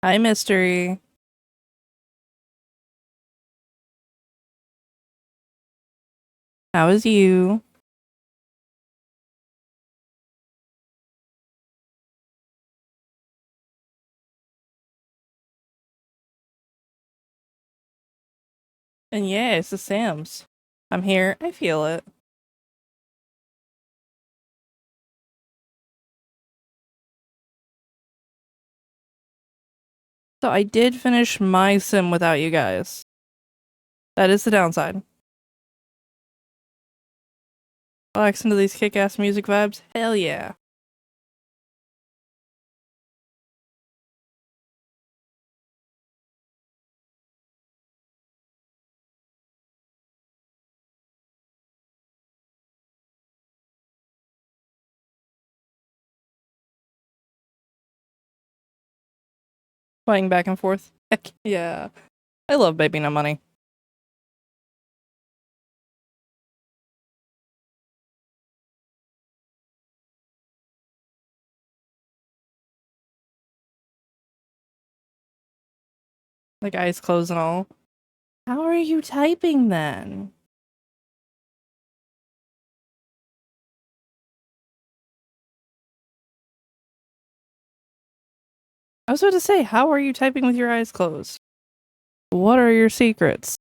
Hi, Mystery. How is you? And yeah, it's the SIMS. I'm here. I feel it. So I did finish my sim without you guys. That is the downside. Relax into these kick-ass music vibes? Hell yeah. Playing back and forth. Heck yeah. I love Baby No Money. Like eyes closed and all. How are you typing then? I was about to say, how are you typing with your eyes closed? What are your secrets?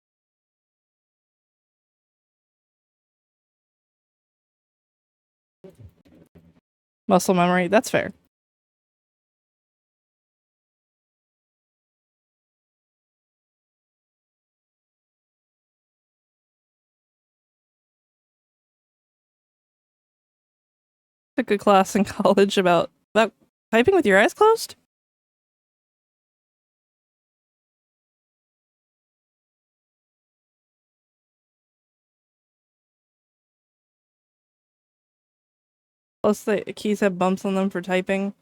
Muscle memory? That's fair. Took a class in college about typing with your eyes closed? Plus, the keys have bumps on them for typing.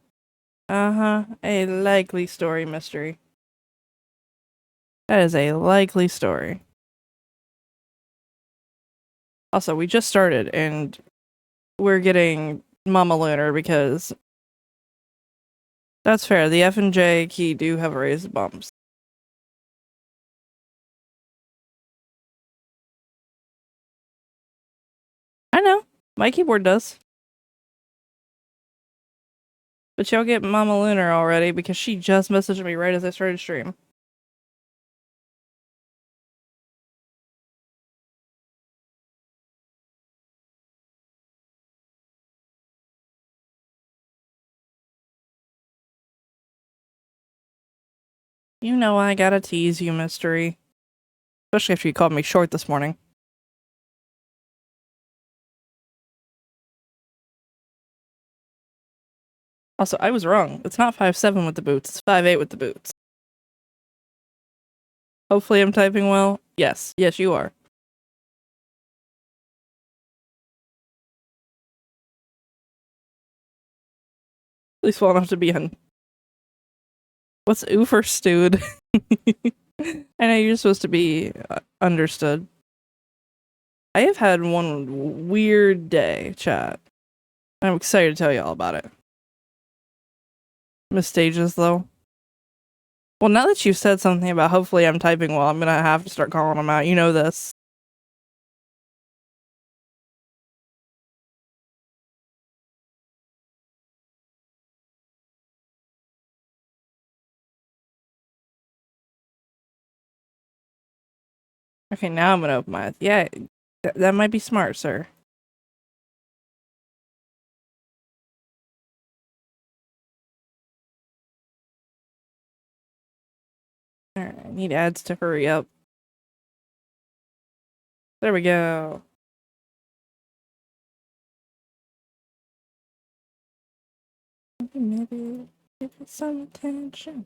Uh-huh. A likely story, Mystery. That is a likely story. Also, we just started, and we're getting Mama Lunar because that's fair. The F and J key do have raised bumps. I know. My keyboard does. But y'all get Mama Lunar already because she just messaged me right as I started stream. You know I gotta tease you, Mystery. Especially after you called me short this morning. Also, I was wrong. It's not 5'7" with the boots, it's 5'8" with the boots. Hopefully I'm typing well. Yes. Yes, you are. At least well enough to be on. What's Uferstewed? I know you're supposed to be understood. I have had one weird day, chat. I'm excited to tell you all about it. Misstages, though. Well, now that you've said something about hopefully I'm typing well, I'm gonna have to start calling them out. You know this. Okay, now I'm gonna open my eyes. Yeah, that might be smart, sir. Alright, I need ads to hurry up. There we go. Maybe give it some attention.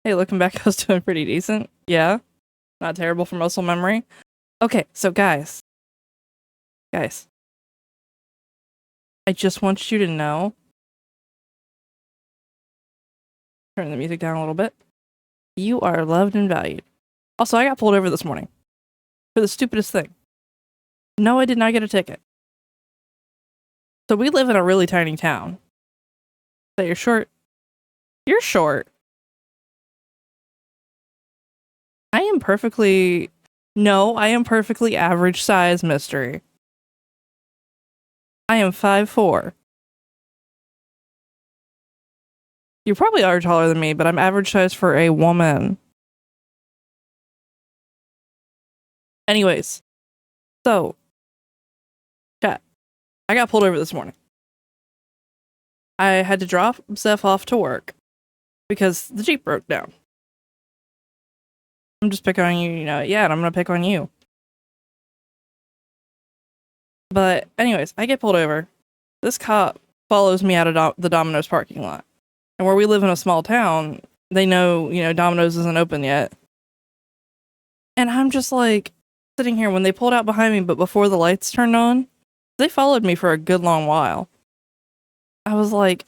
Hey, looking back, I was doing pretty decent. Yeah, not terrible for muscle memory. Okay, so guys, I just want you to know. Turn the music down a little bit. You are loved and valued. Also, I got pulled over this morning for the stupidest thing. No, I did not get a ticket. So we live in a really tiny town. That you're short. You're short. I am perfectly average size, Mystery. I am 5'4". You probably are taller than me, but I'm average size for a woman. Anyways, so, chat. I got pulled over this morning. I had to drop Zeph off to work because the Jeep broke down. I'm just picking on you, yeah, and I'm gonna pick on you. But anyways, I get pulled over. This cop follows me out of the Domino's parking lot. And where we live in a small town, they know, Domino's isn't open yet. And I'm just like sitting here when they pulled out behind me, but before the lights turned on, they followed me for a good long while. I was like,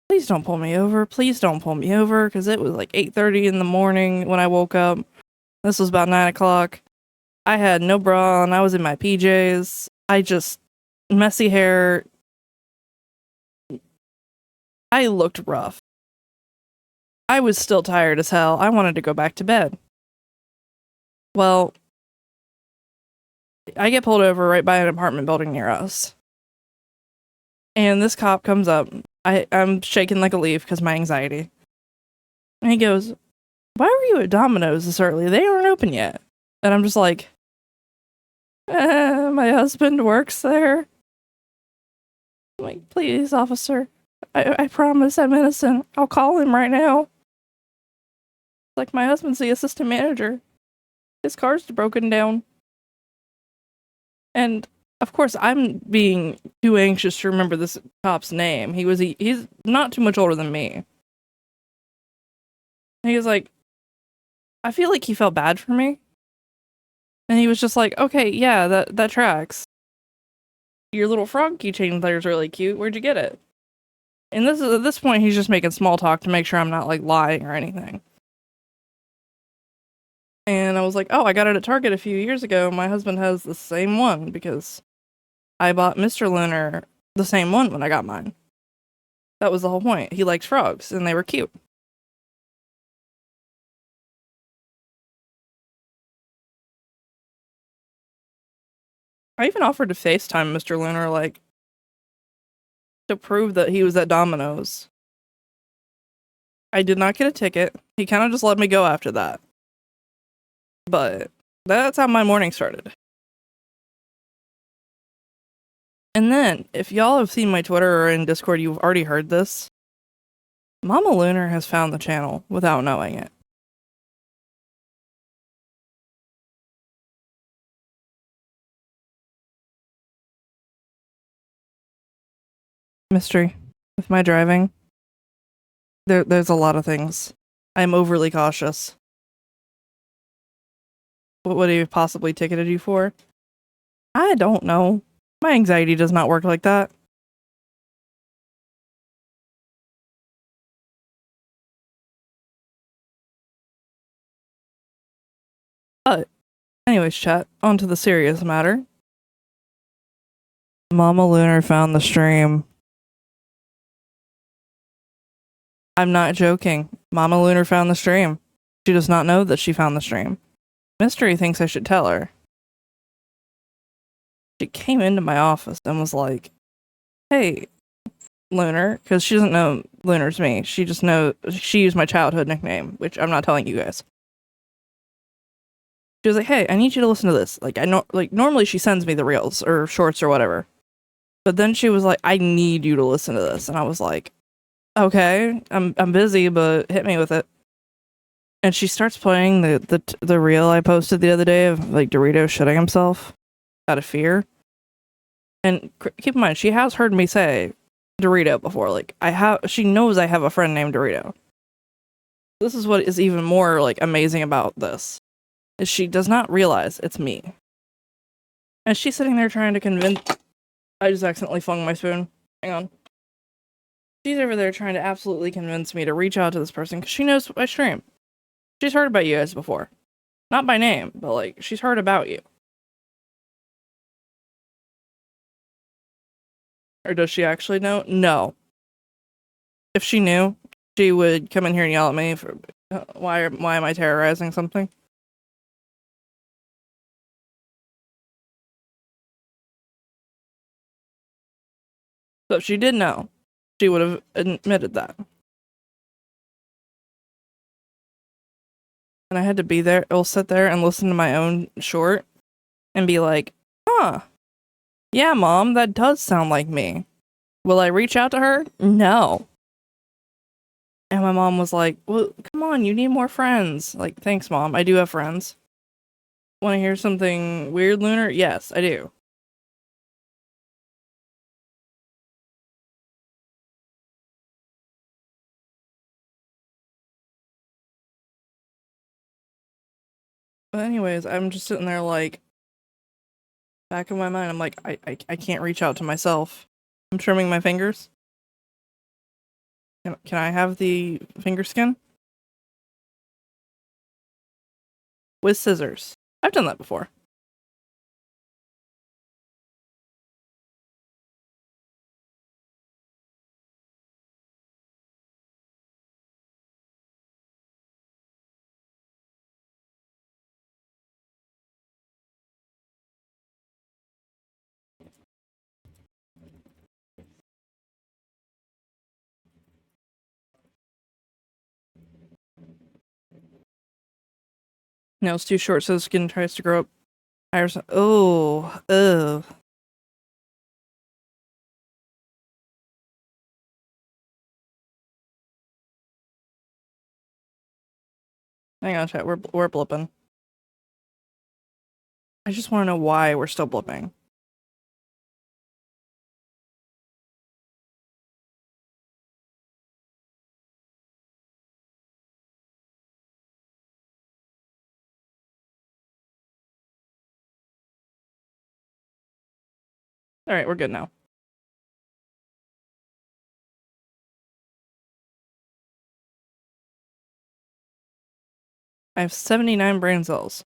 please don't pull me over. Please don't pull me over. Because it was like 8:30 in the morning when I woke up. This was about 9 o'clock. I had no bra on. I was in my PJs. Messy hair. I looked rough. I was still tired as hell. I wanted to go back to bed. Well, I get pulled over right by an apartment building near us. And this cop comes up. I'm shaking like a leaf because my anxiety. And he goes, why were you at Domino's this early? They aren't open yet. And I'm just like, my husband works there. I'm like, please, officer. I promise I'm innocent. I'll call him right now. Like, my husband's the assistant manager. His car's broken down. And, of course, I'm being too anxious to remember this cop's name. He's not too much older than me. And he was like, I feel like he felt bad for me. And he was just like, okay, yeah, that tracks. Your little frog keychain there is really cute. Where'd you get it? And at this point, he's just making small talk to make sure I'm not, like, lying or anything. And I was like, oh, I got it at Target a few years ago. My husband has the same one because I bought Mr. Lunar the same one when I got mine. That was the whole point. He likes frogs, and they were cute. I even offered to FaceTime Mr. Lunar, like, to prove that he was at Domino's. I did not get a ticket. He kind of just let me go after that. But that's how my morning started. And then, if y'all have seen my Twitter or in Discord, you've already heard this. Mama Lunar has found the channel without knowing it. Mystery. With my driving, there's a lot of things. I'm overly cautious. What would he have possibly ticketed you for? I don't know. My anxiety does not work like that. But, anyways, chat, on to the serious matter. Mama Lunar found the stream. I'm not joking. Mama Lunar found the stream. She does not know that she found the stream. Mystery thinks I should tell her. She came into my office and was like, hey, Lunar, because she doesn't know Lunar's me. She just knows she used my childhood nickname, which I'm not telling you guys. She was like, hey, I need you to listen to this. Like, normally she sends me the reels or shorts or whatever. But then she was like, I need you to listen to this. And I was like, okay, I'm busy, but hit me with it. And she starts playing the reel I posted the other day of, like, Dorito shitting himself out of fear. And keep in mind, she has heard me say Dorito before. Like, she knows I have a friend named Dorito. This is what is even more, like, amazing about this. Is she does not realize it's me. And she's sitting there trying to convince... I just accidentally flung my spoon. Hang on. She's over there trying to absolutely convince me to reach out to this person because she knows I stream. She's heard about you guys before. Not by name, but, like, she's heard about you. Or does she actually know? No. if she knew, she would come in here and yell at me for why am I terrorizing something? So if she did know, she would have admitted that. And I had to be there. I'll sit there and listen to my own short and be like, huh, yeah, Mom, that does sound like me. Will I reach out to her? No. And my mom was like, well, come on, you need more friends. Like, thanks, Mom. I do have friends. Want to hear something weird, Lunar? Yes, I do. But anyways, I'm just sitting there like, back in my mind, I'm like, I can't reach out to myself. I'm trimming my fingers. Can I have the finger skin? With scissors. I've done that before. No, it's too short, so the skin tries to grow up. Oh, ugh. Hang on, chat. We're blipping. I just want to know why we're still blipping. Alright, we're good now. I have 79 brain cells.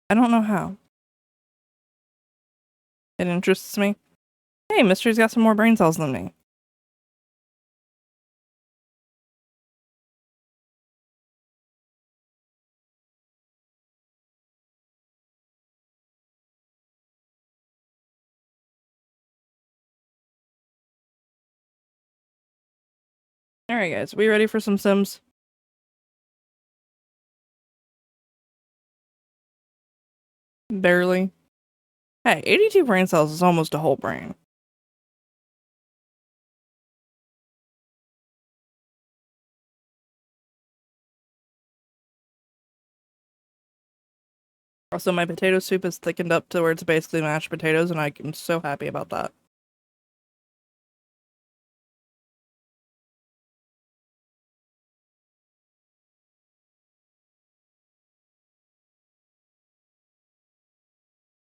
I don't know how. It interests me. Hey, Mystery's got some more brain cells than me. Alright guys, we ready for some Sims? Barely. Hey, 82 brain cells is almost a whole brain. Also, my potato soup is thickened up to where it's basically mashed potatoes, and I'm so happy about that.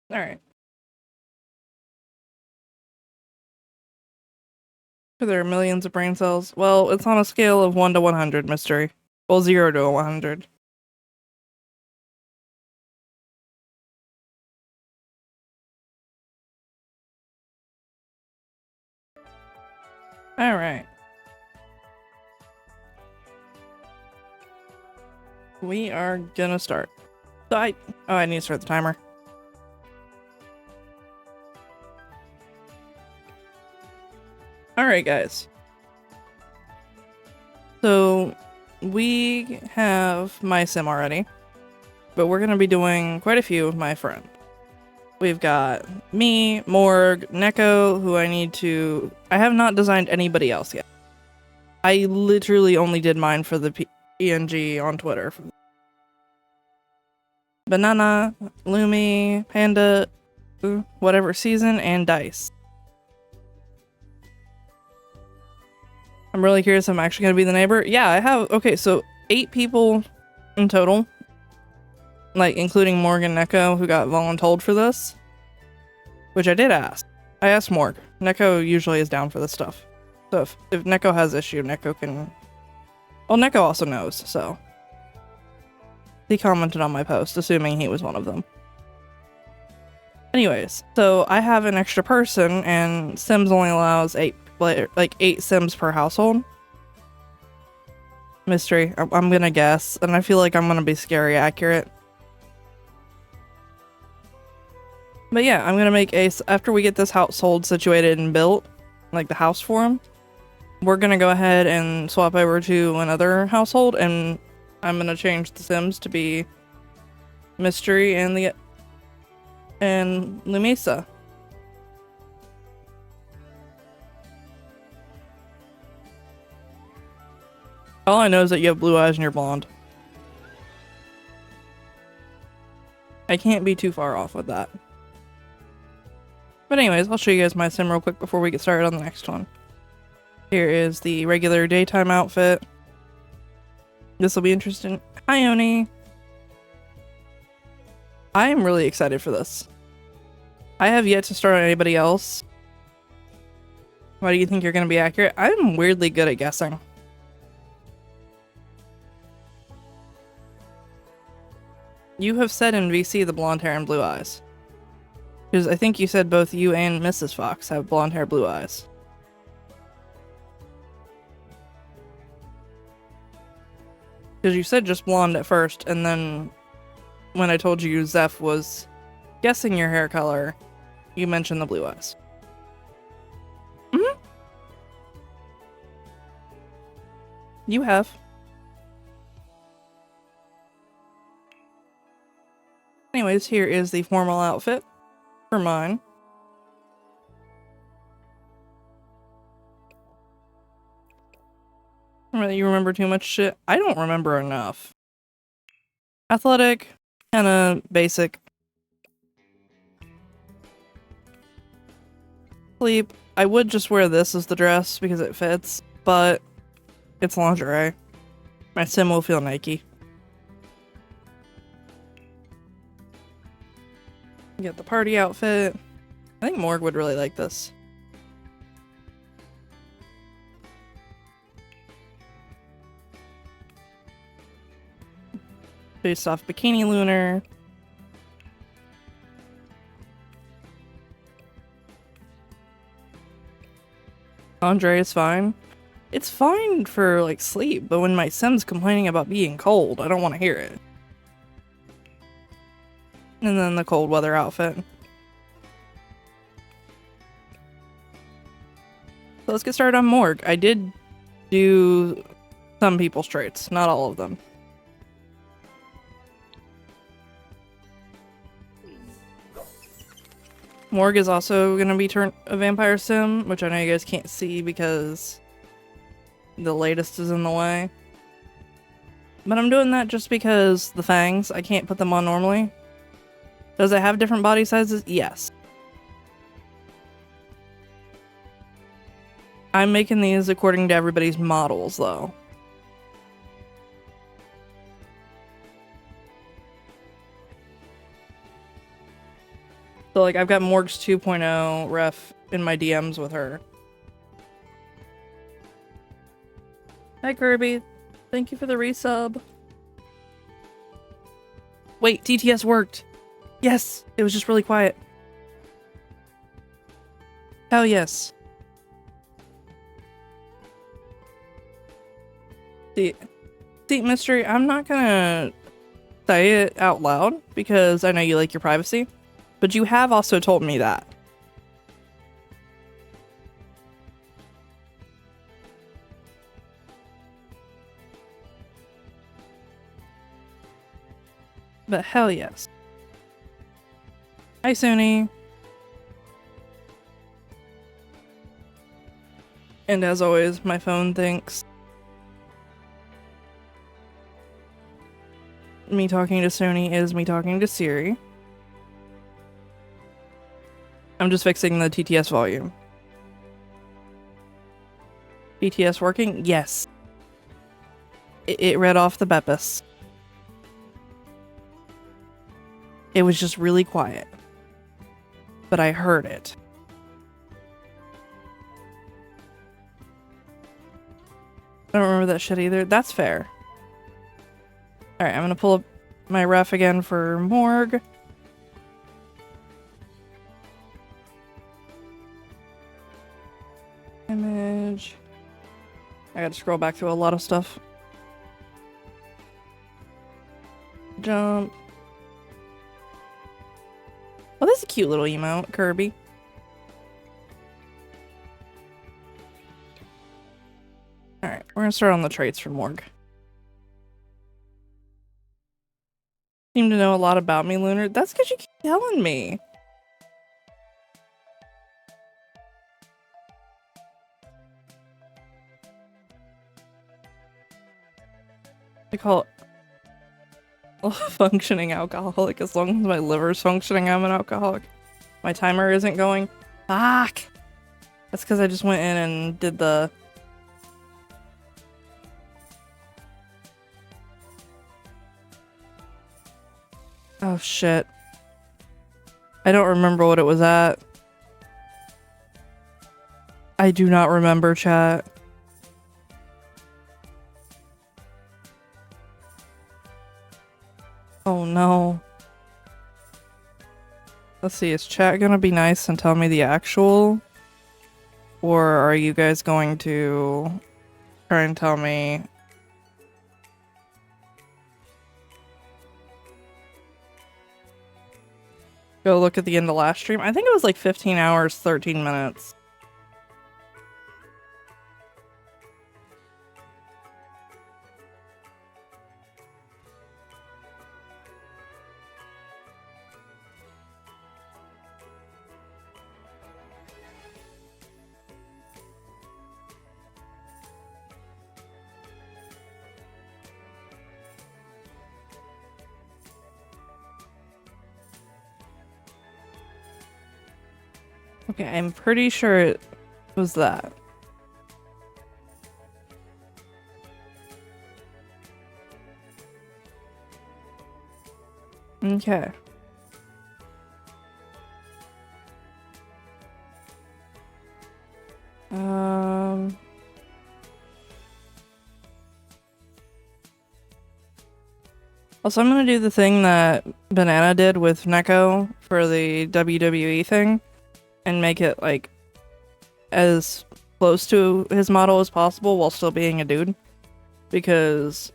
Alright. There are millions of brain cells. Well, it's on a scale of 1 to 100, Mystery. Well, 0 to 100. Alright. We are gonna start. So I need to start the timer. Alright, guys. So, we have my sim already, but we're gonna be doing quite a few with my friend. We've got me, Morg, Neko, who I have not designed anybody else yet. I literally only did mine for the PNG on Twitter. Banana, Lumi, Panda, whatever season, and Dice. I'm really curious if I'm actually going to be the neighbor. Yeah, I have, okay, so 8 people in total. Like, including Morgan Neko, who got voluntold for this. Which I did ask. I asked Morg. Neko usually is down for this stuff. So if Neko has issue, Neko can... Well, Neko also knows, so... He commented on my post, assuming he was one of them. Anyways, so I have an extra person, and Sims only allows 8 Sims per household. Mystery. I'm gonna guess, and I feel like I'm gonna be scary accurate. But yeah, I'm gonna make after we get this household situated and built, like the house for him, we're gonna go ahead and swap over to another household, and I'm gonna change the Sims to be Mystery and Lumisa. All I know is that you have blue eyes and you're blonde. I can't be too far off with that. But anyways, I'll show you guys my sim real quick before we get started on the next one. Here is the regular daytime outfit. This will be interesting. Hi, Oni. I am really excited for this. I have yet to start on anybody else. Why do you think you're going to be accurate? I'm weirdly good at guessing. You have said in VC the blonde hair and blue eyes. Because I think you said both you and Mrs. Fox have blonde hair, blue eyes. Because you said just blonde at first, and then when I told you Zeph was guessing your hair color, you mentioned the blue eyes. Mm-hmm. You have. Anyways, here is the formal outfit for mine. Really, you remember too much shit? I don't remember enough. Athletic, kinda basic. Sleep. I would just wear this as the dress because it fits, but it's lingerie. My sim will feel Nike. Get the party outfit. I think Morg would really like this. Based off Bikini Lunar. Andre is fine. It's fine for like sleep, but when my sim's complaining about being cold, I don't want to hear it. And then the cold weather outfit. So let's get started on Morg. I did do some people's traits, not all of them. Morg is also going to be a vampire sim, which I know you guys can't see because the latest is in the way. But I'm doing that just because the fangs, I can't put them on normally. Does it have different body sizes? Yes. I'm making these according to everybody's models, though. So, like, I've got Morg's 2.0 ref in my DMs with her. Hi, Kirby. Thank you for the resub. Wait, TTS worked. Yes, it was just really quiet. Hell yes. See, Mystery, I'm not gonna say it out loud because I know you like your privacy, but you have also told me that. But hell yes. Hi, Suni. And as always, my phone thinks me talking to Sony is me talking to Siri. I'm just fixing the TTS volume. TTS working? Yes. It read off the Beppis. It was just really quiet. But I heard it. I don't remember that shit either. That's fair. Alright, I'm gonna pull up my ref again for Morg. Image. I gotta scroll back through a lot of stuff. jump. Oh, that's a cute little emote, Kirby. Alright, we're gonna start on the traits for Morg. Seem to know a lot about me, Lunar. That's because you keep telling me. I call it a functioning alcoholic. As long as my liver's functioning, I'm an alcoholic. My timer isn't going. Fuck! That's because I just went in and did the... Oh shit. I don't remember what it was at. I do not remember, chat. Oh no. Let's see, is chat gonna be nice and tell me the actual? Or are you guys going to try and tell me? Go look at the end of last stream. I think it was like 15 hours, 13 minutes. Okay, I'm pretty sure it was that. Okay. Also, I'm gonna do the thing that Banana did with Neko for the WWE thing and make it like as close to his model as possible while still being a dude, because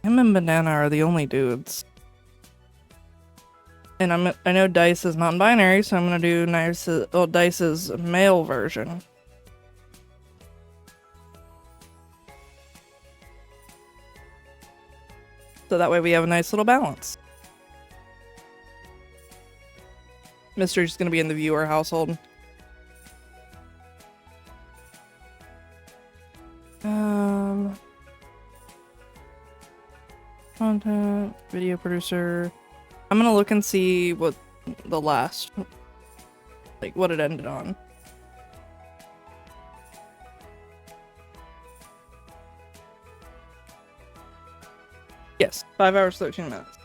him and Banana are the only dudes. And I know Dice is non-binary, so I'm gonna do Dice's male version. So that way we have a nice little balance. Mystery's gonna be in the viewer household. Content, video producer. I'm gonna look and see what the last, like, what it ended on. Yes, 5 hours, 13 minutes.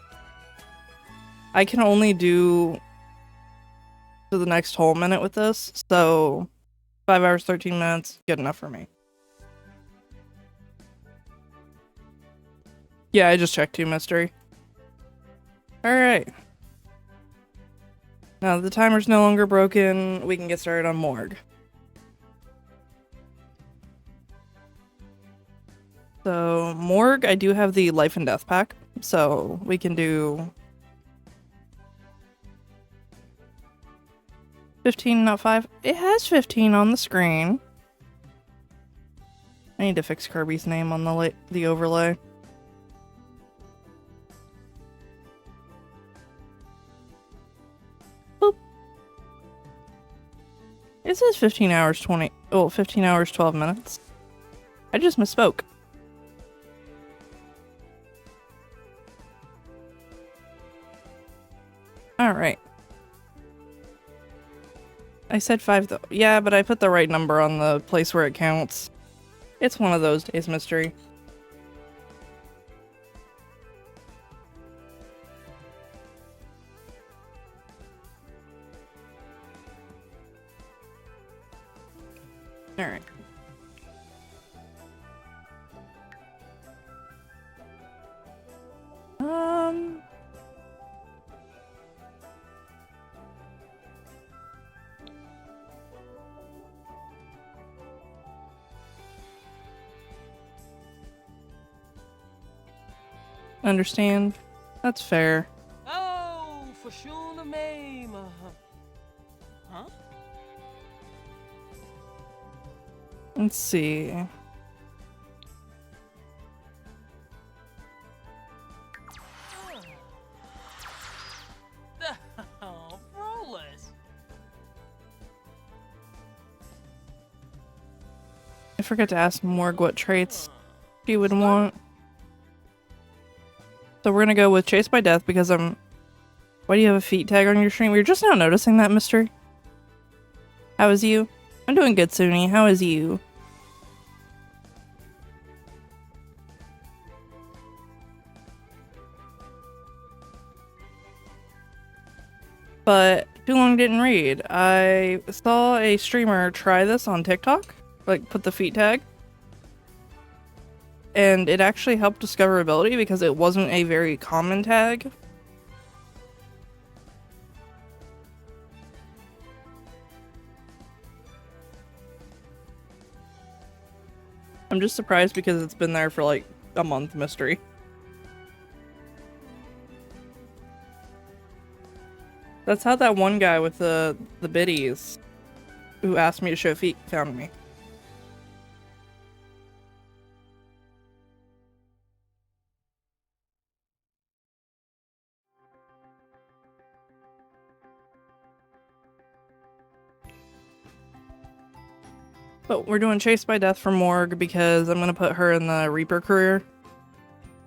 I can only do to the next whole minute with this, so 5 hours, 13 minutes, good enough for me. Yeah, I just checked too, Mystery. Alright. Now the timer's no longer broken, we can get started on Morg. So, Morg, I do have the life and death pack, so we can do 15, not 5. It has 15 on the screen. I need to fix Kirby's name on the overlay. Boop. It says 15 hours 20. Oh, 15 hours 12 minutes. I just misspoke. Alright. I said 5 though. Yeah, but I put the right number on the place where it counts. It's one of those days, Mystery. Alright. Understand. That's fair. Oh, for sure the meme. Huh? Let's see. Oh, rollers. I forgot to ask Morg what traits she would want. So we're gonna go with Chase by Death because I'm... Why do you have a feet tag on your stream? We're just now noticing that, mister. How is you? I'm doing good, Suni. How is you? But too long didn't read. I saw a streamer try this on TikTok. Like, put the feet tag. And it actually helped discoverability because it wasn't a very common tag. I'm just surprised because it's been there for like a month, mystery. That's how that one guy with the biddies who asked me to show feet found me. But we're doing Chase by Death for Morg because I'm gonna put her in the Reaper career.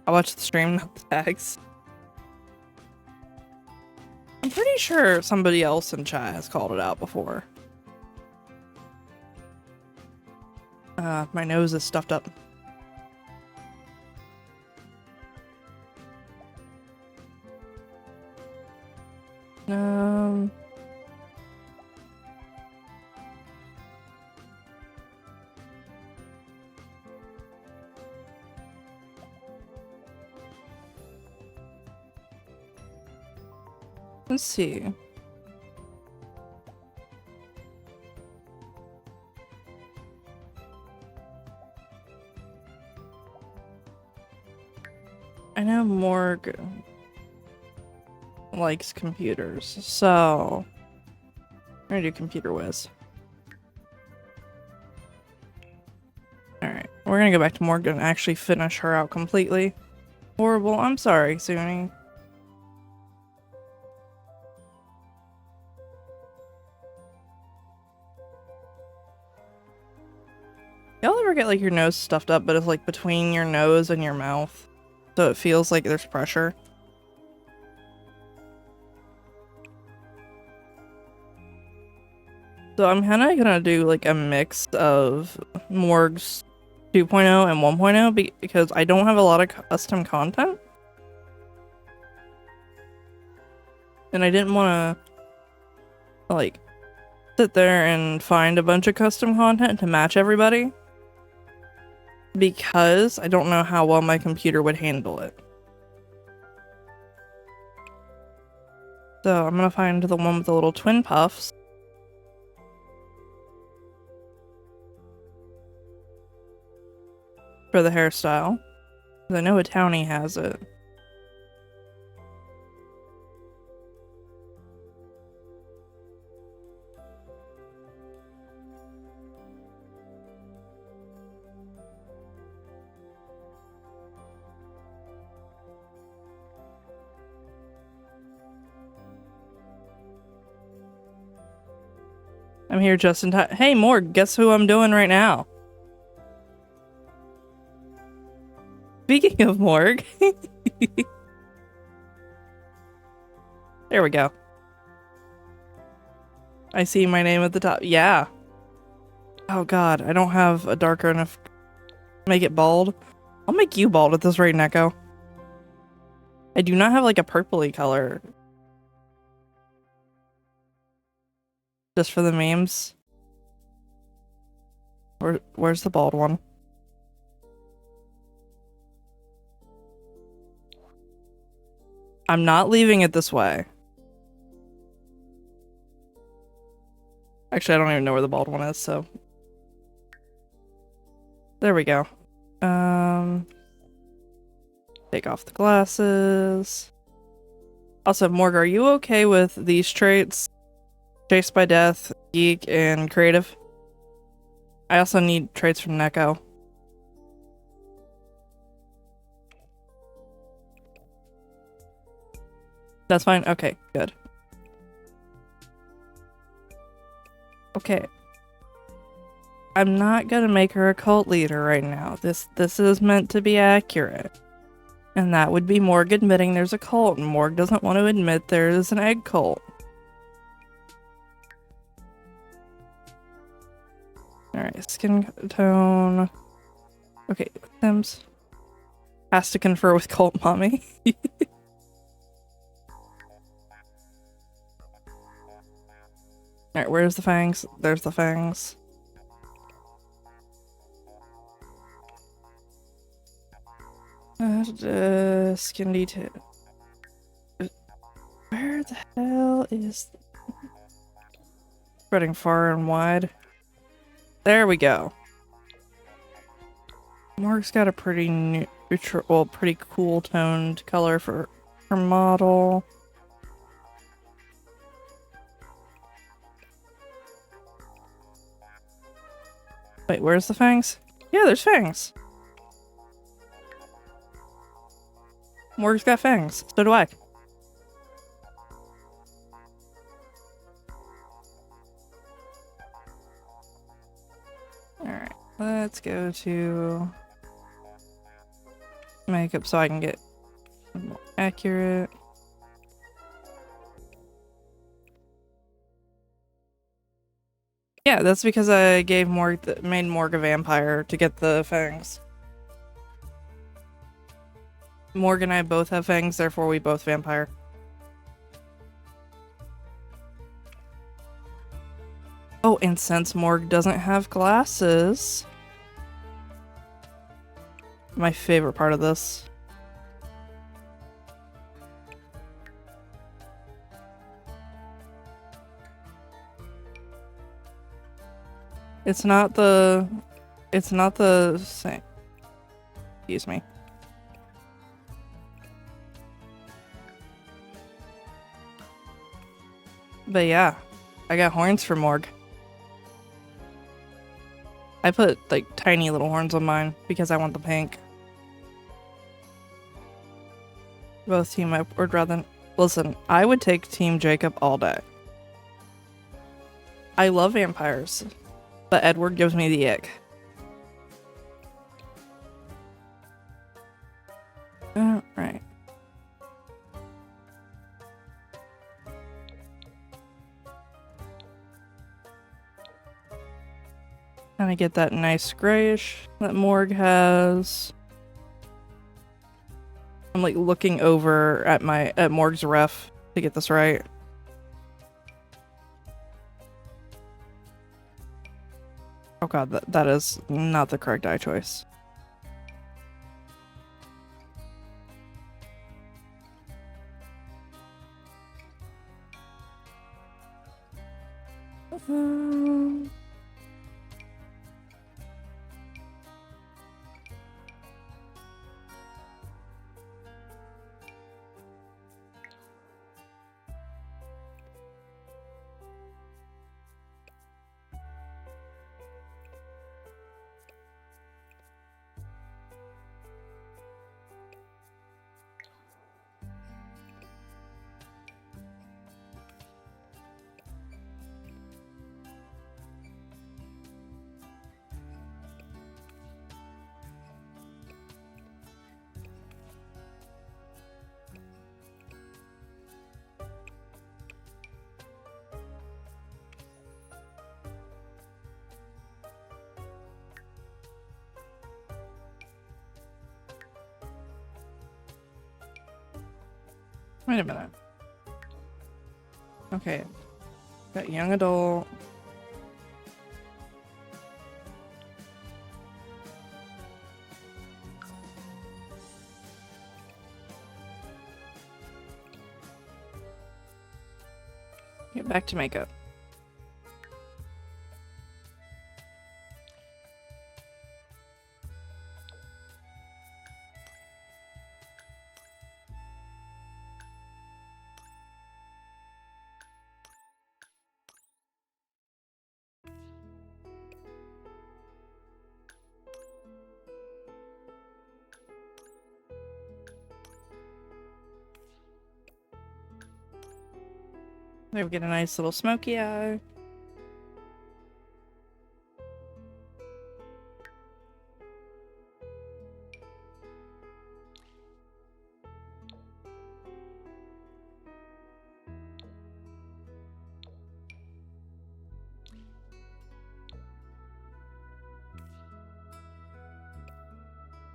I watched the stream, not the tags. I'm pretty sure somebody else in chat has called it out before. My nose is stuffed up. Let's see. I know Morg likes computers, so I'm gonna do computer whiz. Alright, we're gonna go back to Morg and actually finish her out completely. Horrible. I'm sorry, Suni. Y'all ever get like your nose stuffed up, but it's like between your nose and your mouth? So it feels like there's pressure. So I'm kind of gonna do like a mix of Morg's 2.0 and 1.0 because I don't have a lot of custom content. And I didn't want to like sit there and find a bunch of custom content to match everybody because I don't know how well my computer would handle it. So I'm gonna find the one with the little twin puffs. For the hairstyle. I know a townie has it. I'm here just in time. Hey, Morg, guess who I'm doing right now? Speaking of Morg. There we go. I see my name at the top. Yeah. Oh god, I don't have a darker enough. Make it bald. I'll make you bald at this rate, Neko. I do not have like a purpley color. Just for the memes. Where's the bald one? I'm not leaving it this way. Actually, I don't even know where the bald one is, so. There we go. Take off the glasses. Also, Morg, are you okay with these traits? Chased by Death, Geek, and Creative? I also need traits from Neko. That's fine? Okay, good. Okay. I'm not gonna make her a cult leader right now. This is meant to be accurate. And that would be Morg admitting there's a cult, and Morg doesn't want to admit there is an egg cult. Alright, skin tone. Okay, Sims. Has to confer with Cult Mommy. Alright, where's the fangs? There's the fangs. Skin detail. Where the hell is... Spreading far and wide. There we go. Morg's got a pretty neutral, well, pretty cool toned color for her model. Wait, where's the fangs? Yeah, there's fangs. Morg's got fangs. So do I. Alright, let's go to makeup so I can get more accurate. Yeah, that's because I gave made Morg a vampire to get the fangs. Morg and I both have fangs, therefore we both vampire. Oh, and since Morg doesn't have glasses... My favorite part of this. It's not the same. Excuse me. But yeah, I got horns for Morg. I put like tiny little horns on mine because I want the pink. Both Team Edward rather than... Listen, I would take Team Jacob all day. I love vampires, but Edward gives me the ick. Alright. Kind of get that nice grayish that Morg has. I'm like looking over at Morg's ref to get this right. Oh god, that is not the correct eye choice. Wait a minute. Okay. Got young adult. Get back to makeup. There we get a nice little smoky eye.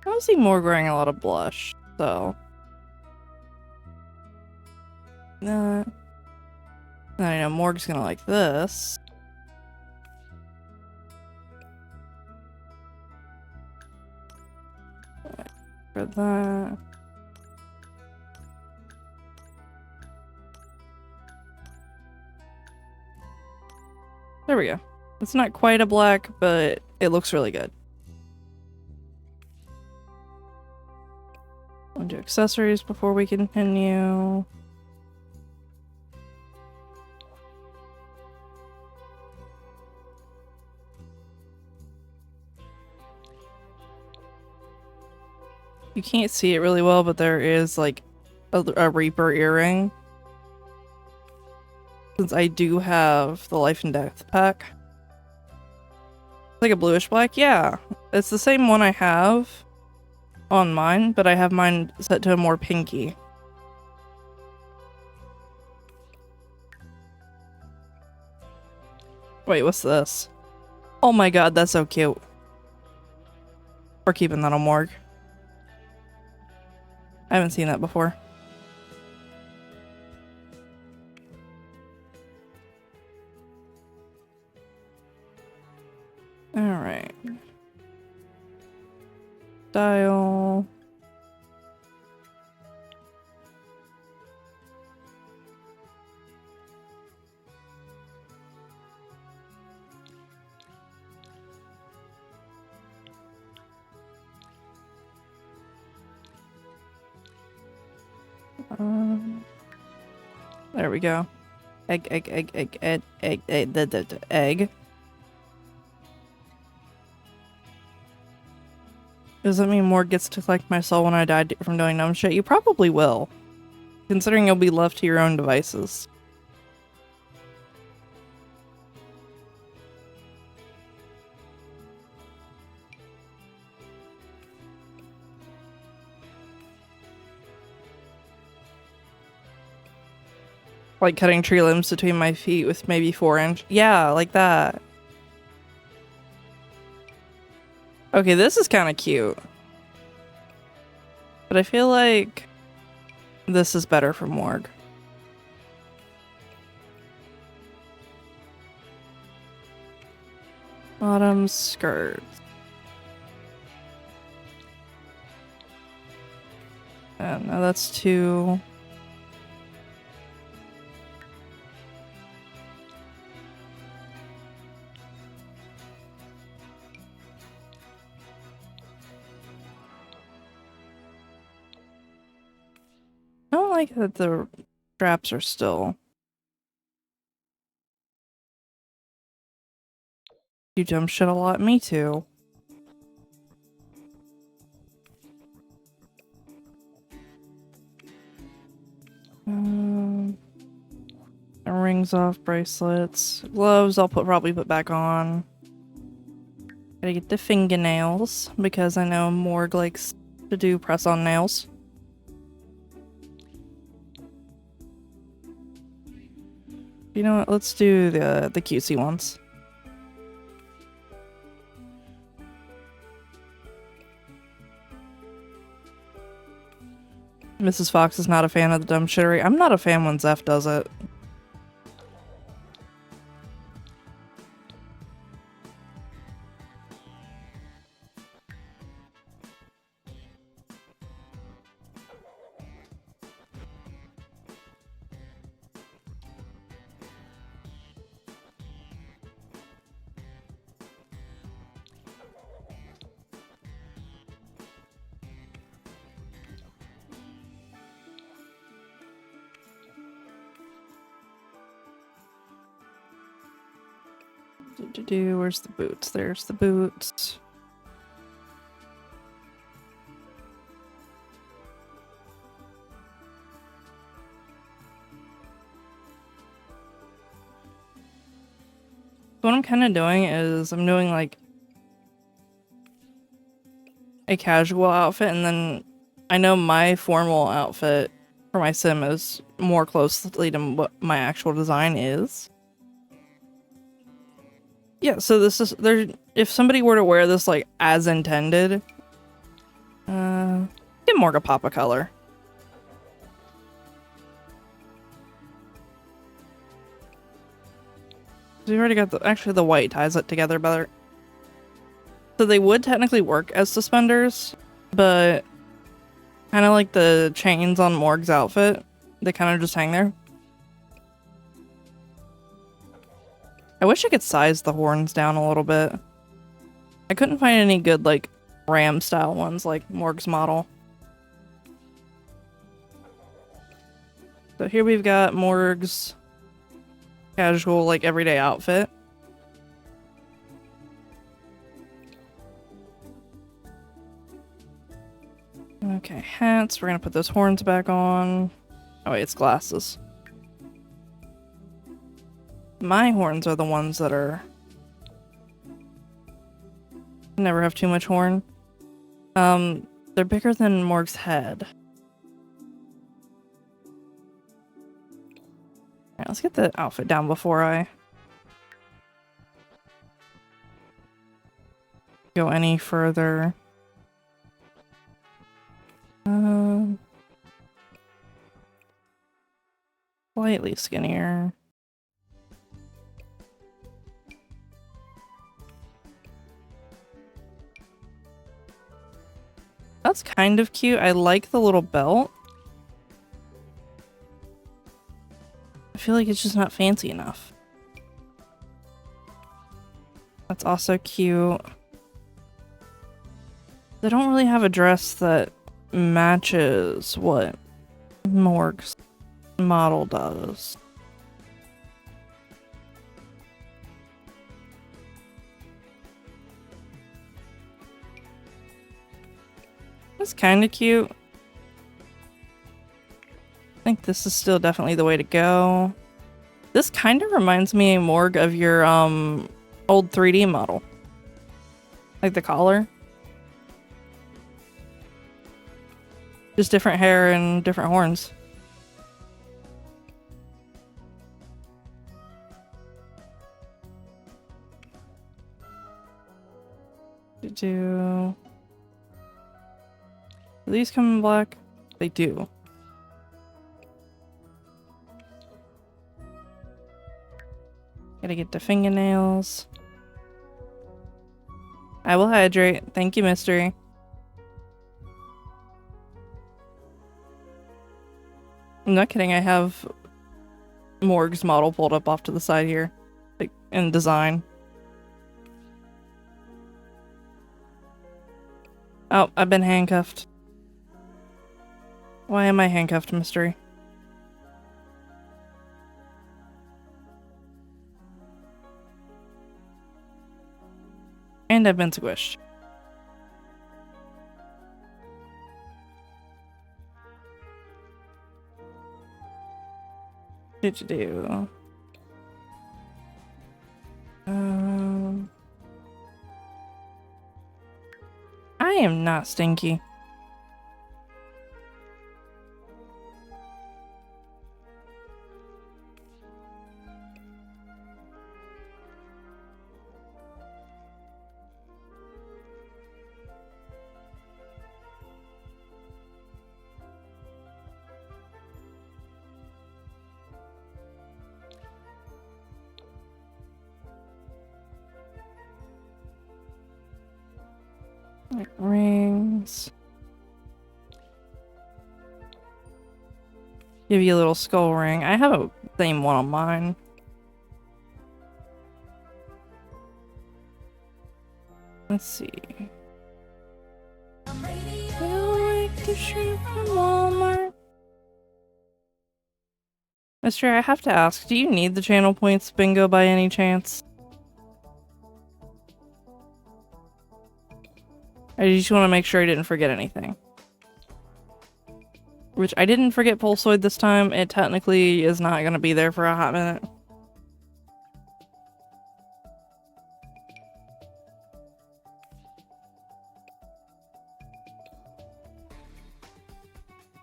I don't see Morg wearing a lot of blush, so. I know Morg's gonna like this. For that. There we go. It's not quite a black, but it looks really good. We'll do accessories before we continue. You can't see it really well, but there is like a Reaper earring. Since I do have the Life and Death pack. Like a bluish black? Yeah. It's the same one I have on mine, but I have mine set to a more pinky. Wait, what's this? Oh my god, that's so cute. We're keeping that on Morg. I haven't seen that before. Alright. Style. There we go. Egg. Does that mean Morg gets to collect my soul when I die from doing dumb shit? You probably will. Considering you'll be left to your own devices. Like cutting tree limbs between my feet with maybe 4-inch. Yeah, like that. Okay, this is kind of cute. But I feel like this is better for Morg. Bottom skirt. No, that's too... I don't like that the straps are still... You dumb shit a lot. Me too. Rings off, bracelets. Gloves I'll probably put back on. Gotta get the fingernails, because I know Morg likes to do press-on nails. You know what? Let's do the cutesy ones. Mrs. Fox is not a fan of the dumb shittery. I'm not a fan when Zeph does it. Where's the boots? There's the boots. What I'm kind of doing is I'm doing like a casual outfit, and then I know my formal outfit for my sim is more closely to what my actual design is. Yeah, so this is there. If somebody were to wear this like as intended, get Morga pop a color. We already got actually the white ties it together better. So they would technically work as suspenders, but kind of like the chains on Morg's outfit, they kind of just hang there. I wish I could size the horns down a little bit. I couldn't find any good like ram style ones like Morg's model. So here we've got Morg's casual like everyday outfit. Okay, hats. We're gonna put those horns back on. Oh wait, it's glasses. My horns are the ones that are... never have too much horn. They're bigger than Morg's head. Alright, let's get the outfit down before I go any further. Slightly skinnier. That's kind of cute. I like the little belt. I feel like it's just not fancy enough. That's also cute. They don't really have a dress that matches what Morg's model does. That's kind of cute. I think this is still definitely the way to go. This kind of reminds me, Morg, of your old 3D model. Like the collar. Just different hair and different horns. Do these come in black? They do. Gotta get the fingernails. I will hydrate. Thank you, mystery. I'm not kidding, I have Morg's model pulled up off to the side here. Like, in design. Oh, I've been handcuffed. Why am I handcuffed, mystery? And I've been squished. What did you do? I am not stinky. Like rings. Give you a little skull ring. I have a same one on mine. Let's see. Mister, I have to ask, do you need the channel points bingo by any chance? I just want to make sure I didn't forget anything. Which I didn't forget Pulsoid this time. It technically is not going to be there for a hot minute.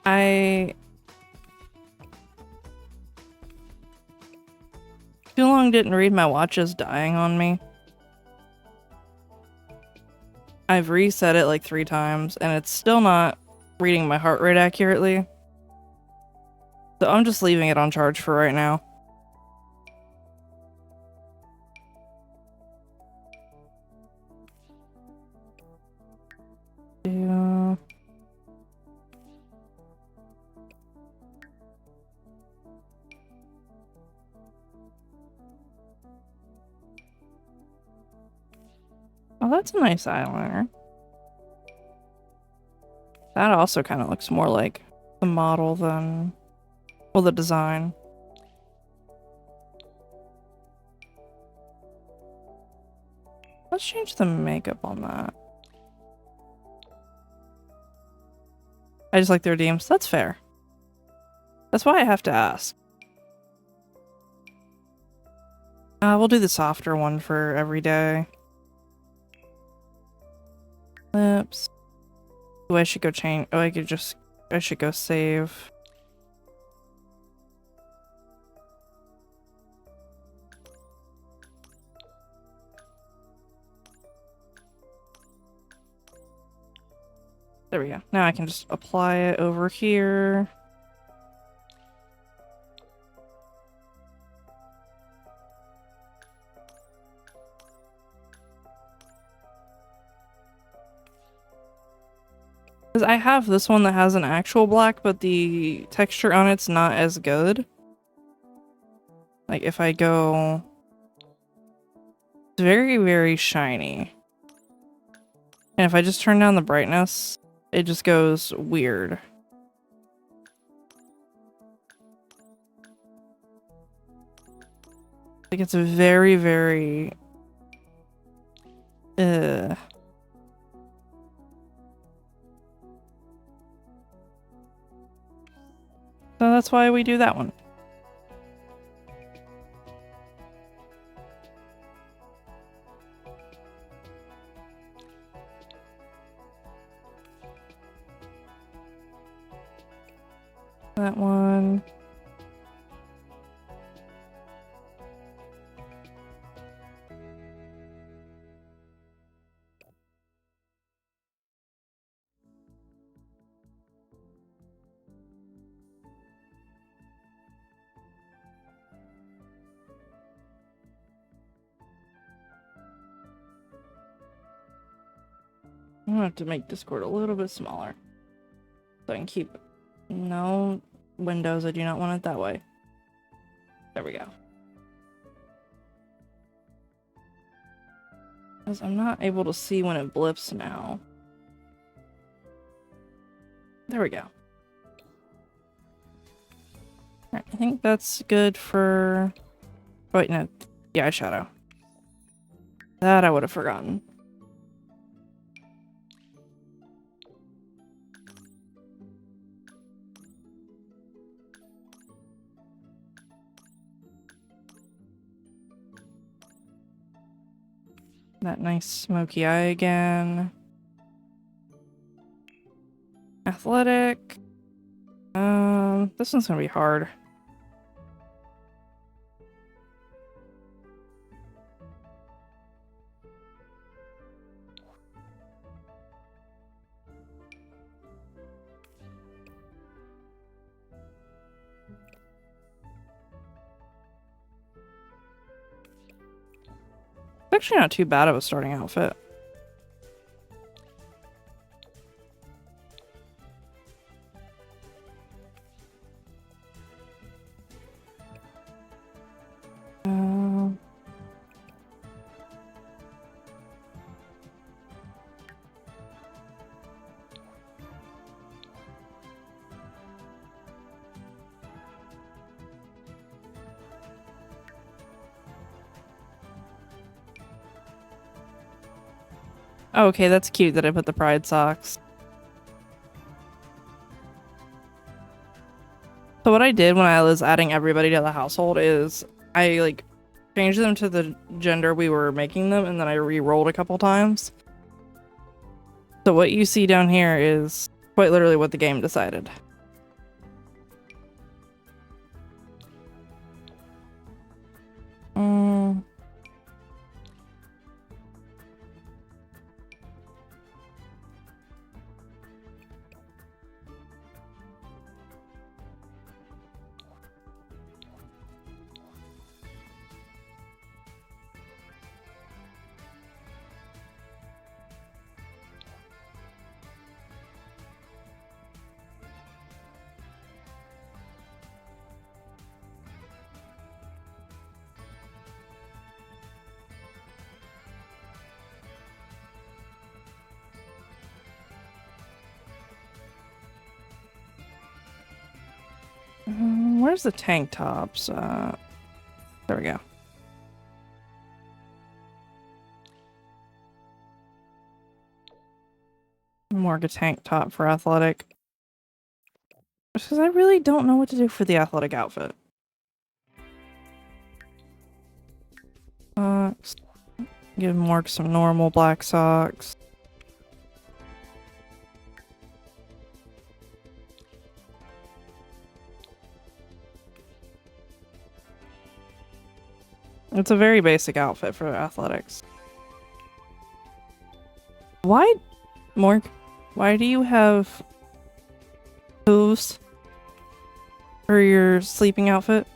I too long didn't read my watch is dying on me. I've reset it like 3 times and it's still not reading my heart rate accurately. So I'm just leaving it on charge for right now. Yeah. Oh, that's a nice eyeliner. That also kind of looks more like the model than, well, the design. Let's change the makeup on that. I just like the redeems. That's fair. That's why I have to ask. We'll do the softer one for every day. Lips. Oh, I should go change. Oh, I should go save. There we go. Now I can just apply it over here. Because I have this one that has an actual black, but the texture on it's not as good. Like if I go... It's very, very shiny. And if I just turn down the brightness, it just goes weird. Like it's very, very... So that's why we do that one. That one. I'm gonna have to make Discord a little bit smaller. So I can keep... No, Windows, I do not want it that way. There we go. Because I'm not able to see when it blips now. There we go. Alright, I think that's good for... Wait, no. The eyeshadow. That I would have forgotten. That nice smoky eye again. Athletic. This one's gonna be hard. Actually not too bad of a starting outfit. Oh, okay, that's cute that I put the pride socks. So what I did when I was adding everybody to the household is I like changed them to the gender we were making them, and then I re-rolled a couple times. So what you see down here is quite literally what the game decided. Where's the tank tops? There we go. More a tank top for athletic. Because I really don't know what to do for the athletic outfit. Give Morg some normal black socks. It's a very basic outfit for athletics. Why, Morg? Why do you have hooves for your sleeping outfit?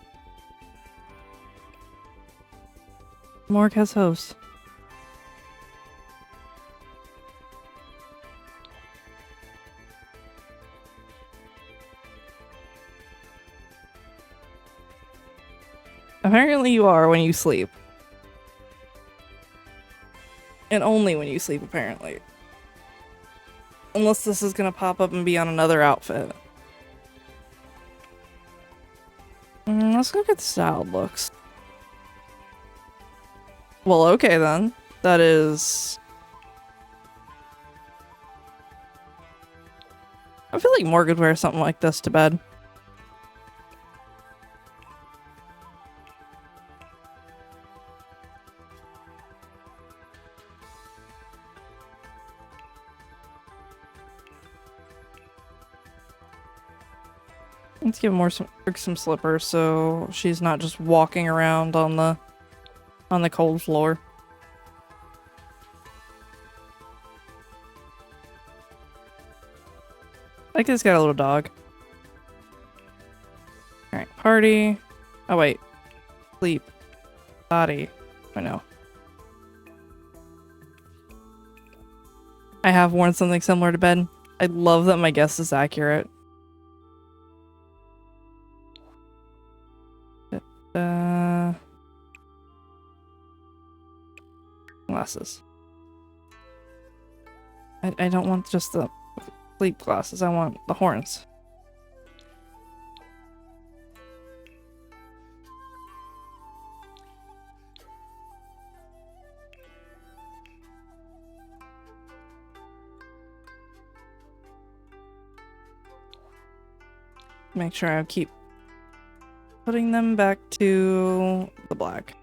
Morg has hooves. Apparently you are when you sleep. And only when you sleep, apparently. Unless this is gonna pop up and be on another outfit. Let's look at the styled looks. Well, okay then. That is... I feel like Morg would wear something like this to bed. Let's give more some slippers so she's not just walking around on the cold floor. I think it's got a little dog. Alright, party. Oh wait. Sleep. Body. I know. I have worn something similar to bed. I love that my guess is accurate. Glasses. I don't want just the sleep glasses, I want the horns. Make sure I keep putting them back to the black.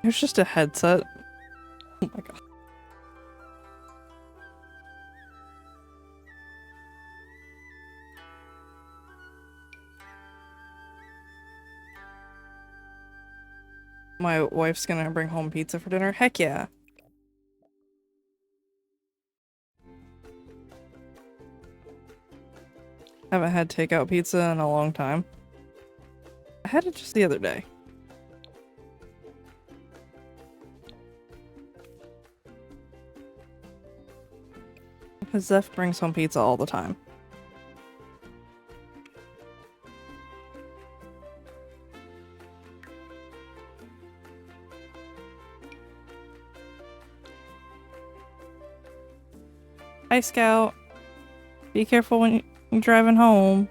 There's just a headset. Oh my god. My wife's gonna bring home pizza for dinner. Heck yeah. Haven't had takeout pizza in a long time. I had it just the other day. Because Zeph brings home pizza all the time. Hi, Scout. Be careful when you're driving home.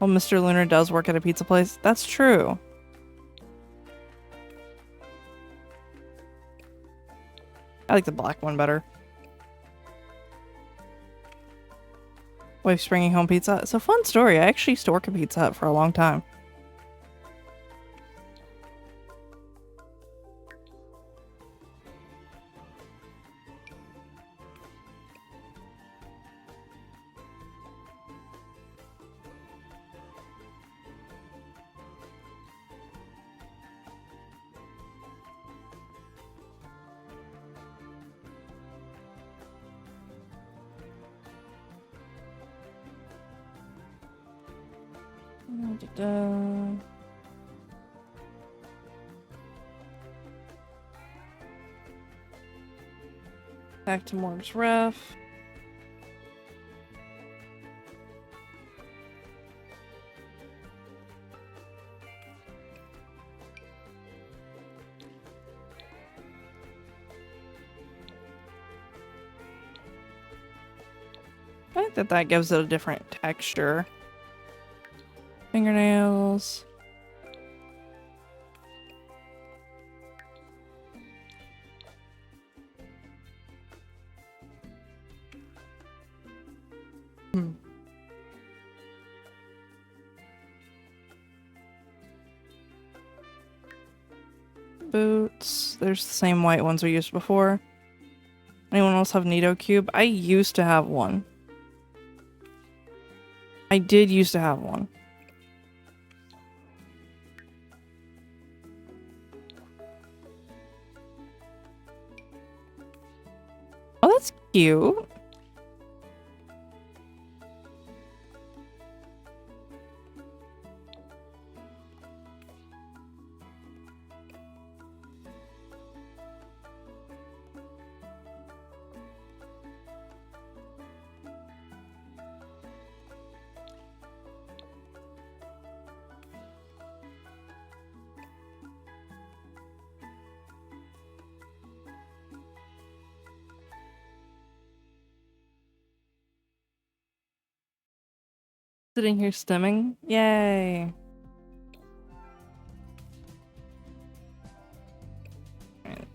Well, Mr. Lunar does work at a pizza place. That's true. I like the black one better. Wife's bringing home pizza. It's a fun story. I actually used to work at Pizza Hut for a long time. Da-da. Back to Morg's ref. I think that that gives it a different texture. Fingernails. Boots. There's the same white ones we used before. Anyone else have Nido Cube? I used to have one. I did used to have one. Oh, that's cute. Sitting here stimming. Yay. Alright.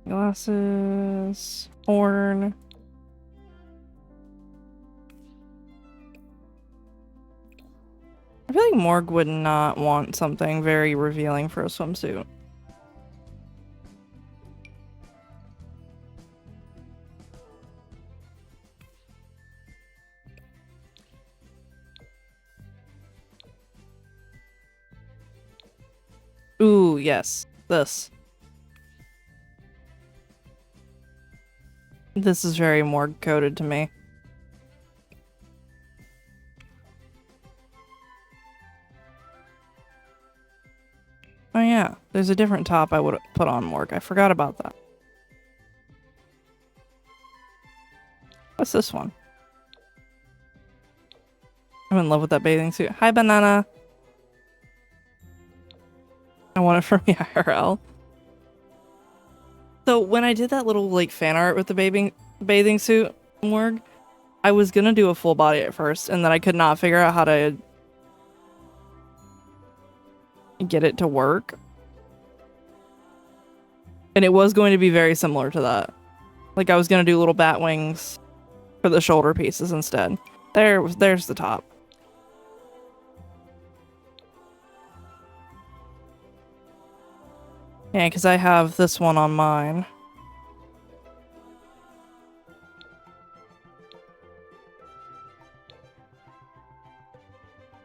Glasses. Horn. I feel like Morg would not want something very revealing for a swimsuit. Ooh, yes. This. This is very Morg coded to me. Oh yeah, there's a different top I would put on Morg. I forgot about that. What's this one? I'm in love with that bathing suit. Hi, Banana. I want it from the IRL. So when I did that little like fan art with the bathing suit Morg, I was gonna do a full body at first, and then I could not figure out how to get it to work. And it was going to be very similar to that. Like I was gonna do little bat wings for the shoulder pieces instead. There's the top. Yeah, because I have this one on mine.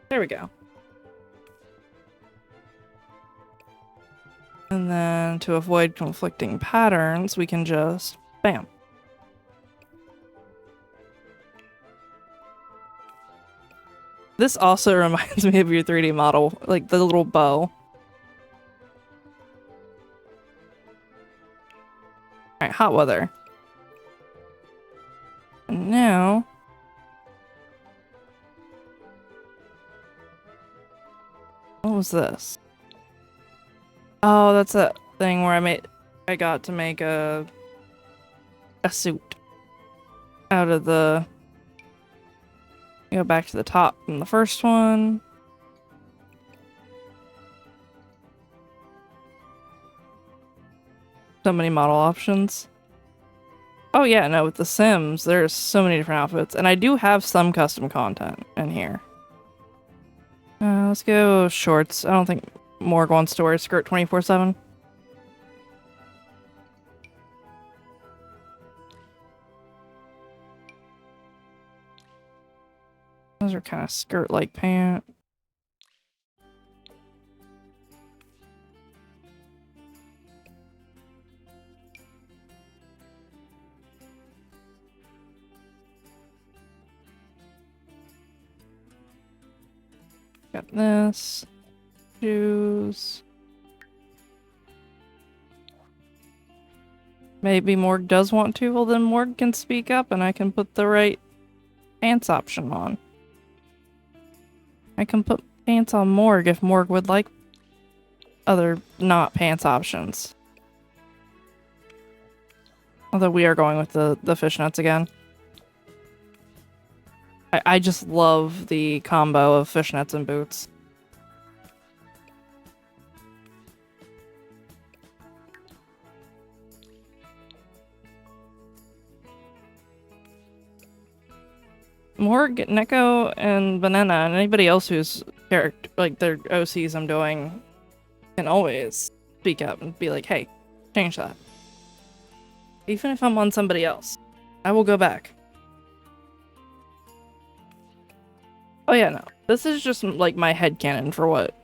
There we go. And then to avoid conflicting patterns, we can just bam. This also reminds me of your 3D model, like the little bow. Alright, hot weather. And now... what was this? Oh, that's that thing where I got to make a suit out of the... go back to the top from the first one. So many model options. Oh yeah, no, with the Sims, there's so many different outfits. And I do have some custom content in here. Let's go shorts. I don't think Morg wants to wear a skirt 24/7. Those are kind of skirt-like pants. Got this. Shoes. Maybe Morg does want to. Well, then Morg can speak up and I can put the right pants option on. I can put pants on Morg if Morg would like other not pants options. Although we are going with the fishnets again. I just love the combo of fishnets and boots. Morg, Neko, and Banana, and anybody else who's character like their OCs I'm doing can always speak up and be like, hey, change that. Even if I'm on somebody else, I will go back. Oh yeah, no. This is just like my headcanon for what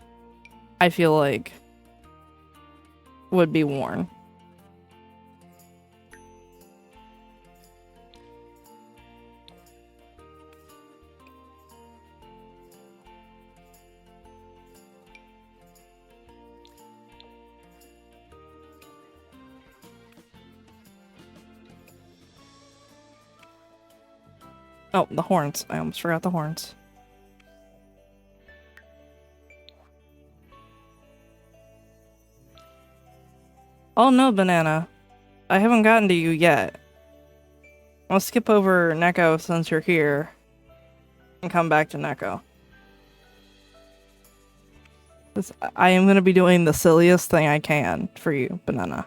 I feel like would be worn. Oh, the horns. I almost forgot the horns. Oh no, Banana. I haven't gotten to you yet. I'll skip over Neko since you're here and come back to Neko. I am going to be doing the silliest thing I can for you, Banana.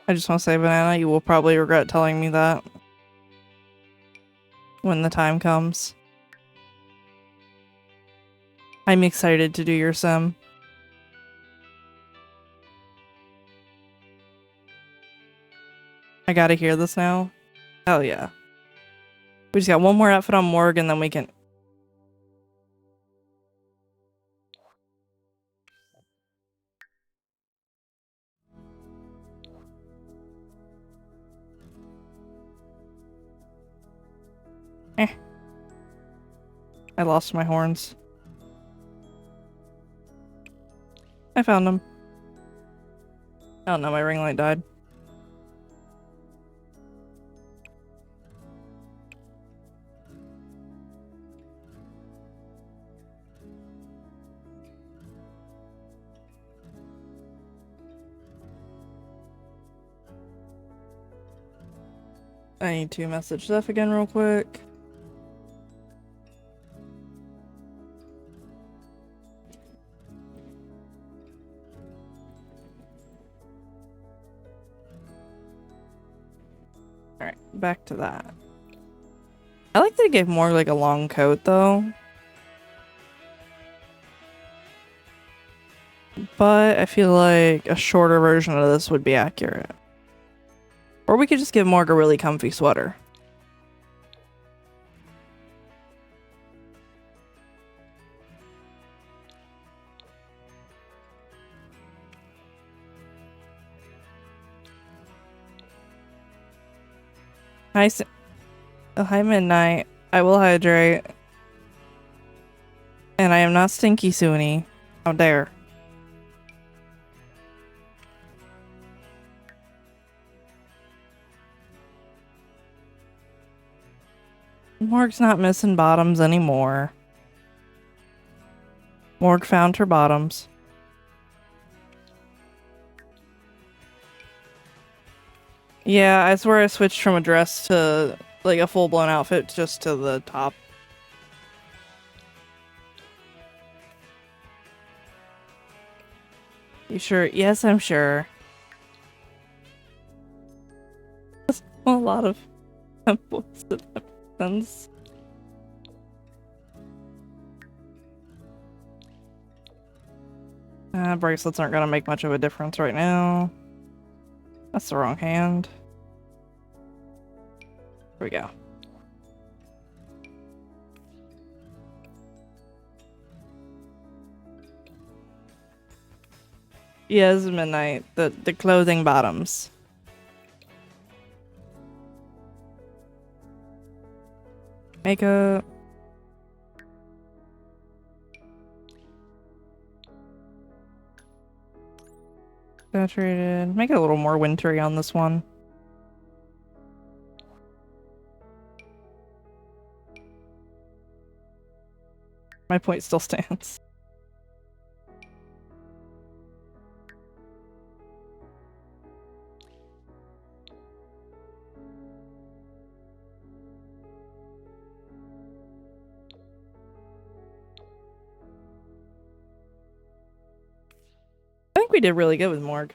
I just want to say, Banana, you will probably regret telling me that when the time comes. I'm excited to do your sim. I gotta hear this now. Hell yeah. We just got one more outfit on Morg and then we can... I lost my horns. I found them. Oh no, my ring light died. I need to message Zeph again real quick. Alright, back to that. I like they gave more like a long coat though. But I feel like a shorter version of this would be accurate. Or we could just give Morg a really comfy sweater. Hi, Midnight. I will hydrate. And I am not stinky Suni. How dare. Morg's not missing bottoms anymore. Morg found her bottoms. Yeah, I swear I switched from a dress to like a full-blown outfit just to the top. You sure? Yes, I'm sure. A lot of sense. Bracelets aren't gonna make much of a difference right now. That's the wrong hand. Here we go. Yeah, it's midnight. The clothing bottoms. Makeup. Saturated. Make it a little more wintry on this one. My point still stands. I think we did really good with Morg.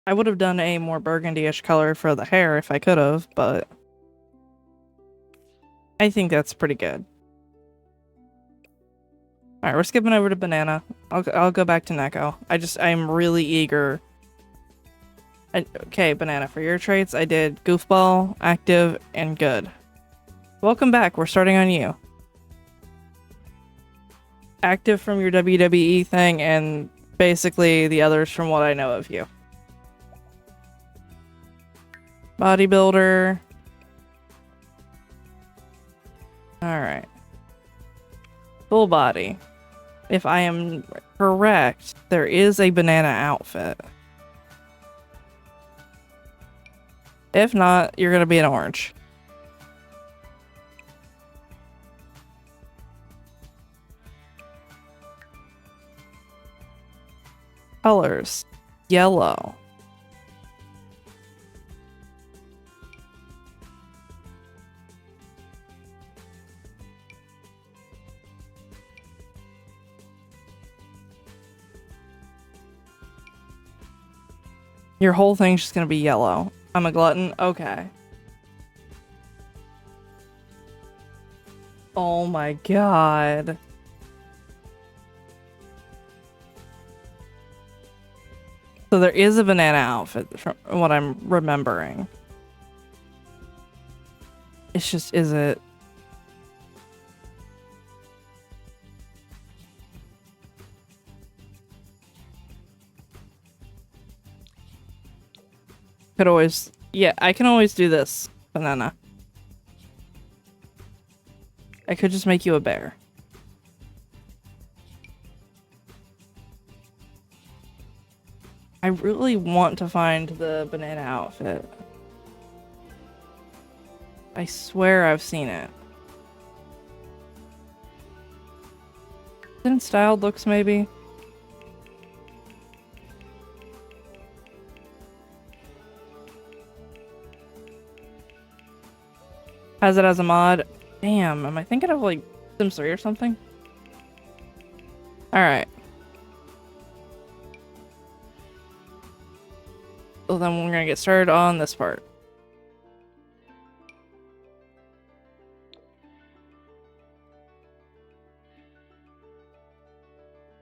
I would have done a more burgundy-ish color for the hair if I could have, but I think that's pretty good. Alright, we're skipping over to Banana. I'll go back to Neko. I'm really eager. Okay, Banana, for your traits, I did Goofball, Active, and Good. Welcome back, we're starting on you. Active from your WWE thing, and basically the others from what I know of you. Bodybuilder. Alright. Full body. If I am correct, there is a banana outfit. If not, you're gonna be an orange. Colors. Yellow. Your whole thing's just gonna be yellow. I'm a glutton? Okay. Oh my god. So there is a banana outfit from what I'm remembering. It's just, is it? Could always, yeah, I can always do this, Banana. I could just make you a bear. I really want to find the banana outfit. I swear I've seen it. In styled looks, maybe? Has it as a mod? Damn, am I thinking of like Sims 3 or something? Alright. Well, then we're gonna get started on this part.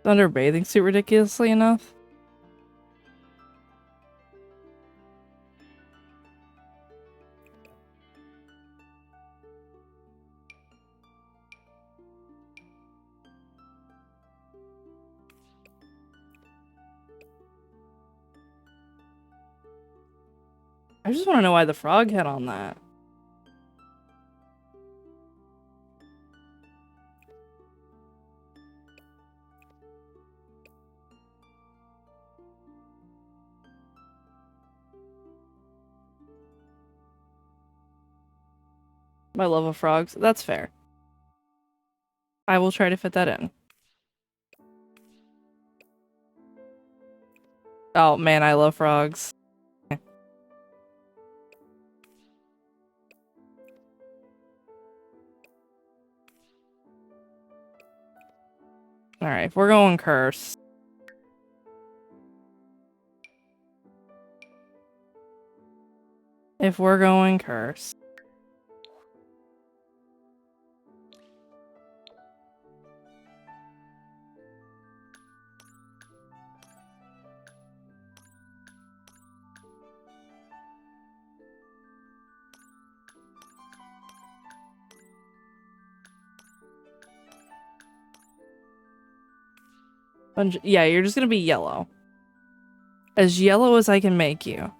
Under bathing suit ridiculously enough. I just want to know why the frog had on that. My love of frogs. That's fair. I will try to fit that in. Oh man, I love frogs. Alright, if we're going curse. If we're going curse. Yeah, you're just gonna be yellow. As yellow as I can make you.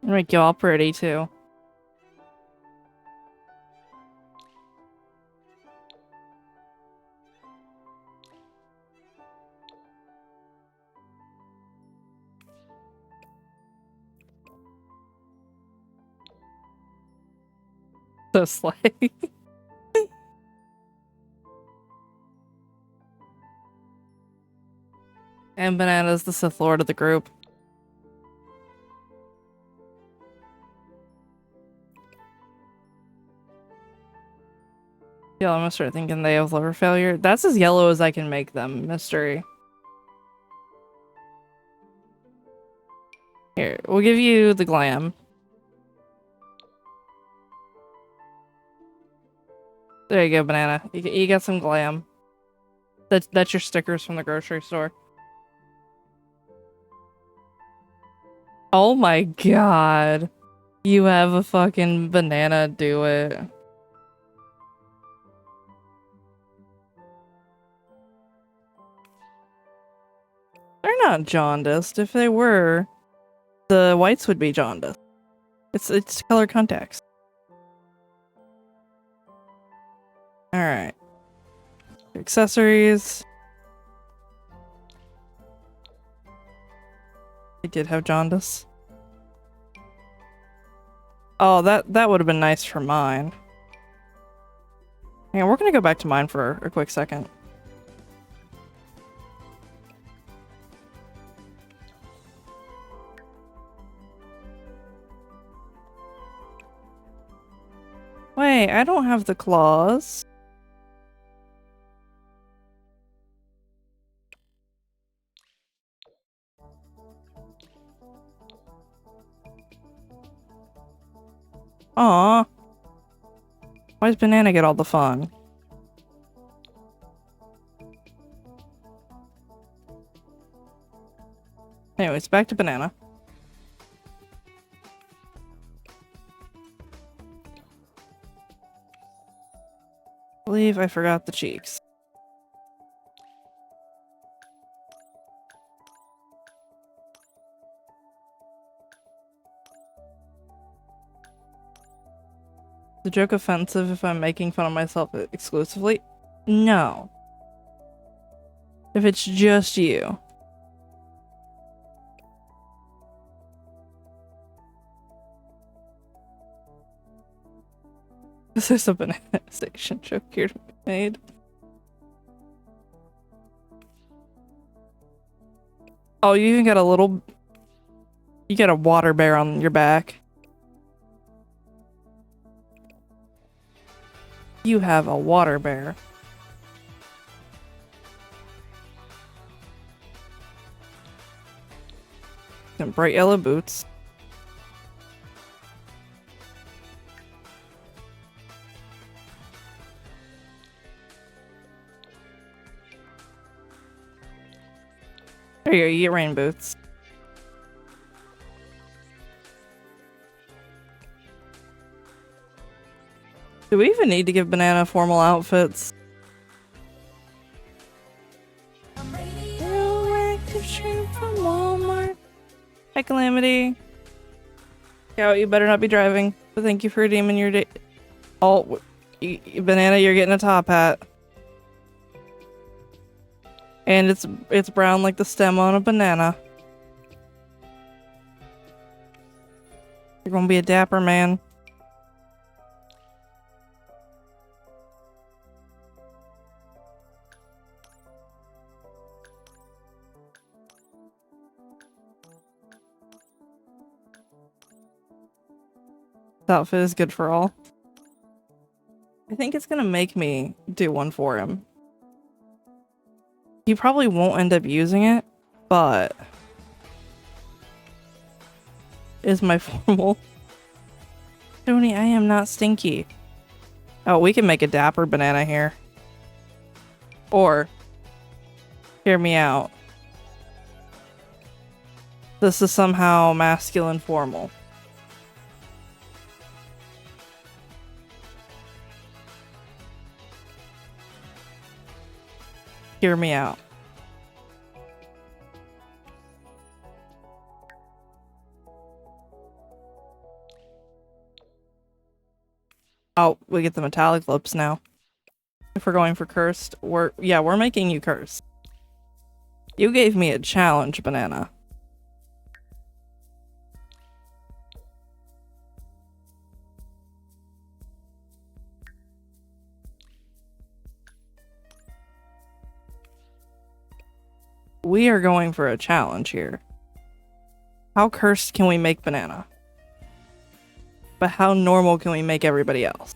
Make you all pretty too. So slay. And Banana's the Sith Lord of the group. Yeah, I'm gonna start thinking they have liver failure. That's as yellow as I can make them, mystery. Here, we'll give you the glam. There you go, Banana. You got some glam. That's your stickers from the grocery store. Oh my god. You have a fucking banana do it. They're not jaundiced. If they were, the whites would be jaundiced. It's color context. Alright. Accessories. I did have jaundice. Oh, that would have been nice for mine. Hang on, we're gonna go back to mine for a quick second. Wait, I don't have the claws. Aw. Why does Banana get all the fun? Anyways, back to Banana. I believe I forgot the cheeks. The joke offensive if I'm making fun of myself exclusively? No. If it's just you. This is a banana station joke here made. Oh, you even got a little... You got a water bear on your back. You have a water bear. Some bright yellow boots. There you go, you get rain boots. Do we even need to give Banana formal outfits? Radioactive shrimp from Walmart. Hi, Calamity. Scout, you better not be driving. But thank you for redeeming your day. Oh, Banana, you're getting a top hat. And it's brown like the stem on a banana. You're gonna be a dapper man. This outfit is good for all. I think it's gonna make me do one for him. He probably won't end up using it, but is my formal. Tony, I am not stinky. Oh, we can make a dapper banana here. Or, hear me out. This is somehow masculine formal. Hear me out. Oh, we get the metallic lips now. If we're going for cursed, we're making you cursed. You gave me a challenge, banana. We are going for a challenge here. How cursed can we make banana? But how normal can we make everybody else?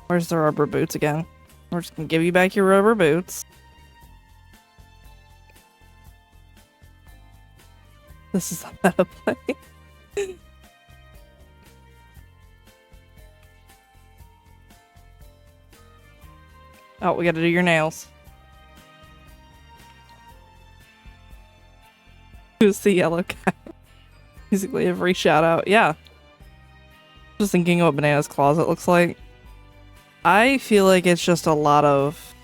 Where's the rubber boots again? We're just gonna give you back your rubber boots. This is a meta play. Oh, we gotta do your nails. Who's the yellow cat? Basically every shout out. Yeah. Just thinking of what Banana's closet looks like. I feel like it's just a lot of...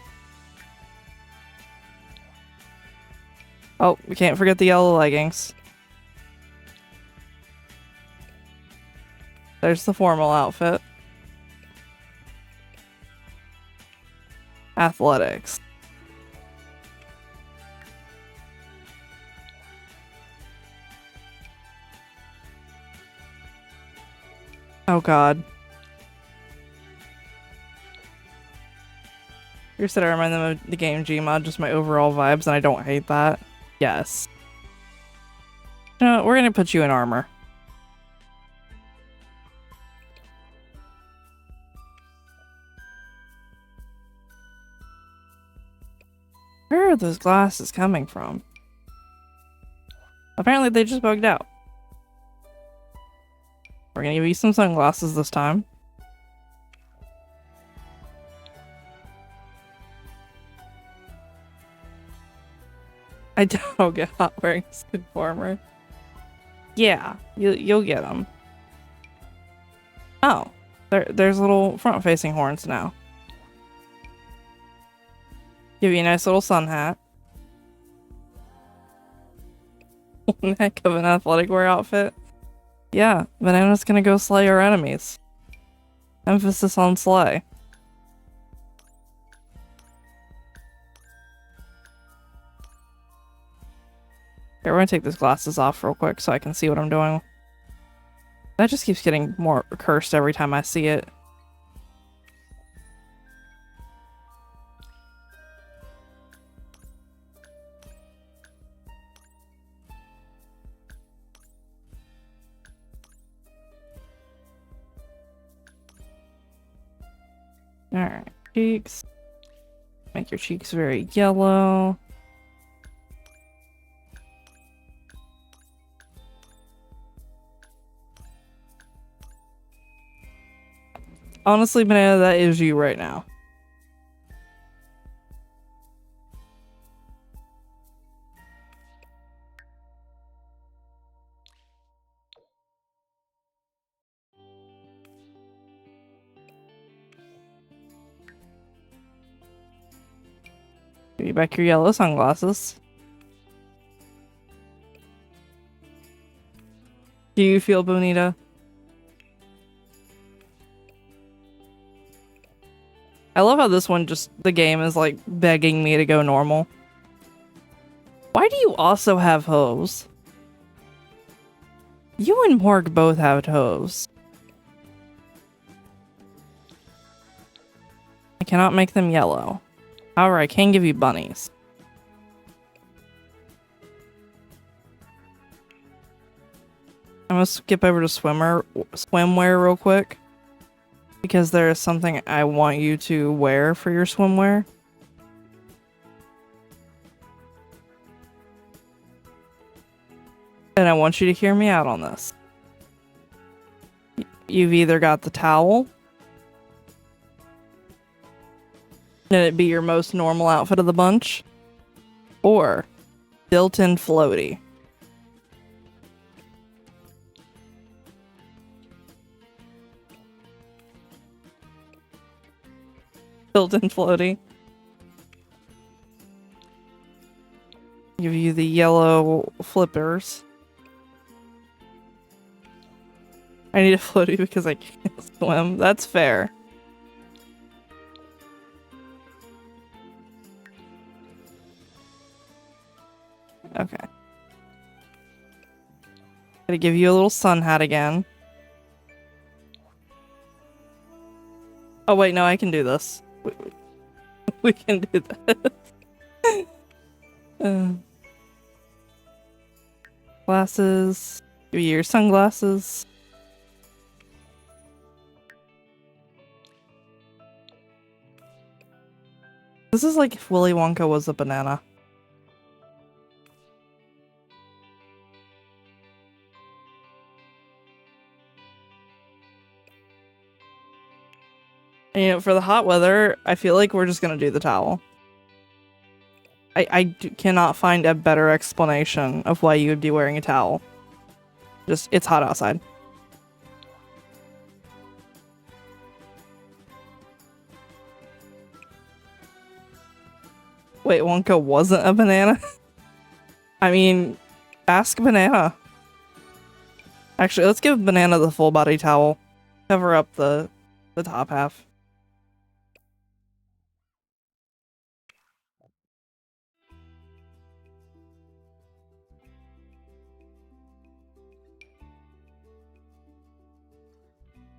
Oh, we can't forget the yellow leggings. There's the formal outfit. Athletics. Oh god. You said I remind them of the game Gmod, just my overall vibes, and I don't hate that. Yes. No, we're gonna put you in armor. Where are those glasses coming from? Apparently they just bugged out. We're gonna give you some sunglasses this time. I don't get hot wearing skin armor. Yeah, you'll get them. Oh, there's little front-facing horns now. Give you a nice little sun hat. Heck of an athletic wear outfit. Yeah, Banana's gonna go slay our enemies. Emphasis on slay. Here, we're gonna take these glasses off real quick so I can see what I'm doing. That just keeps getting more cursed every time I see it. Alright, cheeks. Make your cheeks very yellow. Honestly, Banana, that is you right now. Give you back your yellow sunglasses. Do you feel bonita? I love how this one just, the game is like begging me to go normal. Why do you also have hose? You and Morg both have hose. I cannot make them yellow. However, I can give you bunnies. I'm gonna skip over to swimwear real quick. Because there is something I want you to wear for your swimwear. And I want you to hear me out on this. you've either got the towel, and it'd be your most normal outfit of the bunch, or built-in floaty. Built-in floaty. Give you the yellow flippers. I need a floaty because I can't swim. That's fair. Okay. Gotta give you a little sun hat again. Oh wait, no, I can do this. We can do this. Glasses. Give you your sunglasses. This is like if Willy Wonka was a banana. And, you know, for the hot weather, I feel like we're just gonna do the towel. Cannot find a better explanation of why you would be wearing a towel. Just, it's hot outside. Wait, Wonka wasn't a banana? I mean, ask Banana. Actually, let's give Banana the full body towel. Cover up the top half.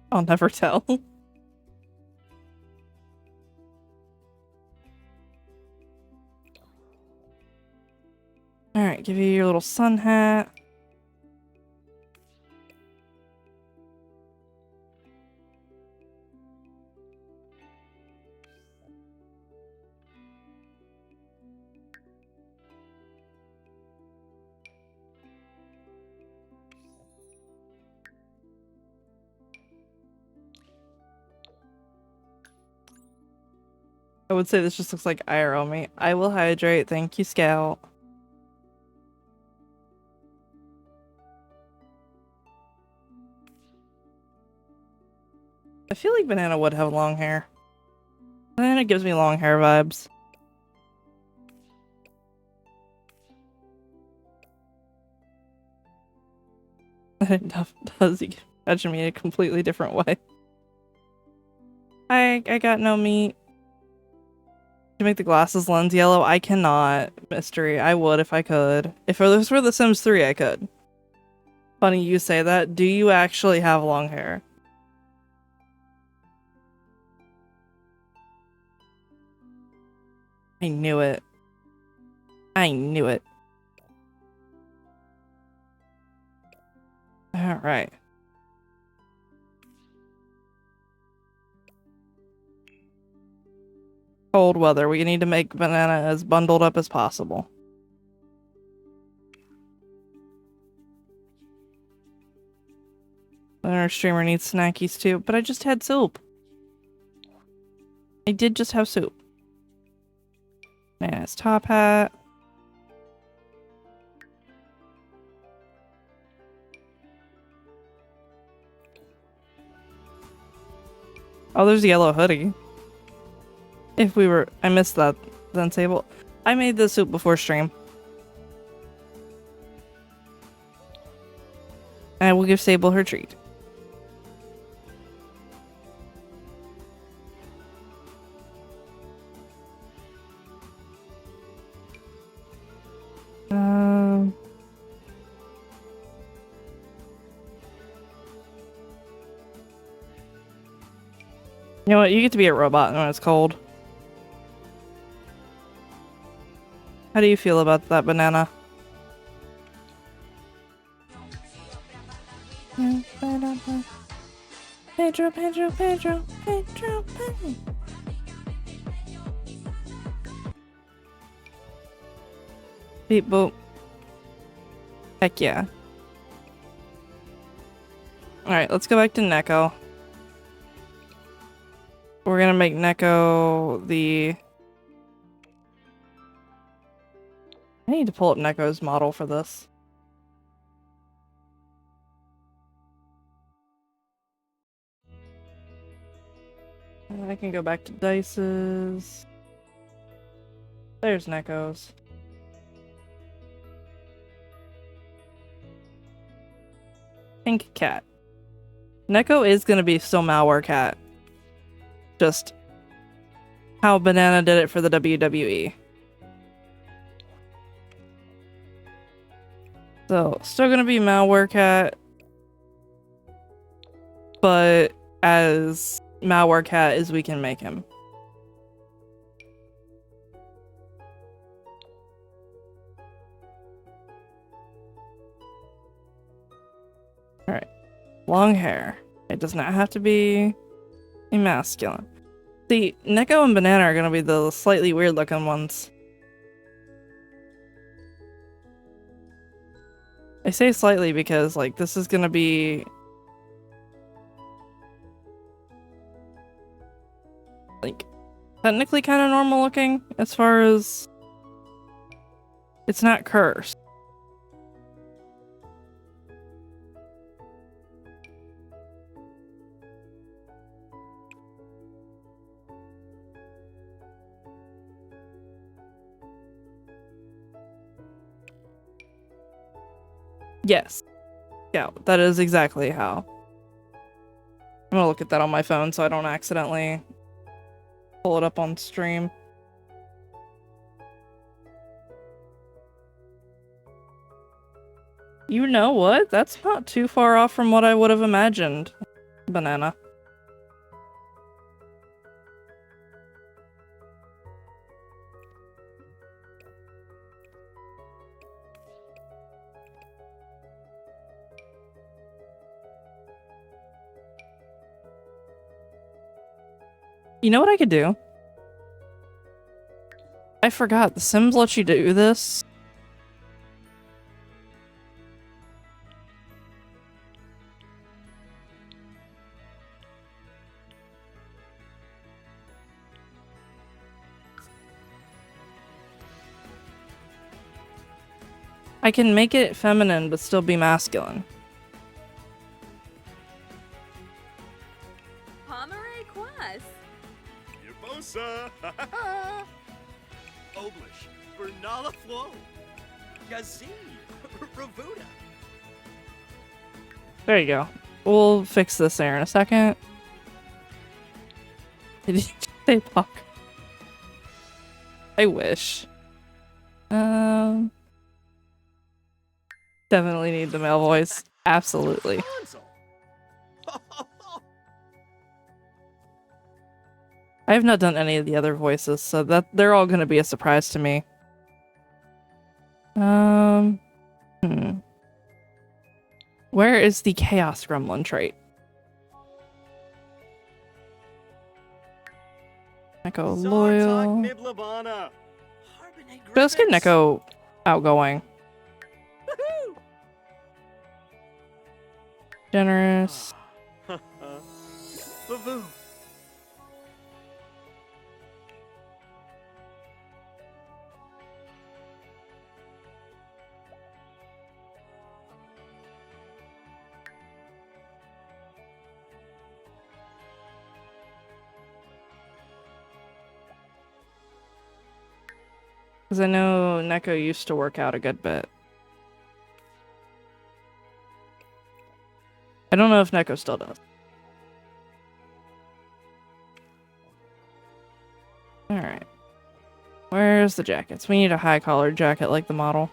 I'll never tell. Alright, give you your little sun hat. I would say this just looks like IRL me. I will hydrate. Thank you, Scout. I feel like Banana would have long hair. Banana gives me long hair vibes. It does. You can imagine me in a completely different way. I got no meat. To make the glasses lens yellow, I cannot. Mystery. I would if I could. If this were The Sims 3, I could. Funny you say that. Do you actually have long hair? I knew it. I knew it. Alright. Cold weather. We need to make Banana as bundled up as possible. And our streamer needs snackies too, but I just had soup. I did just have soup. Banana's top hat. Oh, there's a yellow hoodie. If we were... I missed that. Then Sable. I made the soup before stream. And I will give Sable her treat. You know what? You get to be a robot when it's cold. How do you feel about that, Banana? Pedro, Pedro, Pedro, Pedro, Pedro. Beep boop. Heck yeah. Alright, let's go back to Neko. We're gonna make Neko the... I need to pull up Neko's model for this. And I can go back to Dice's. There's Neko's. Pink cat. Neko is gonna be still Malware Cat. Just how Banana did it for the WWE. So, still gonna be Malware Cat, but as Malware Cat as we can make him. Alright. Long hair. It does not have to be a masculine. See, Neko and Banana are gonna be the slightly weird looking ones. I say slightly because, like, this is gonna be... like, technically kind of normal looking, as far as... it's not cursed. Yes. Yeah, that is exactly how. I'm gonna look at that on my phone so I don't accidentally pull it up on stream. You know what? That's not too far off from what I would have imagined. Banana. You know what I could do? I forgot, the Sims lets you do this. I can make it feminine but still be masculine. Pomeray Quas. Yerbosa! Oblish, Bernala Flo, Yazee, Ravuda. There you go. We'll fix this there in a second. Did you say Puck? I wish. Definitely need the male voice. Absolutely. I have not done any of the other voices, so that they're all going to be a surprise to me. Where is the Chaos Gremlin trait? Neko loyal. But let's get Neko outgoing. Generous. Because I know Neko used to work out a good bit. I don't know if Neko still does. Alright. Where's the jackets? We need a high-collared jacket like the model.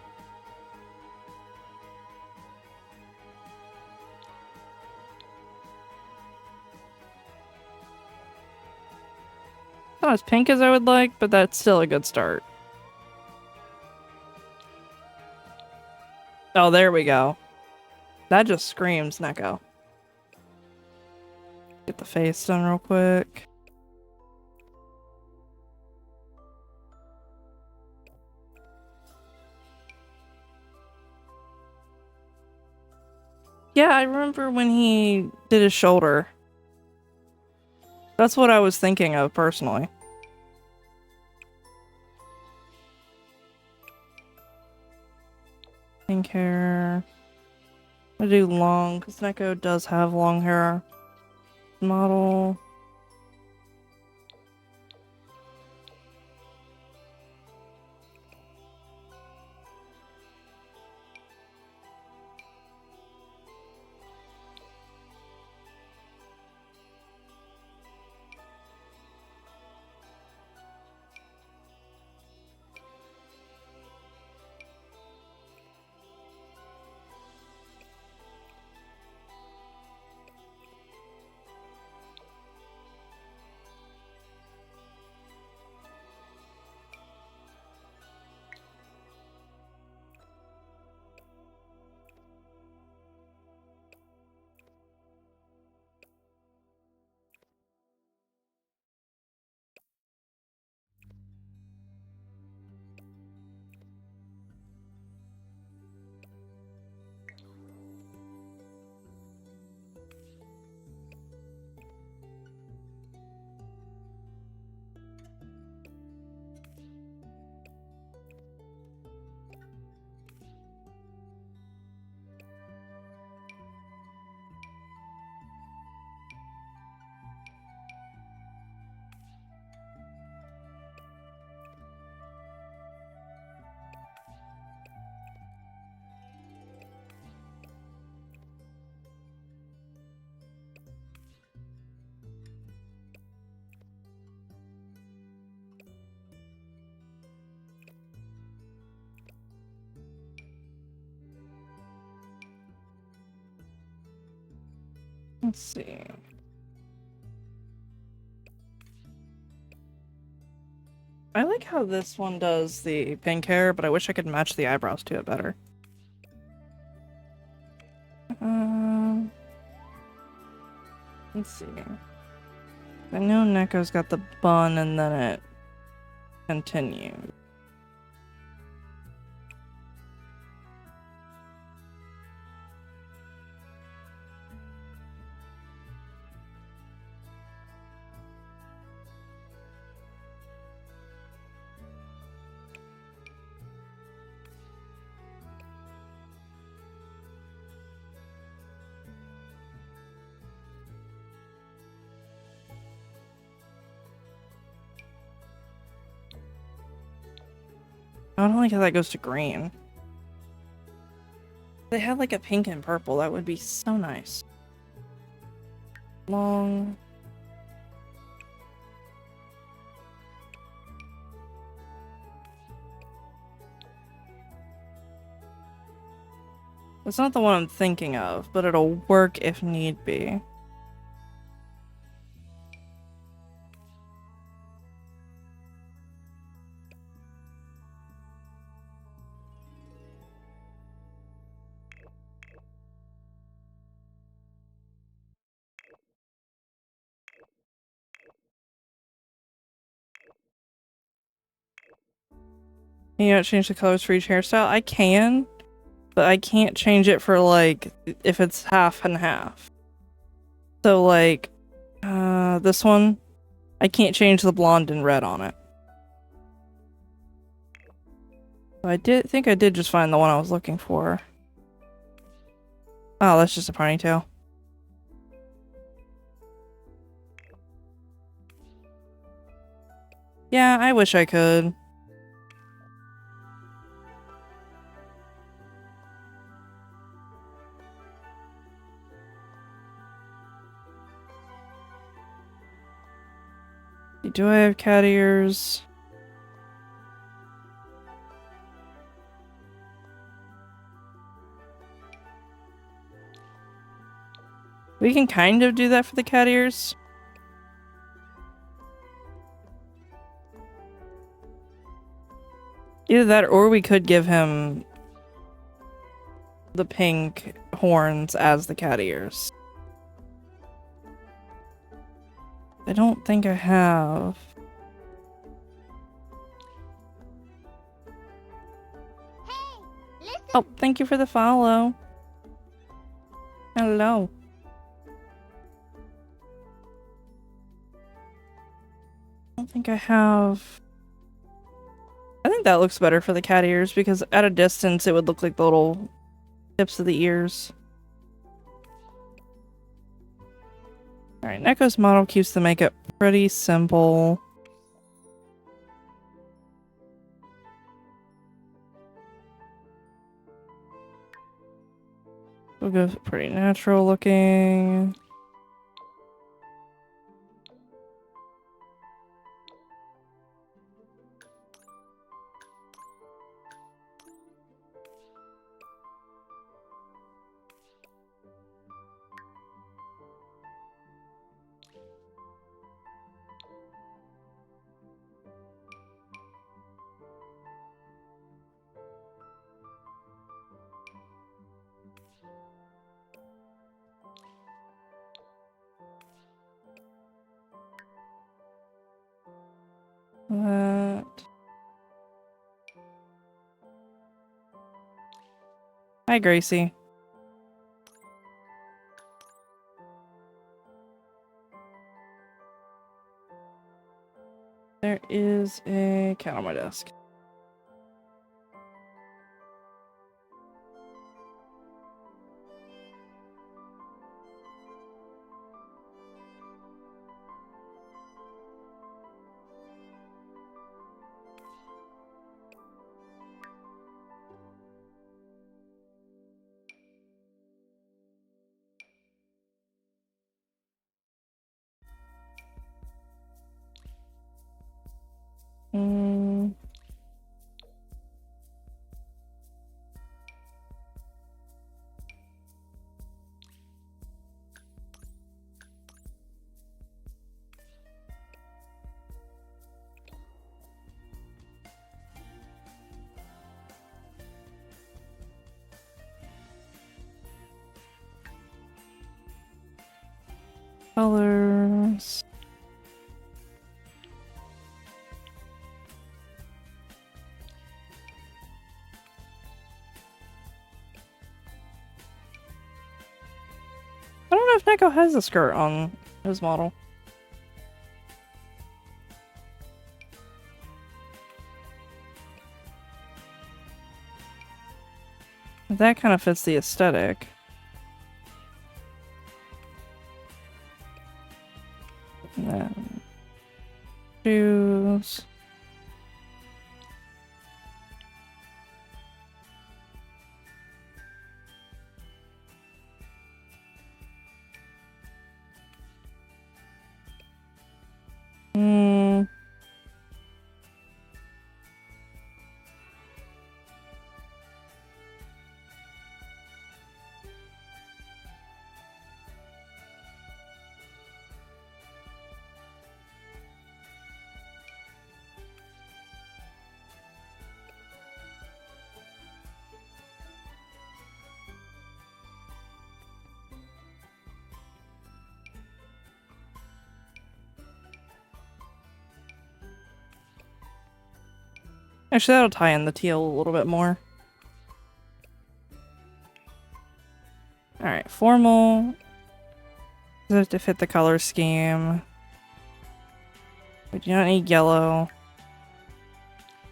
Not as pink as I would like, but that's still a good start. Oh, there we go. That just screams Neko. Get the face done real quick. Yeah, I remember when he did his shoulder. That's what I was thinking of, personally. Pink hair. I do long, because Neko does have long hair. Model. Let's see. I like how this one does the pink hair, but I wish I could match the eyebrows to it better. Let's see. I know Neko's got the bun and then it continues. I don't like how that goes to green. They had like a pink and purple, that would be so nice. Long. It's not the one I'm thinking of, but it'll work if need be. You don't change the colors for each hairstyle? I can, but I can't change it for like if it's half and half. So like this one, I can't change the blonde and red on it. I think I did just find the one I was looking for. Oh, that's just a ponytail. Yeah, I wish I could. Do I have cat ears? We can kind of do that for the cat ears. Either that or we could give him the pink horns as the cat ears. I don't think I have. Oh, thank you for the follow. Hello. I don't think I have... I think that looks better for the cat ears because at a distance it would look like the little tips of the ears. Alright, Neko's model keeps the makeup pretty simple. We'll go pretty natural looking. That. Hi, Gracie. There is a cat on my desk. Colors. I don't know if Neko has a skirt on his model. That kind of fits the aesthetic. And then shoes. Actually, that'll tie in the teal a little bit more. Alright, formal. Does have to fit the color scheme. We do not need yellow.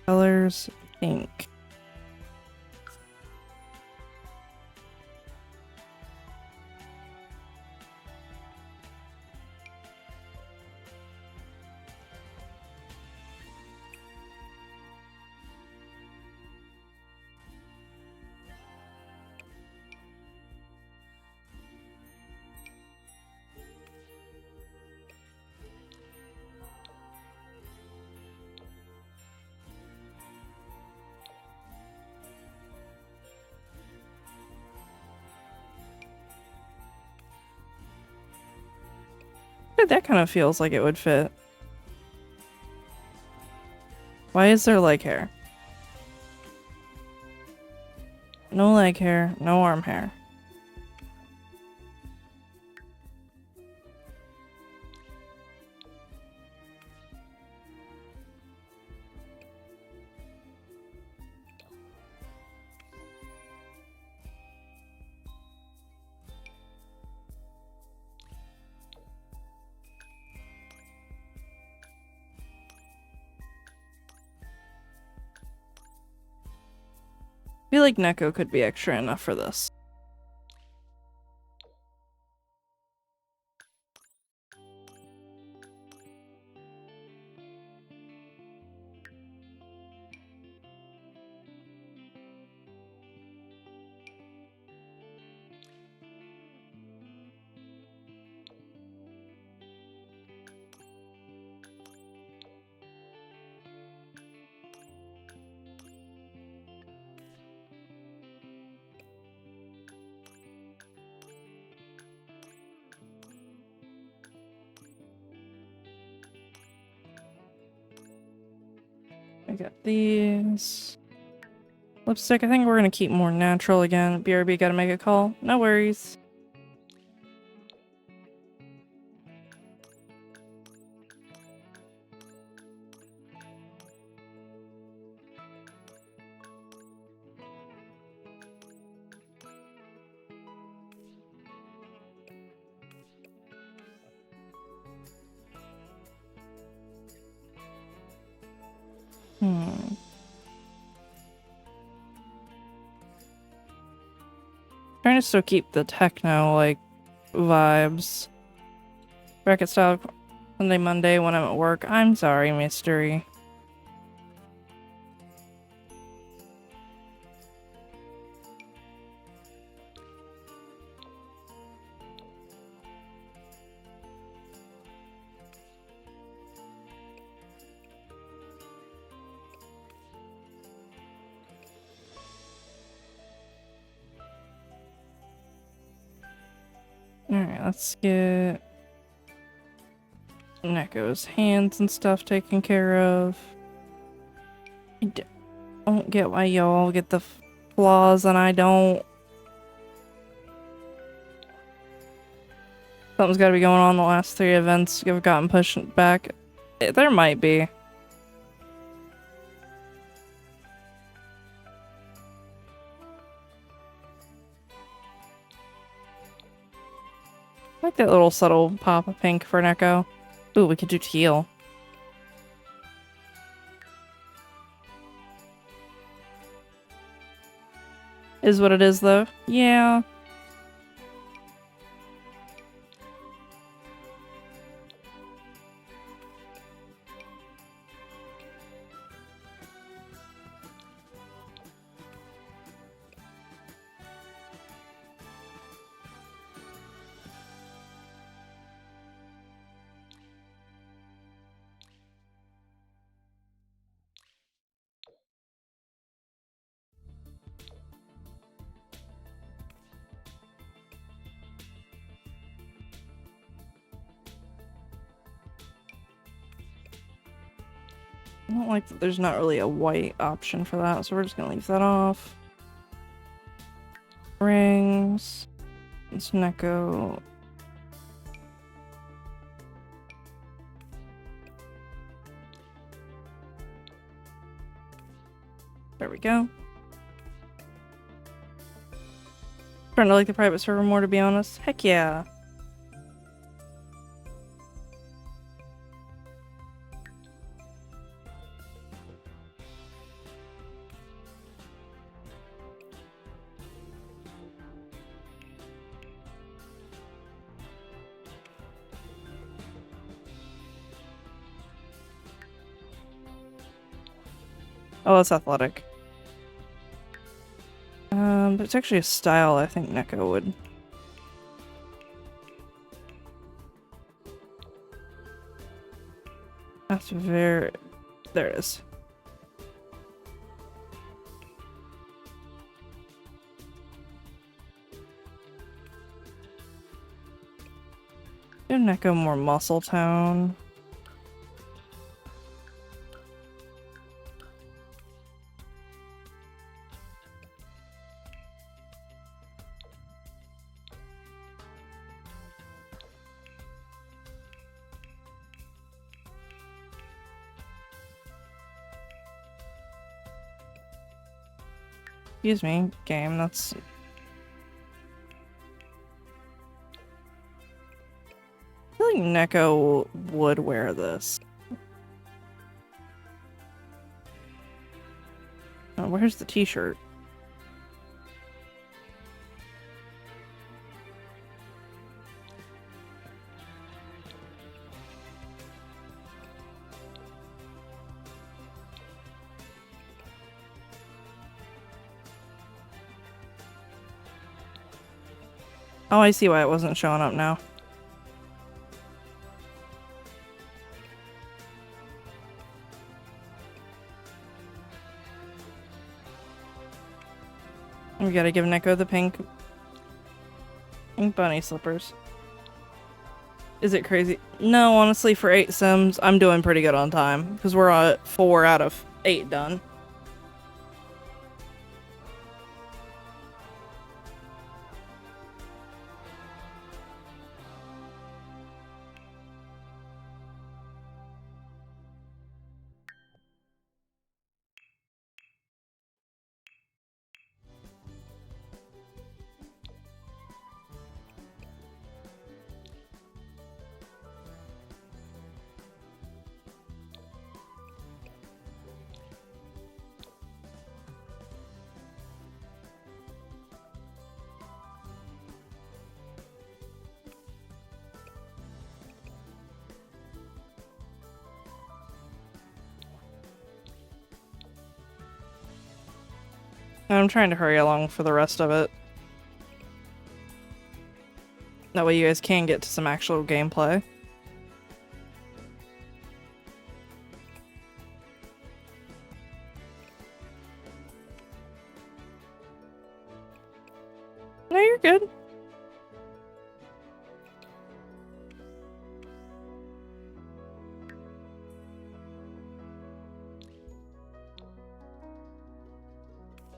Colors, pink. That kind of feels like it would fit. Why is there leg hair? No leg hair, no arm hair. feel like Neko could be extra enough for this. I got these. Lipstick, I think we're gonna keep more natural again. BRB gotta make a call. No worries. Trying to still keep the techno, like, vibes. Bracket style Sunday, Monday when I'm at work. I'm sorry, mystery. Alright, let's get Neko's hands and stuff taken care of. I don't get why y'all get the flaws and I don't. Something's gotta be going on the last 3 events have gotten pushed back. There might be. I like that little subtle pop of pink for Neko. Ooh, we could do teal. Is what it is, though. Yeah. I don't like that there's not really a white option for that, so we're just gonna leave that off. Rings. It's Neko. There we go. Starting to like the private server more, to be honest. Heck yeah. Oh, it's athletic. But it's actually a style I think Neko would. That's very... There it is. Give Neko more muscle tone. Excuse me, game, that's... I feel like Neko would wear this. Oh, where's the t-shirt? Oh, I see why it wasn't showing up now. We gotta give Neko the pink bunny slippers. Is it crazy? No, honestly, for 8 Sims, I'm doing pretty good on time because we're at 4 out of 8 done. I'm trying to hurry along for the rest of it. That way you guys can get to some actual gameplay. No, you're good.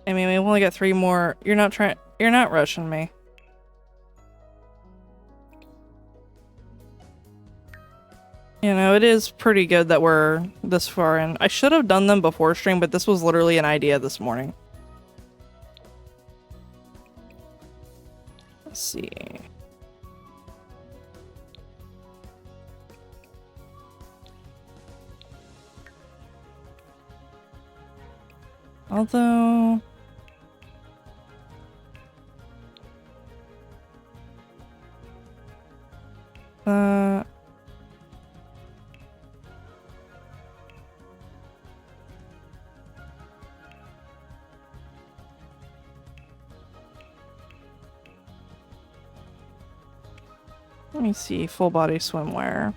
I mean, we've only got 3 more. You're not rushing me. You know, it is pretty good that we're this far in. I should have done them before stream, but this was literally an idea this morning. Let's see. Although... Let me see, full body swimwear.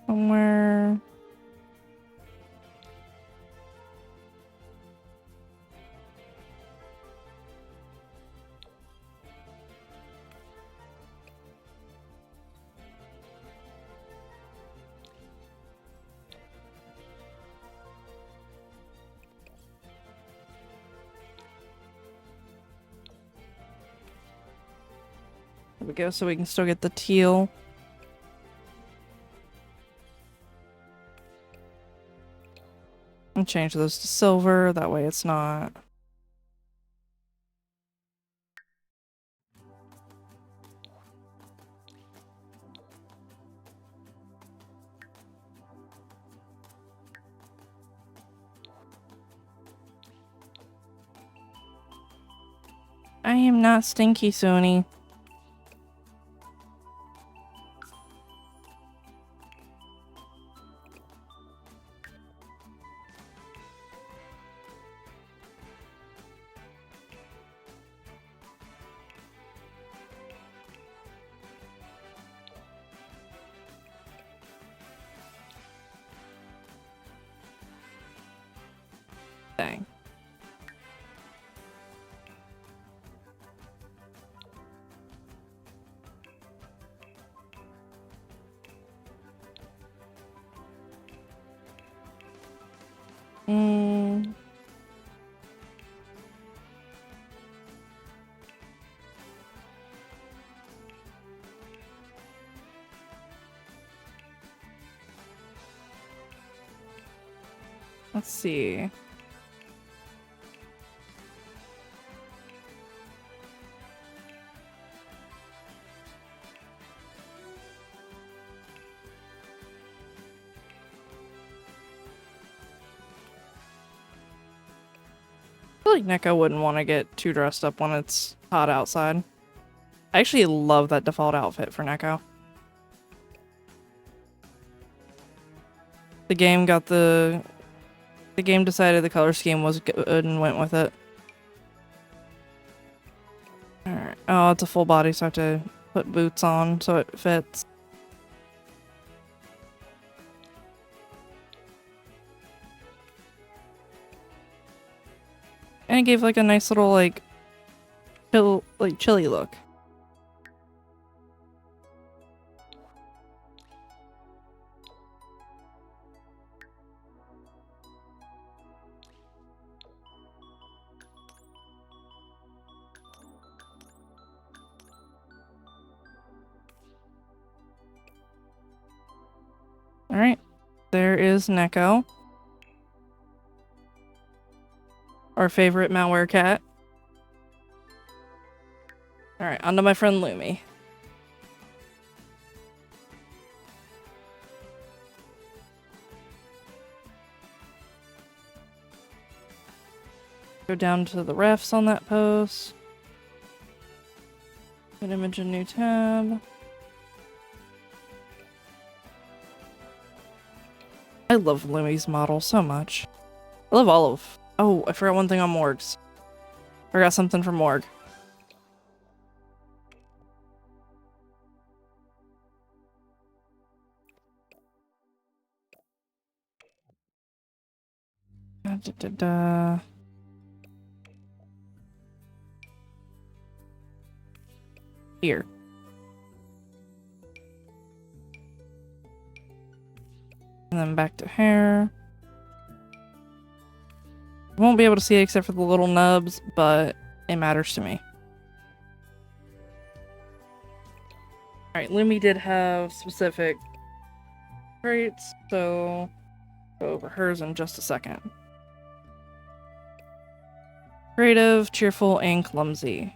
Somewhere. There we go, so we can still get the teal. And change those to silver, that way it's not... I am not stinky, Sony. Dang. Let's see. feel like Neko wouldn't want to get too dressed up when it's hot outside. I actually love that default outfit for Neko. The game got the game decided the color scheme was good and went with it. Alright. Oh, it's a full body, so I have to put boots on so it fits. And it gave like a nice little like chilly look. Alright, there is Neko. Our favorite malware cat. Alright, on to my friend Lumi. Go down to the refs on that post. Put image a new tab. I love Lumi's model so much. I love all of... Oh, I forgot one thing on Morgs. Forgot something from Morg. Here. And then back to hair. I won't be able to see it except for the little nubs, but it matters to me. Alright, Lumi did have specific traits, so go over hers in just a second. Creative, cheerful, and clumsy.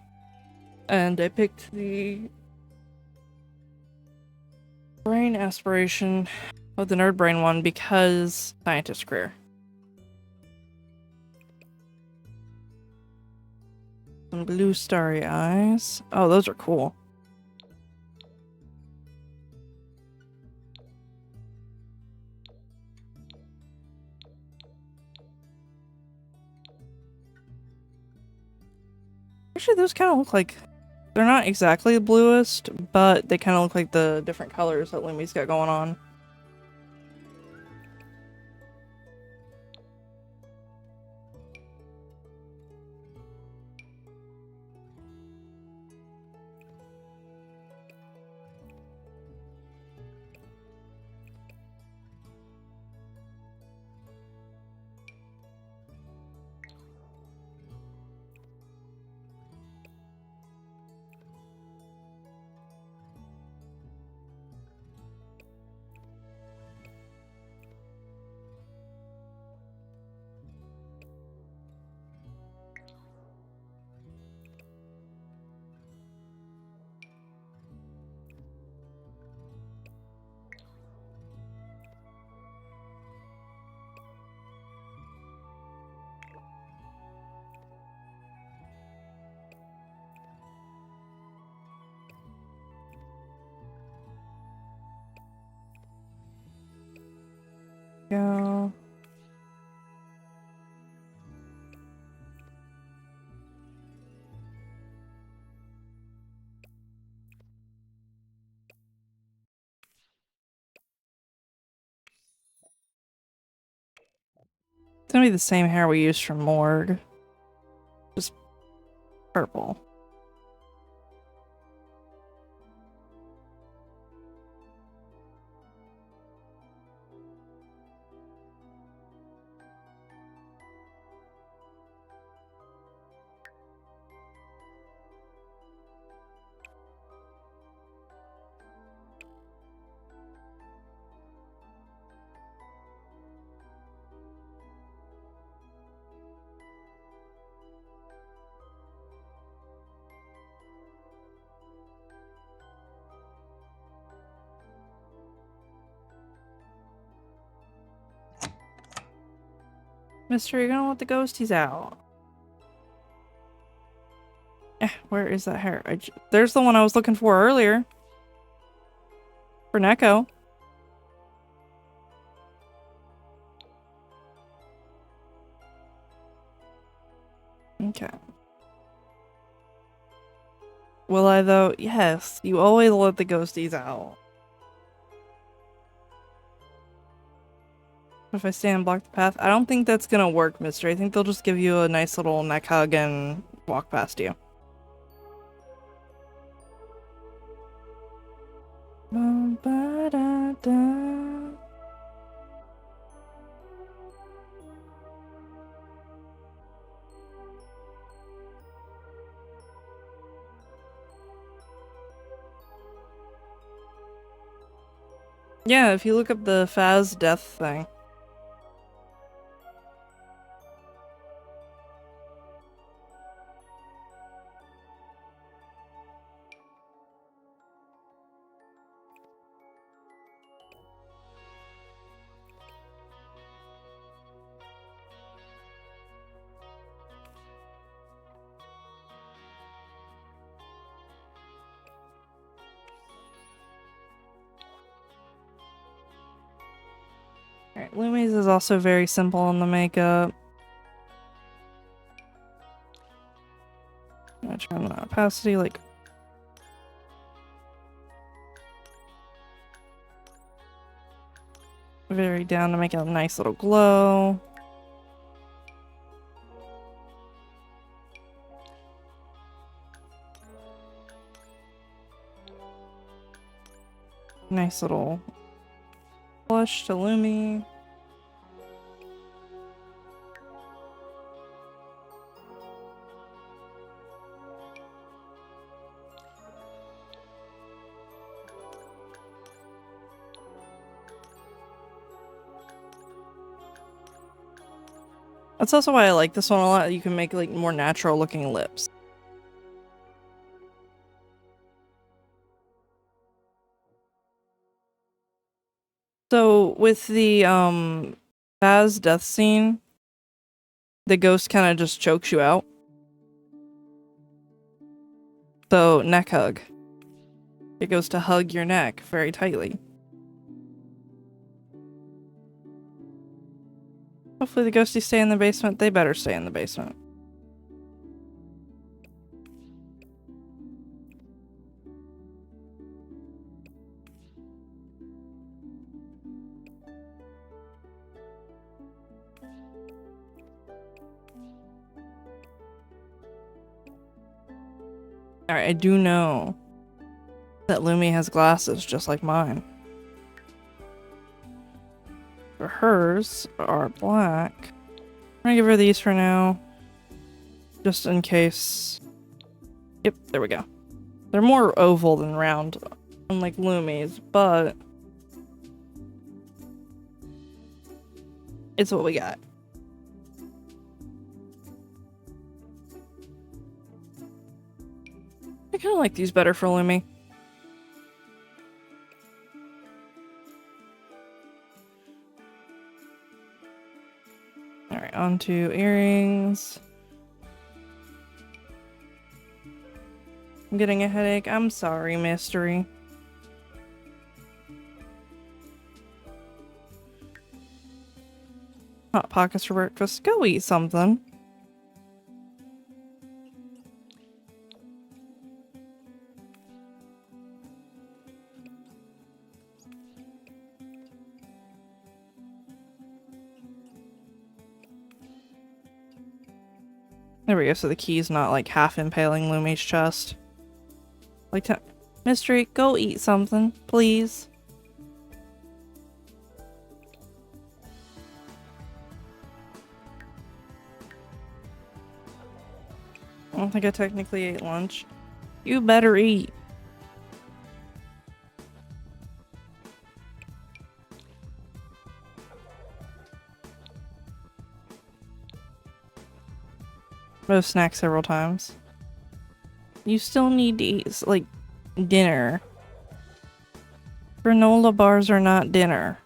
And I picked the brain aspiration of the nerd brain one because scientist career. Some blue starry eyes. Oh, those are cool. Actually, those kind of look like... They're not exactly the bluest, but they kind of look like the different colors that Lumi's got going on. Go. It's gonna be the same hair we used from Morg. Just purple. Mister, you're gonna let the ghosties out. Where is that hair? There's the one I was looking for earlier. For Neko. Okay. Will I though? Yes. You always let the ghosties out. If I stand and block the path, I don't think that's gonna work, mister. I think they'll just give you a nice little neck hug and walk past you. Yeah, if you look up the Faz death thing. Alright, Lumi's is also very simple on the makeup. I'm gonna turn the opacity like very down to make it a nice little glow. Nice little blush to Lumi. That's also why I like this one a lot. You can make like more natural looking lips. So with the Baz death scene, the ghost kind of just chokes you out. So neck hug. It goes to hug your neck very tightly. Hopefully the ghosties stay in the basement. They better stay in the basement. Alright, I do know that Lumi has glasses just like mine. For hers are black. I'm gonna give her these for now. Just in case. Yep, there we go. They're more oval than round, unlike Lumi's, but it's what we got. I kind of like these better for Lumi. Alright, on to earrings. I'm getting a headache. I'm sorry, mystery. Hot Pockets for breakfast. Go eat something. There we go, so the key's not like half impaling Lumi's chest. Like, mystery, go eat something, please. I don't think I technically ate lunch. You better eat. I've snacked several times. You still need to eat, like, dinner. Granola bars are not dinner.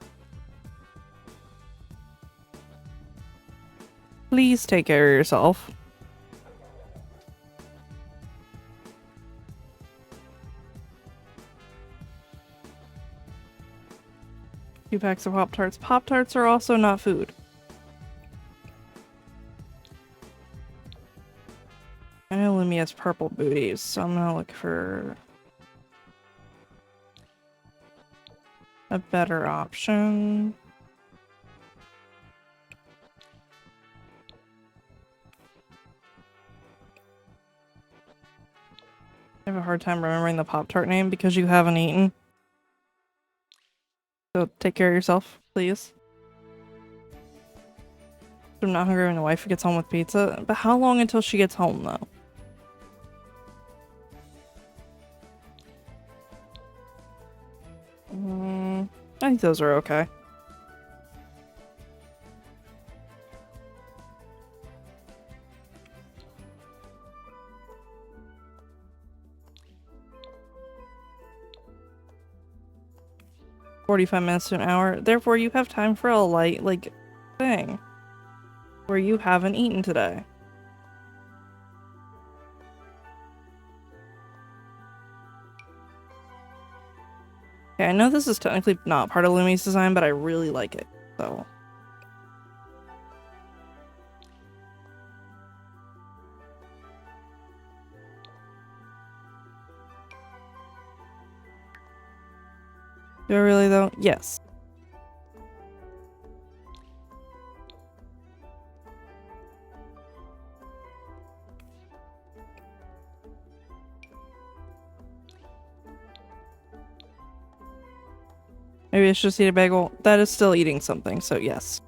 Please take care of yourself. 2 packs of Pop-Tarts. Pop-Tarts are also not food. I know Lumi has purple booties, so I'm gonna look for a better option. I have a hard time remembering the Pop-Tart name because you haven't eaten. So take care of yourself, please. I'm not hungry when the wife gets home with pizza. But how long until she gets home, though? I think those are okay. $45 to an hour. Therefore, you have time for a light, like, thing. Where you haven't eaten today. Okay, I know this is technically not part of Lumi's design, but I really like it, so. Do I really though? Yes. Maybe I should just eat a bagel. That is still eating something, so yes.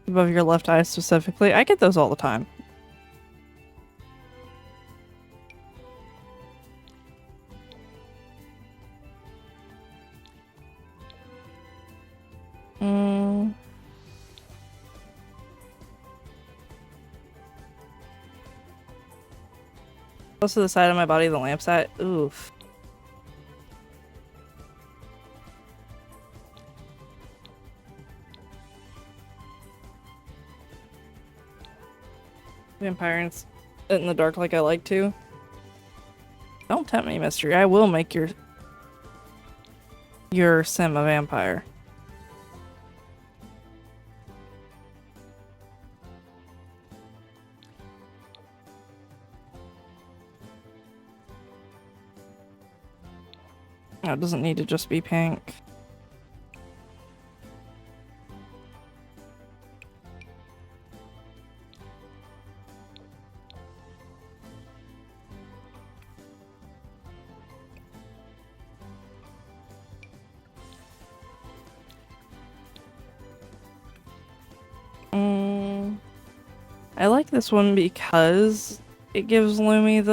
Above your left eye specifically. I get those all the time. Close to the side of my body, the lamp's at. Oof. Vampire in the dark like I like to. Don't tempt me, mystery. I will make your sim a vampire. No, it doesn't need to just be pink. I like this one because it gives Lumi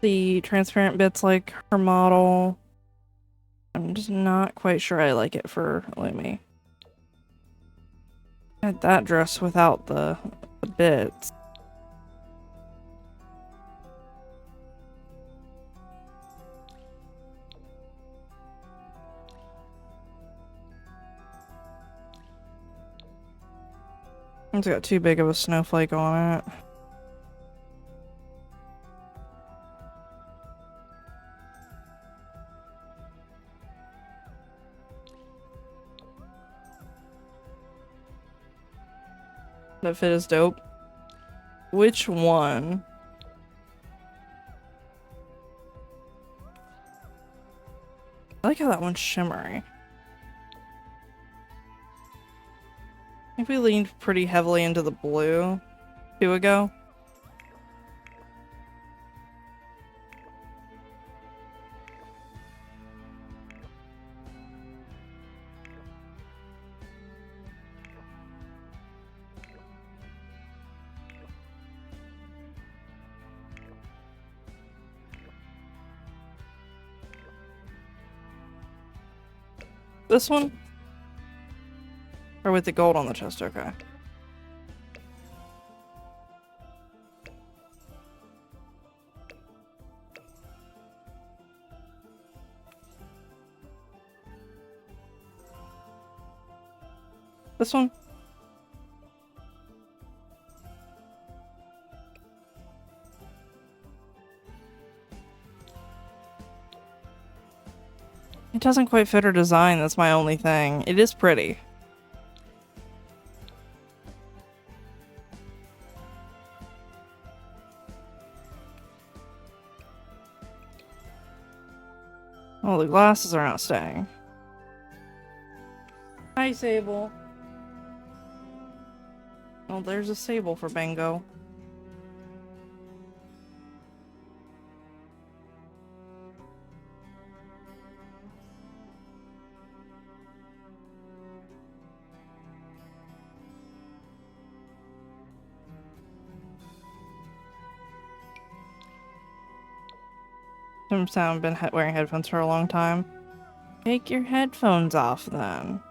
the transparent bits like her model. I'm just not quite sure I like it for Lumi. I had that dress without the bits. It's got too big of a snowflake on it. That fit is dope. Which one? I like how that one's shimmery. I think we leaned pretty heavily into the blue 2 ago. This one? Or with the gold on the chest, okay. This one? It doesn't quite fit her design, that's my only thing. It is pretty. Oh, the glasses are not staying. Hi, Sable. Oh, there's a Sable for bingo. Some sound been wearing headphones for a long time. Take your headphones off then.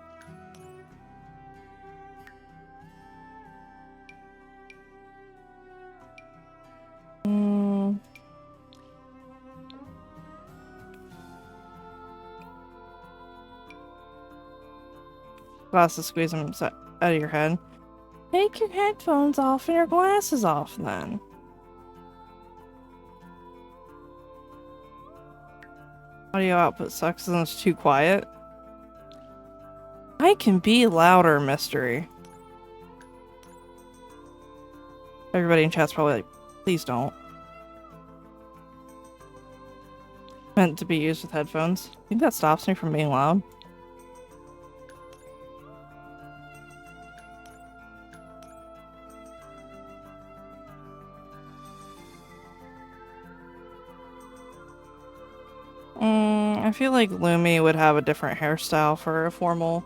Glasses squeeze them out of your head. Take your headphones off and your glasses off then. Audio output sucks and it's too quiet. I can be louder, mystery. Everybody in chat's probably like, please don't. Meant to be used with headphones. I think that stops me from being loud. I feel like Lumi would have a different hairstyle for a formal.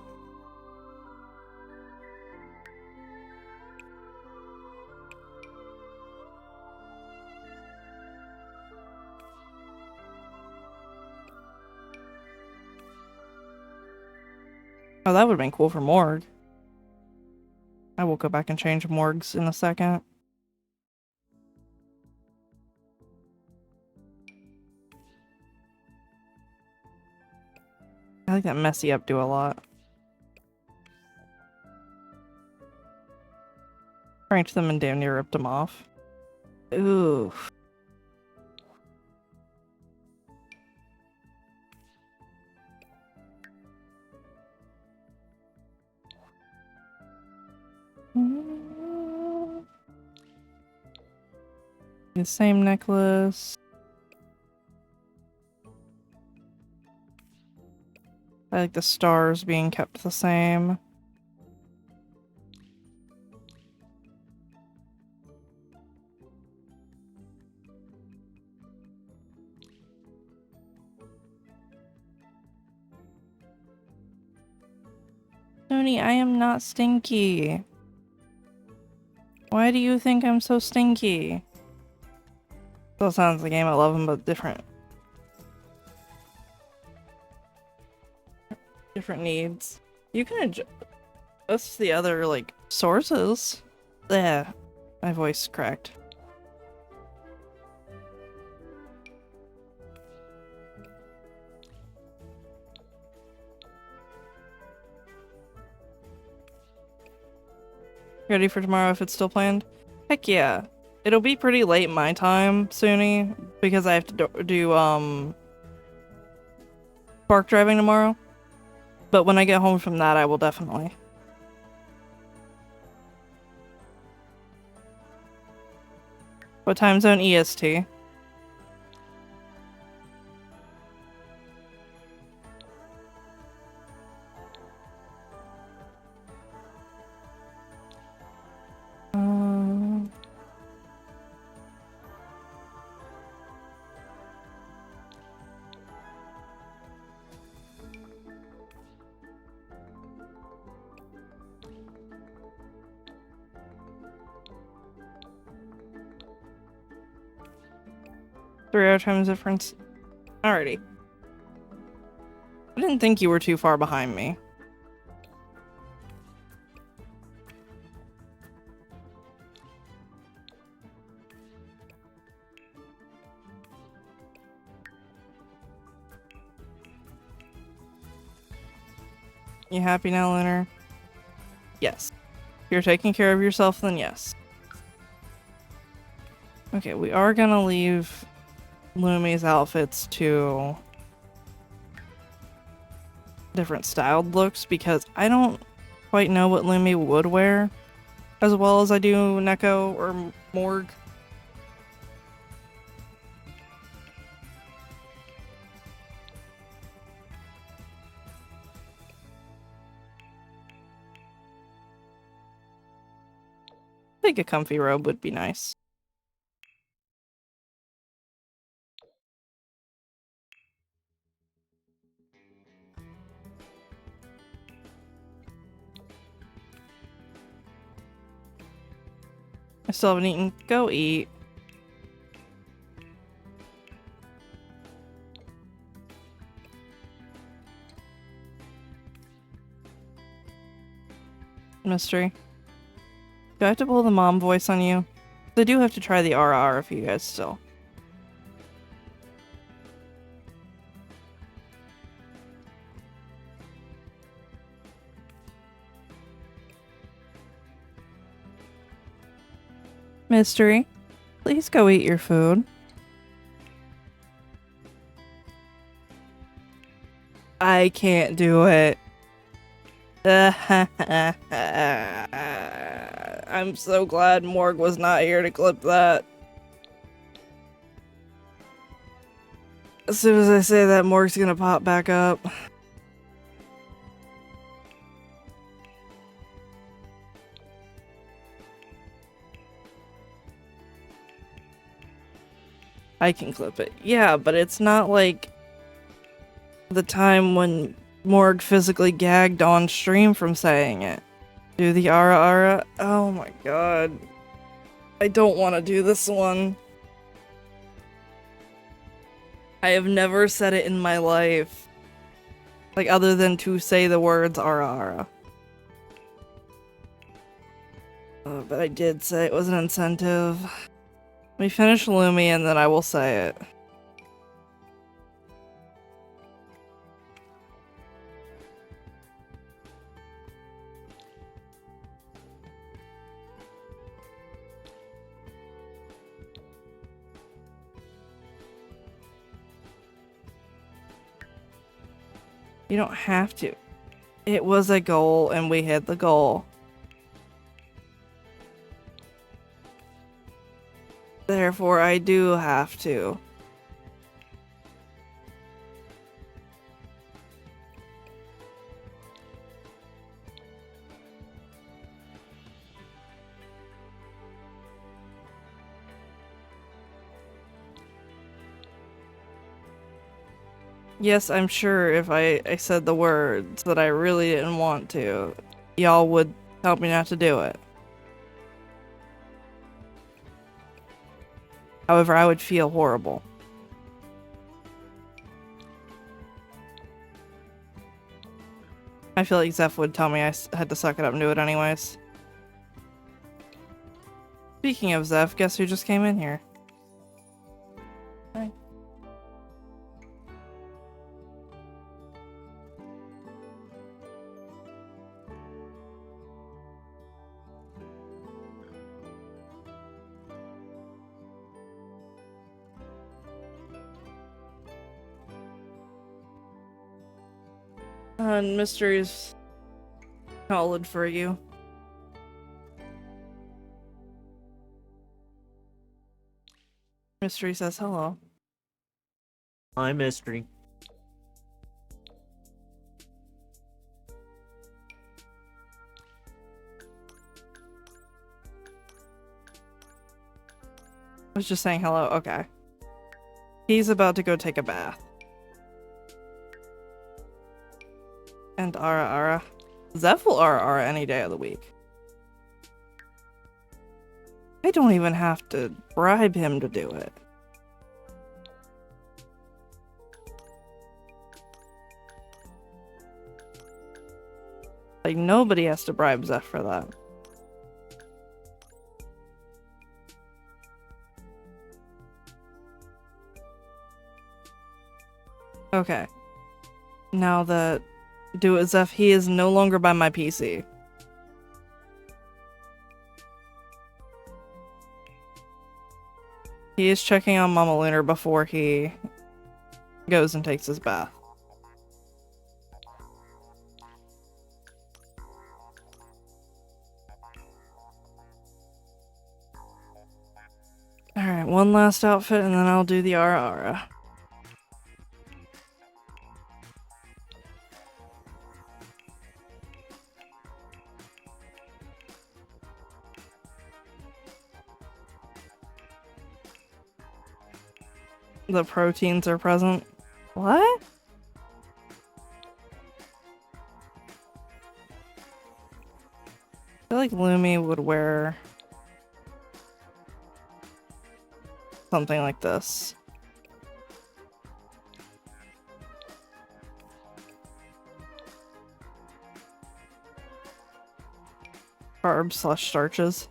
Oh, that would have been cool for Morg. I will go back and change Morgs in a second. I like that messy updo a lot. Pranked them and damn near ripped them off. Ooh. The same necklace. I like the stars being kept the same. Tony, I am not stinky. Why do you think I'm so stinky? Still sounds like a game I love them, but different. Different needs. You can adjust the other, like, sources. Yeah, my voice cracked. Ready for tomorrow if it's still planned? Heck yeah. It'll be pretty late my time, Suni, because I have to do bark driving tomorrow. But when I get home from that, I will definitely. What time zone? EST. Three-hour time difference. Alrighty. I didn't think you were too far behind me. You happy now, Lunar? Yes. If you're taking care of yourself, then yes. Okay, we are gonna leave Lumi's outfits to different styled looks because I don't quite know what Lumi would wear as well as I do Neko or Morg. I think a comfy robe would be nice. I still haven't eaten. Go eat. Mystery. Do I have to pull the mom voice on you? I do have to try the RR for you guys still. Mystery, please go eat your food. I can't do it. I'm so glad Morg was not here to clip that. As soon as I say that, Morg's gonna pop back up. I can clip it. Yeah, but it's not like the time when Morg physically gagged on stream from saying it. Do the ara ara. Oh my god. I don't want to do this one. I have never said it in my life. Like, other than to say the words ara ara. But I did say it was an incentive. Let me finish Lumi and then I will say it. You don't have to. It was a goal and we hit the goal. Therefore, I do have to. Yes, I'm sure if I said the words that I really didn't want to, y'all would tell me not to do it. However, I would feel horrible. I feel like Zeph would tell me I had to suck it up and do it anyways. Speaking of Zeph, guess who just came in here? Hi. And Mystery's solid for you. Mystery says hello. Hi, Mystery. I was just saying hello. Okay. He's about to go take a bath. And Ara Ara. Zeph will Ara Ara any day of the week. I don't even have to bribe him to do it. Like, nobody has to bribe Zeph for that. Okay. Now that Do It Zeph, he is no longer by my PC. He is checking on Mama Lunar before he goes and takes his bath. Alright, one last outfit and then I'll do the Ara Ara. The proteins are present. What? I feel like Lumi would wear something like this. Carbs/starches.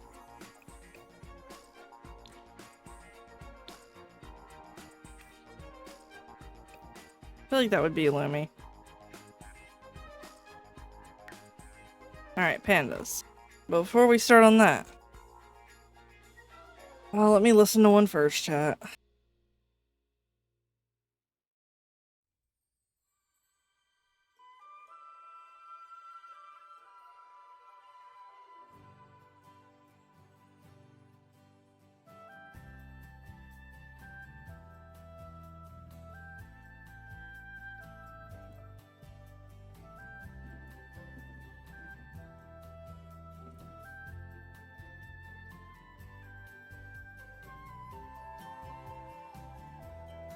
I feel like that would be Lumi. Alright, pandas. But before we start on that, well, let me listen to one first, chat.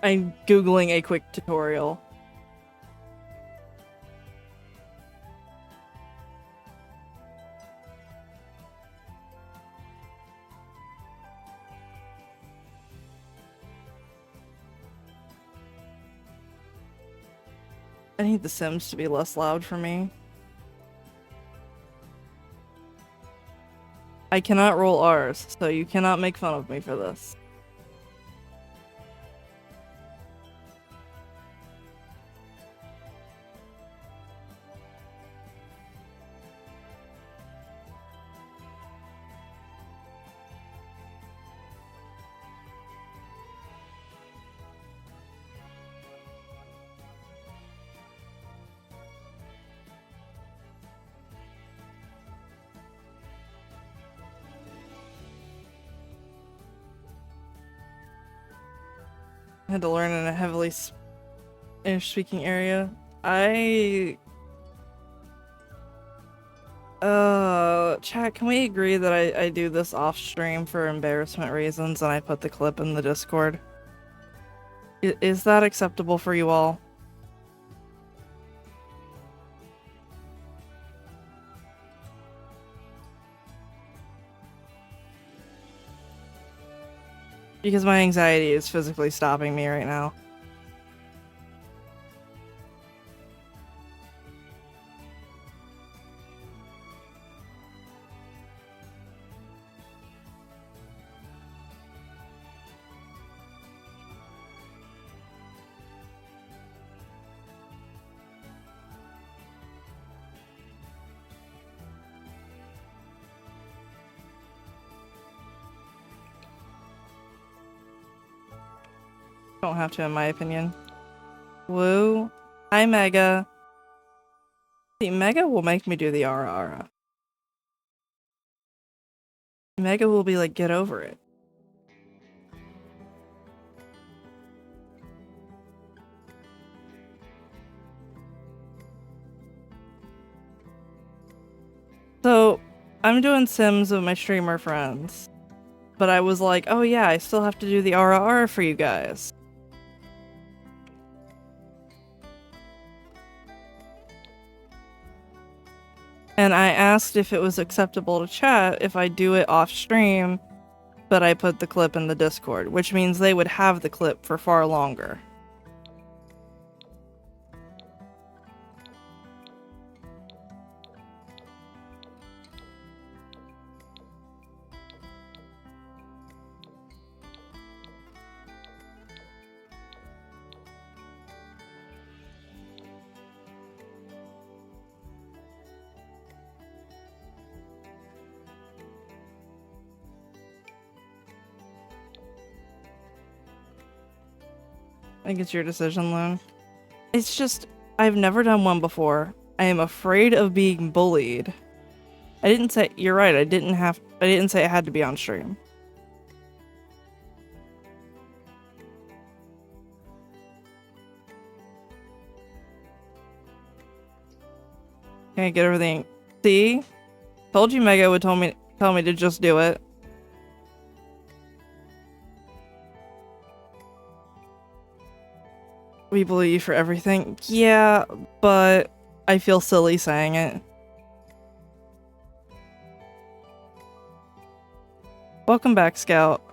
I'm googling a quick tutorial. I need the Sims to be less loud for me. I cannot roll R's, so you cannot make fun of me for this. I had to learn in a heavily English-speaking area. Chat, can we agree that I do this off-stream for embarrassment reasons and I put the clip in the Discord? Is that acceptable for you all? Because my anxiety is physically stopping me right now. Don't have to, in my opinion. Woo. Hi, Mega. See, Mega will make me do the Ara Ara. Mega will be like, get over it. So, I'm doing Sims with my streamer friends. But I was like, oh yeah, I still have to do the Ara Ara for you guys. And I asked if it was acceptable to chat if I do it off stream, but I put the clip in the Discord, which means they would have the clip for far longer. I think it's your decision, Loon. It's just, I've never done one before. I am afraid of being bullied. I didn't say, you're right, I didn't say it had to be on stream. Can't get everything. See? Told you Mega would tell me to just do it. We bully you for everything. Yeah, but I feel silly saying it. Welcome back, Scout.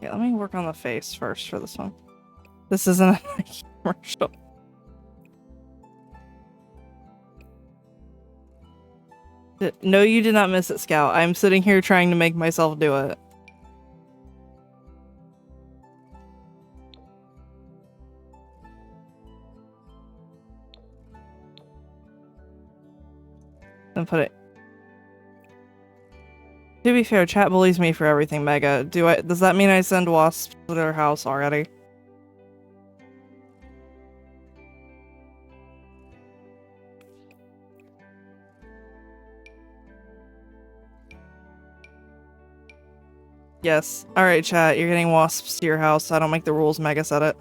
Yeah, let me work on the face first for this one. This isn't a commercial. No, you did not miss it, Scout. I'm sitting here trying to make myself do it. Then put it. To be fair, chat bullies me for everything, Mega. Does that mean I send wasps to their house already? Yes. Alright, chat, you're getting wasps to your house. I don't make the rules, Mega said it.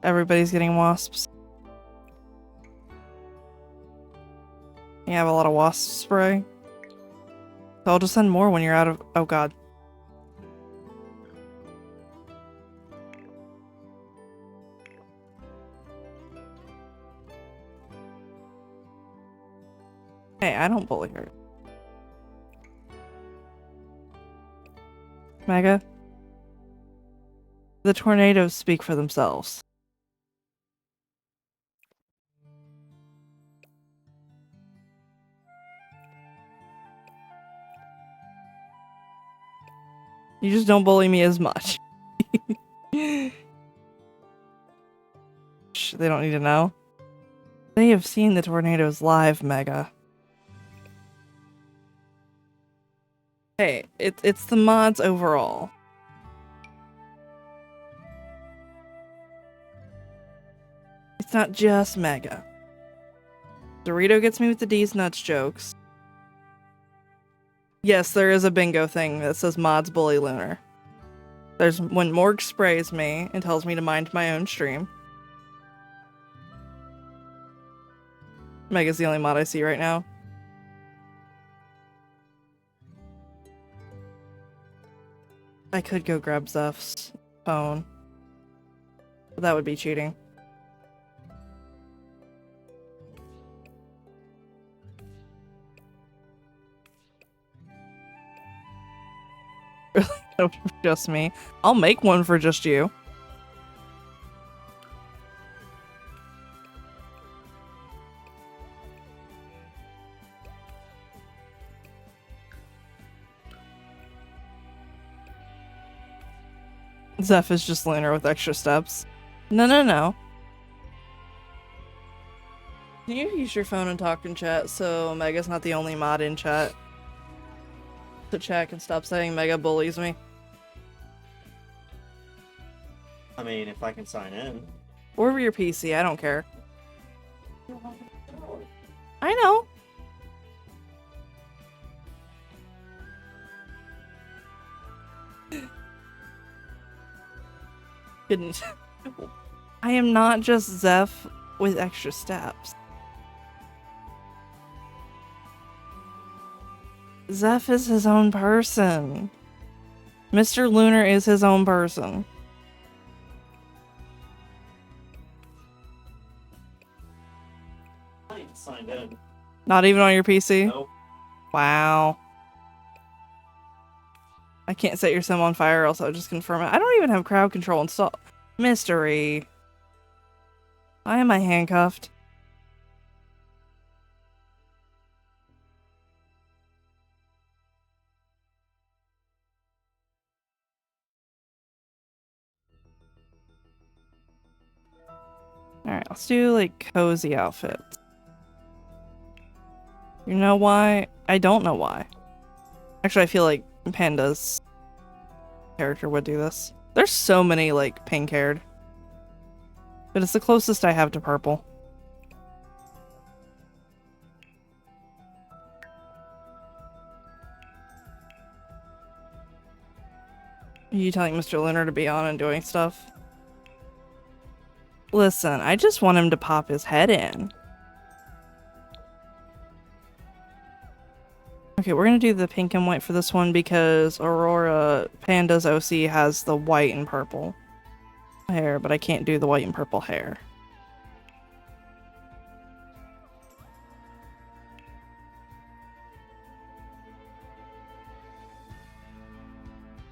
Everybody's getting wasps. You have a lot of wasp spray. So I'll just send more when you're out of— oh god. Hey, I don't bully her. Mega? The tornadoes speak for themselves. You just don't bully me as much. Shh, they don't need to know. They have seen the tornadoes live, Mega. Hey, it's the mods overall. It's not just Mega. Dorito gets me with the D's nuts jokes. Yes, there is a bingo thing that says mods bully Lunar. There's when Morg sprays me and tells me to mind my own stream. Mega's the only mod I see right now. I could go grab Zeph's phone. But that would be cheating. Really? No, just me. I'll make one for just you. Zeph is just Lunar with extra steps. No, no, no. Can you use your phone and talk in chat so Mega's not the only mod in chat? So chat can stop saying Mega bullies me. I mean, if I can sign in. Or your PC, I don't care. I know. Goodness. I am not just Zeph with extra steps. Zeph is his own person. Mr. Lunar is his own person. I ain't signed in. Not even on your PC? Nope. Wow. I can't set your sim on fire, else I'll just confirm it. I don't even have crowd control installed. Mystery. Why am I handcuffed? Alright, let's do like cozy outfits. You know why? I don't know why. Actually, I feel like Panda's character would do this. There's so many like pink haired. But it's the closest I have to purple. Are you telling Mr. Lunar to be on and doing stuff? Listen, I just want him to pop his head in. Okay, we're gonna do the pink and white for this one because Aurora Panda's OC has the white and purple hair, but I can't do the white and purple hair.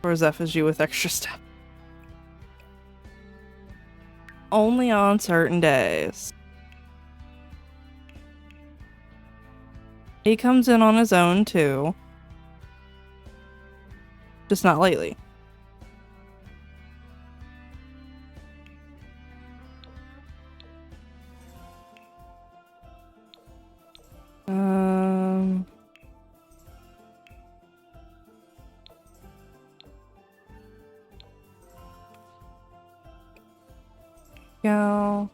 Or is FSG with extra stuff? Only on certain days. He comes in on his own too. Just not lately. Yeah.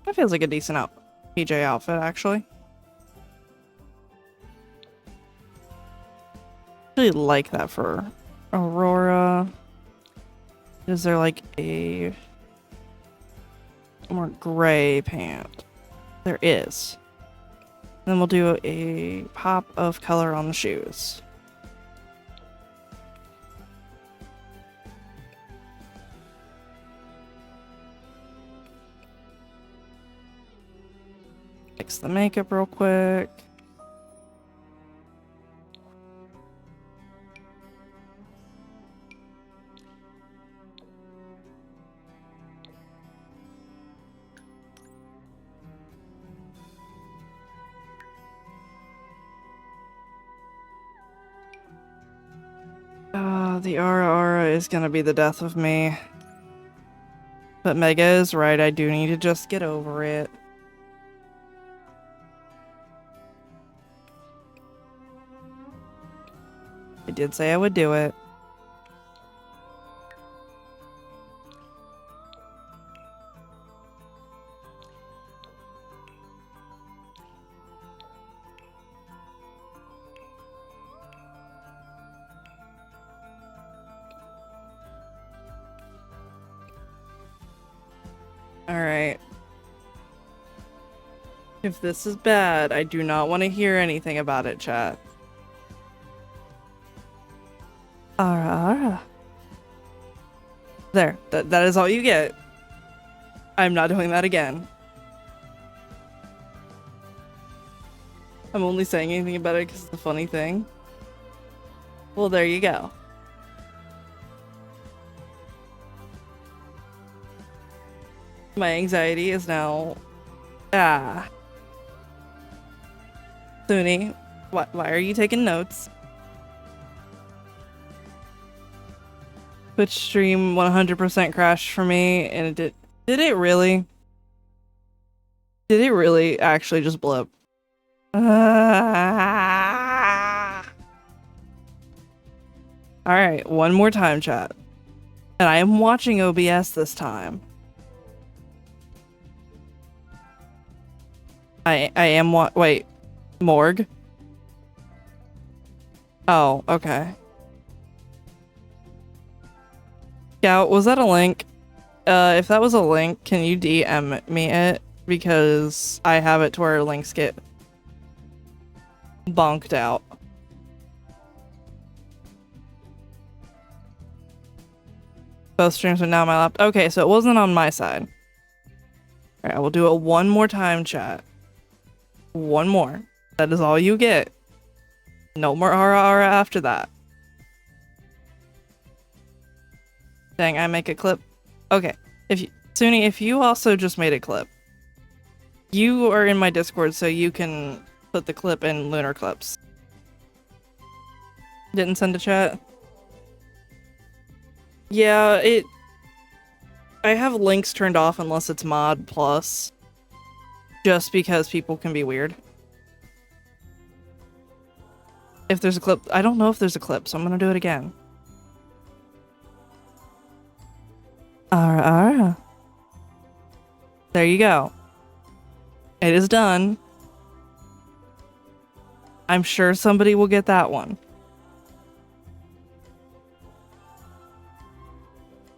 That feels like a decent PJ outfit, actually. I really like that for Aurora. Is there like a more gray pant? There is. Then we'll do a pop of color on the shoes. Fix the makeup real quick. The Aura is gonna be the death of me. But Mega is right, I do need to just get over it. I did say I would do it. Alright. If this is bad, I do not want to hear anything about it, chat. Ara. There. That is all you get. I'm not doing that again. I'm only saying anything about it because it's a funny thing. Well, there you go. My anxiety is now... Suni, why are you taking notes? Twitch stream 100% crashed for me, and it did. Did it really? Did it really actually just blip? Alright, one more time, chat. And I am watching OBS this time. I am wait, morgue? Oh, okay. Scout, was that a link? If that was a link, can you DM me it? Because I have it to where links get bonked out. Both streams are now on my laptop. Okay, so it wasn't on my side. Alright, I will do it one more time, chat. One more. That is all you get. No more aura after that. Dang, I make a clip. Okay, Suni, if you also just made a clip, you are in my Discord, so you can put the clip in Lunar Clips. Didn't send a chat? Yeah, I have links turned off unless it's mod plus. Just because people can be weird. If there's a clip, I don't know if there's a clip, so I'm gonna do it again. Ara. There you go. It is done. I'm sure somebody will get that one.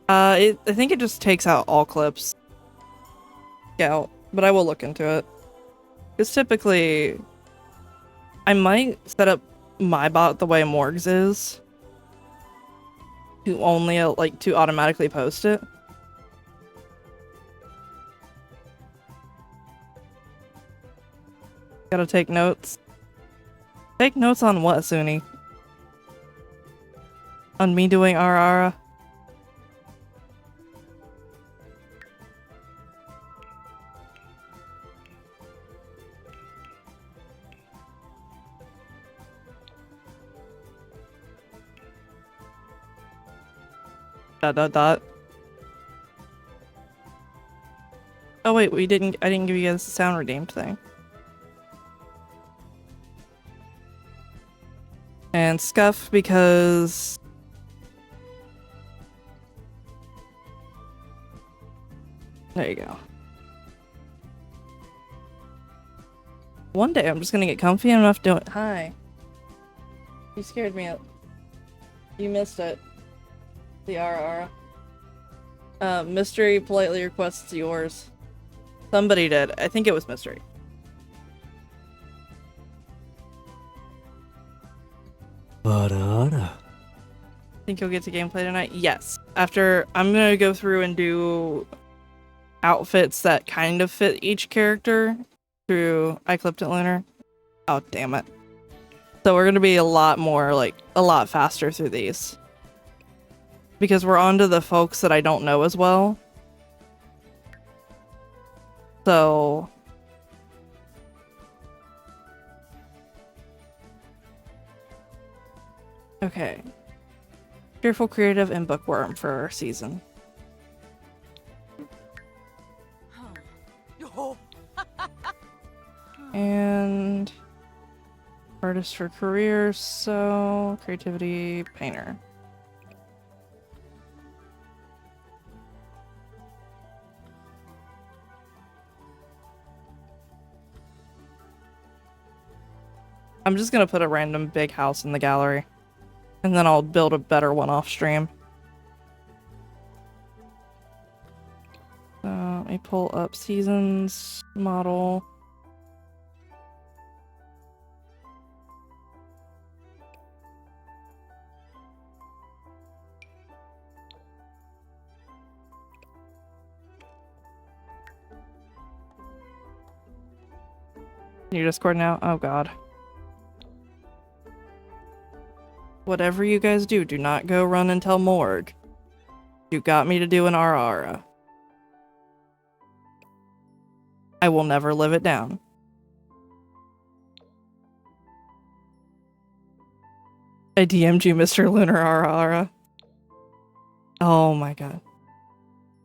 I think it just takes out all clips. Yeah, but I will look into it. Because typically, I might set up my bot the way Morg's is. To only, like, to automatically post it. Gotta take notes. Take notes on what, Suni? On me doing Ara? ... Oh wait, I didn't give you guys the sound redeemed thing. And scuff because there you go. One day I'm just gonna get comfy enough to do it. Hi. You scared me up. You missed it. The Ara. Mystery politely requests yours. Somebody did. I think it was Mystery. Think you'll get to gameplay tonight? Yes. After, I'm gonna go through and do outfits that kind of fit each character through I Clipped It Lunar. Oh, damn it. So we're gonna be a lot more, like, a lot faster through these. Because we're on to the folks that I don't know as well. So... Okay. Fearful Creative and Bookworm for our season. Oh, And... Artist for career, so... Creativity, painter. I'm just gonna put a random big house in the gallery. And then I'll build a better one off stream. So let me pull up seasons model. Your Discord now? Oh god. Whatever you guys do, do not go run and tell Morg. You got me to do an Ara. I will never live it down. I DM'd you, Mr. Lunar Ara. Oh my god.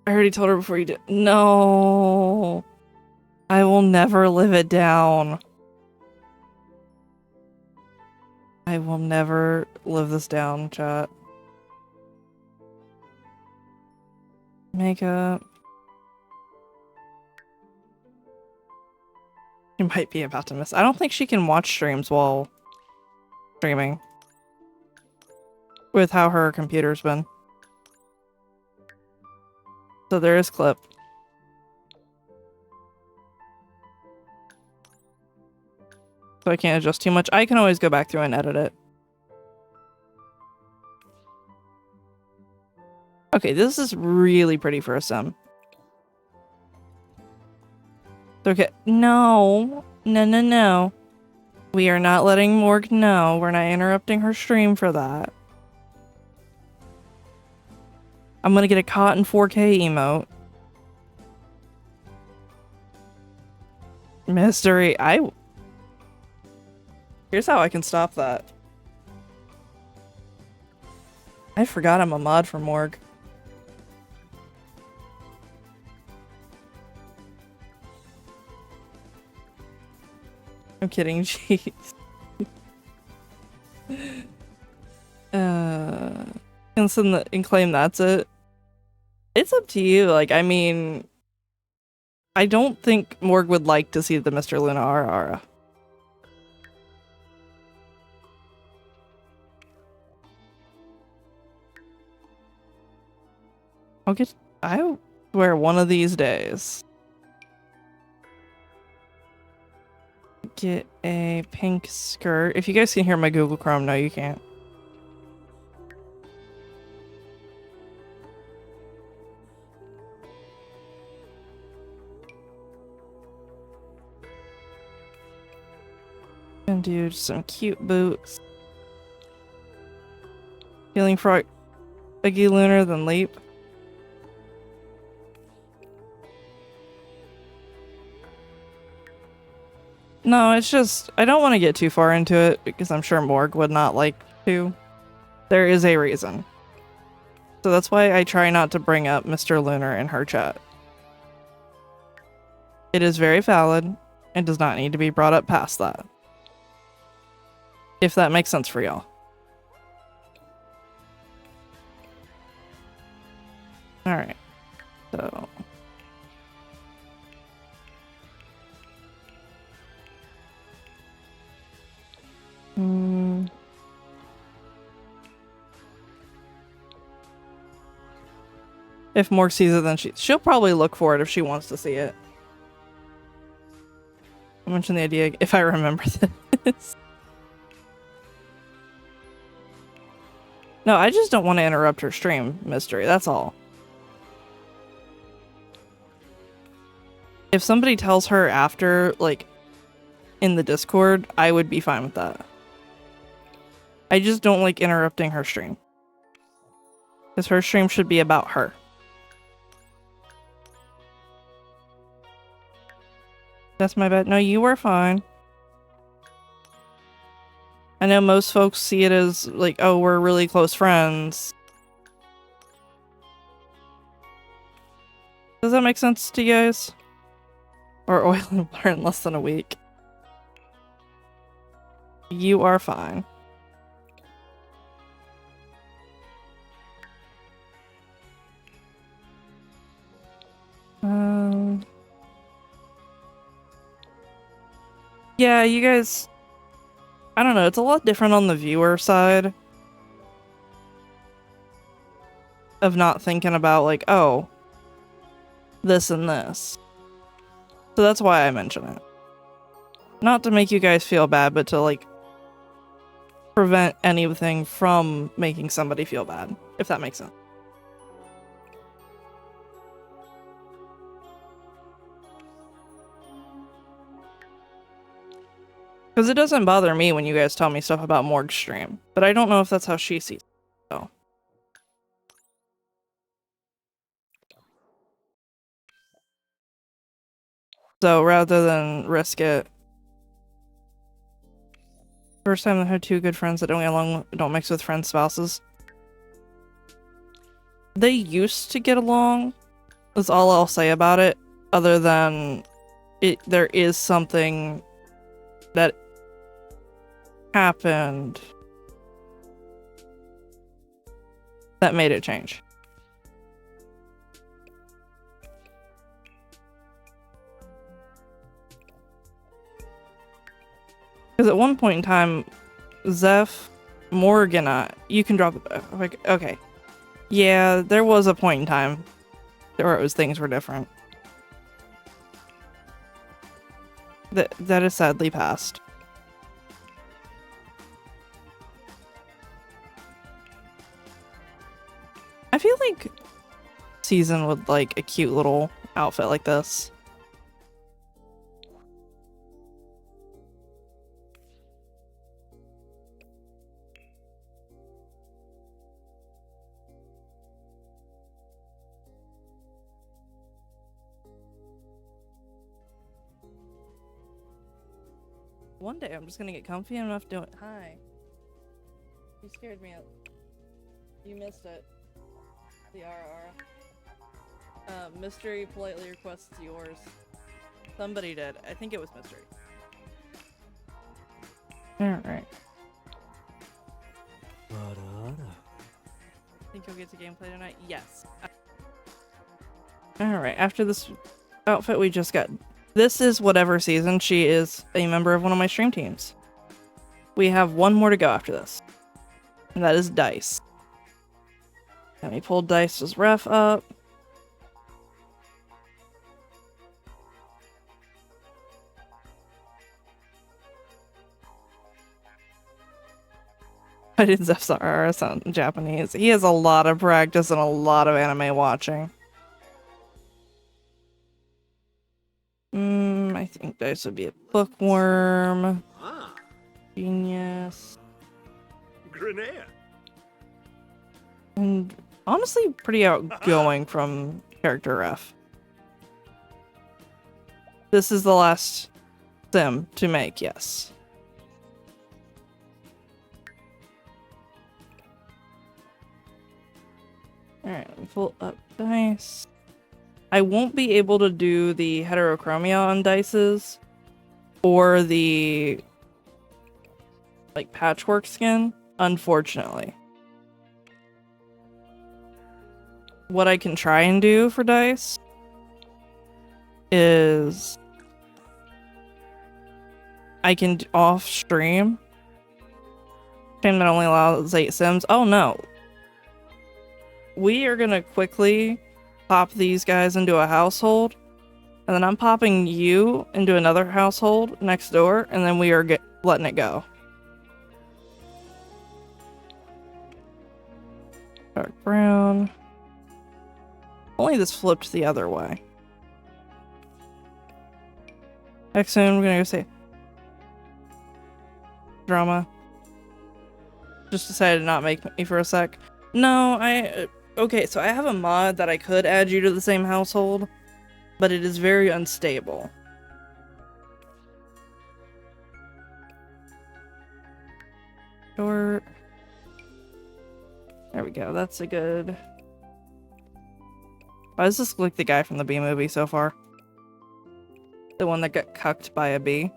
I already told her before you did. No. I will never live it down. I will never live this down, chat. Makeup. You might be about to miss. I don't think she can watch streams while streaming. With how her computer's been. So there is clip. So I can't adjust too much. I can always go back through and edit it. Okay, this is really pretty for a sim. Okay, no. No, no, no. We are not letting Morg know. We're not interrupting her stream for that. I'm gonna get a cotton 4K emote. Mystery. Here's how I can stop that. I forgot I'm a mod for Morg. I'm kidding, jeez. And claim that's it. It's up to you. Like, I mean, I don't think Morg would like to see the Mr. Luna Ara. I swear one of these days. Get a pink skirt. If you guys can hear my Google Chrome, no, you can't. And do some cute boots. Feeling for Iggy Lunar, then leap. No, it's just, I don't want to get too far into it because I'm sure Morg would not like to. There is a reason. So that's why I try not to bring up Mr. Lunar in her chat. It is very valid and does not need to be brought up past that. If that makes sense for y'all. Alright. So... If Morg sees it, then she'll probably look for it if she wants to see it. I mentioned the idea if I remember this. No, I just don't want to interrupt her stream, Mystery. That's all. If somebody tells her after, like, in the Discord, I would be fine with that. I just don't like interrupting her stream. Because her stream should be about her. That's my bad. No, you were fine. I know most folks see it as, like, oh, we're really close friends. Does that make sense to you guys? Or oil and butter in less than a week. You are fine. Yeah, you guys... I don't know, it's a lot different on the viewer side. Of not thinking about, like, oh, this and this. So that's why I mention it. Not to make you guys feel bad, but to, like, prevent anything from making somebody feel bad, if that makes sense. Because it doesn't bother me when you guys tell me stuff about Morg's stream, but I don't know if that's how she sees it. So. So rather than risk it, first time I had two good friends that don't mix with friends' spouses. They used to get along. That's all I'll say about it. Other than there is something that happened that made it change. Because at one point in time, Zeph, Morgan, you can drop it. Like, okay. Yeah, there was a point in time where things were different. That is sadly past. I feel like Season would like a cute little outfit like this. One day I'm just gonna get comfy enough doing. Hi. You scared me up. You missed it. The RR. Mystery politely requests yours. Somebody did. I think it was Mystery. Alright. Da-da-da. Think you'll get to gameplay tonight? Yes. Alright, after this outfit we just got. This is whatever season. She is a member of one of my stream teams. We have one more to go after this. And that is Dice. Let me pull Dice's ref up. I did Zephyr sound Japanese. He has a lot of practice and a lot of anime watching. I think Dice would be a bookworm. Ah, Genius. Grenade. And honestly, pretty outgoing from character ref. This is the last sim to make, yes. Alright, let me pull up Dice. I won't be able to do the heterochromia on Dice's or the like patchwork skin, unfortunately. What I can try and do for Dice is I can off stream. Game that only allows 8 sims. Oh no. We are gonna quickly pop these guys into a household, and then I'm popping you into another household next door, and then we are letting it go. Dark brown. Only this flipped the other way. Next soon, we're gonna go say drama. Just decided to not make me for a sec. No, okay, so I have a mod that I could add you to the same household, but it is very unstable. Short. There we go, that's a good... Why does this look like the guy from the Bee movie so far? The one that got cucked by a bee?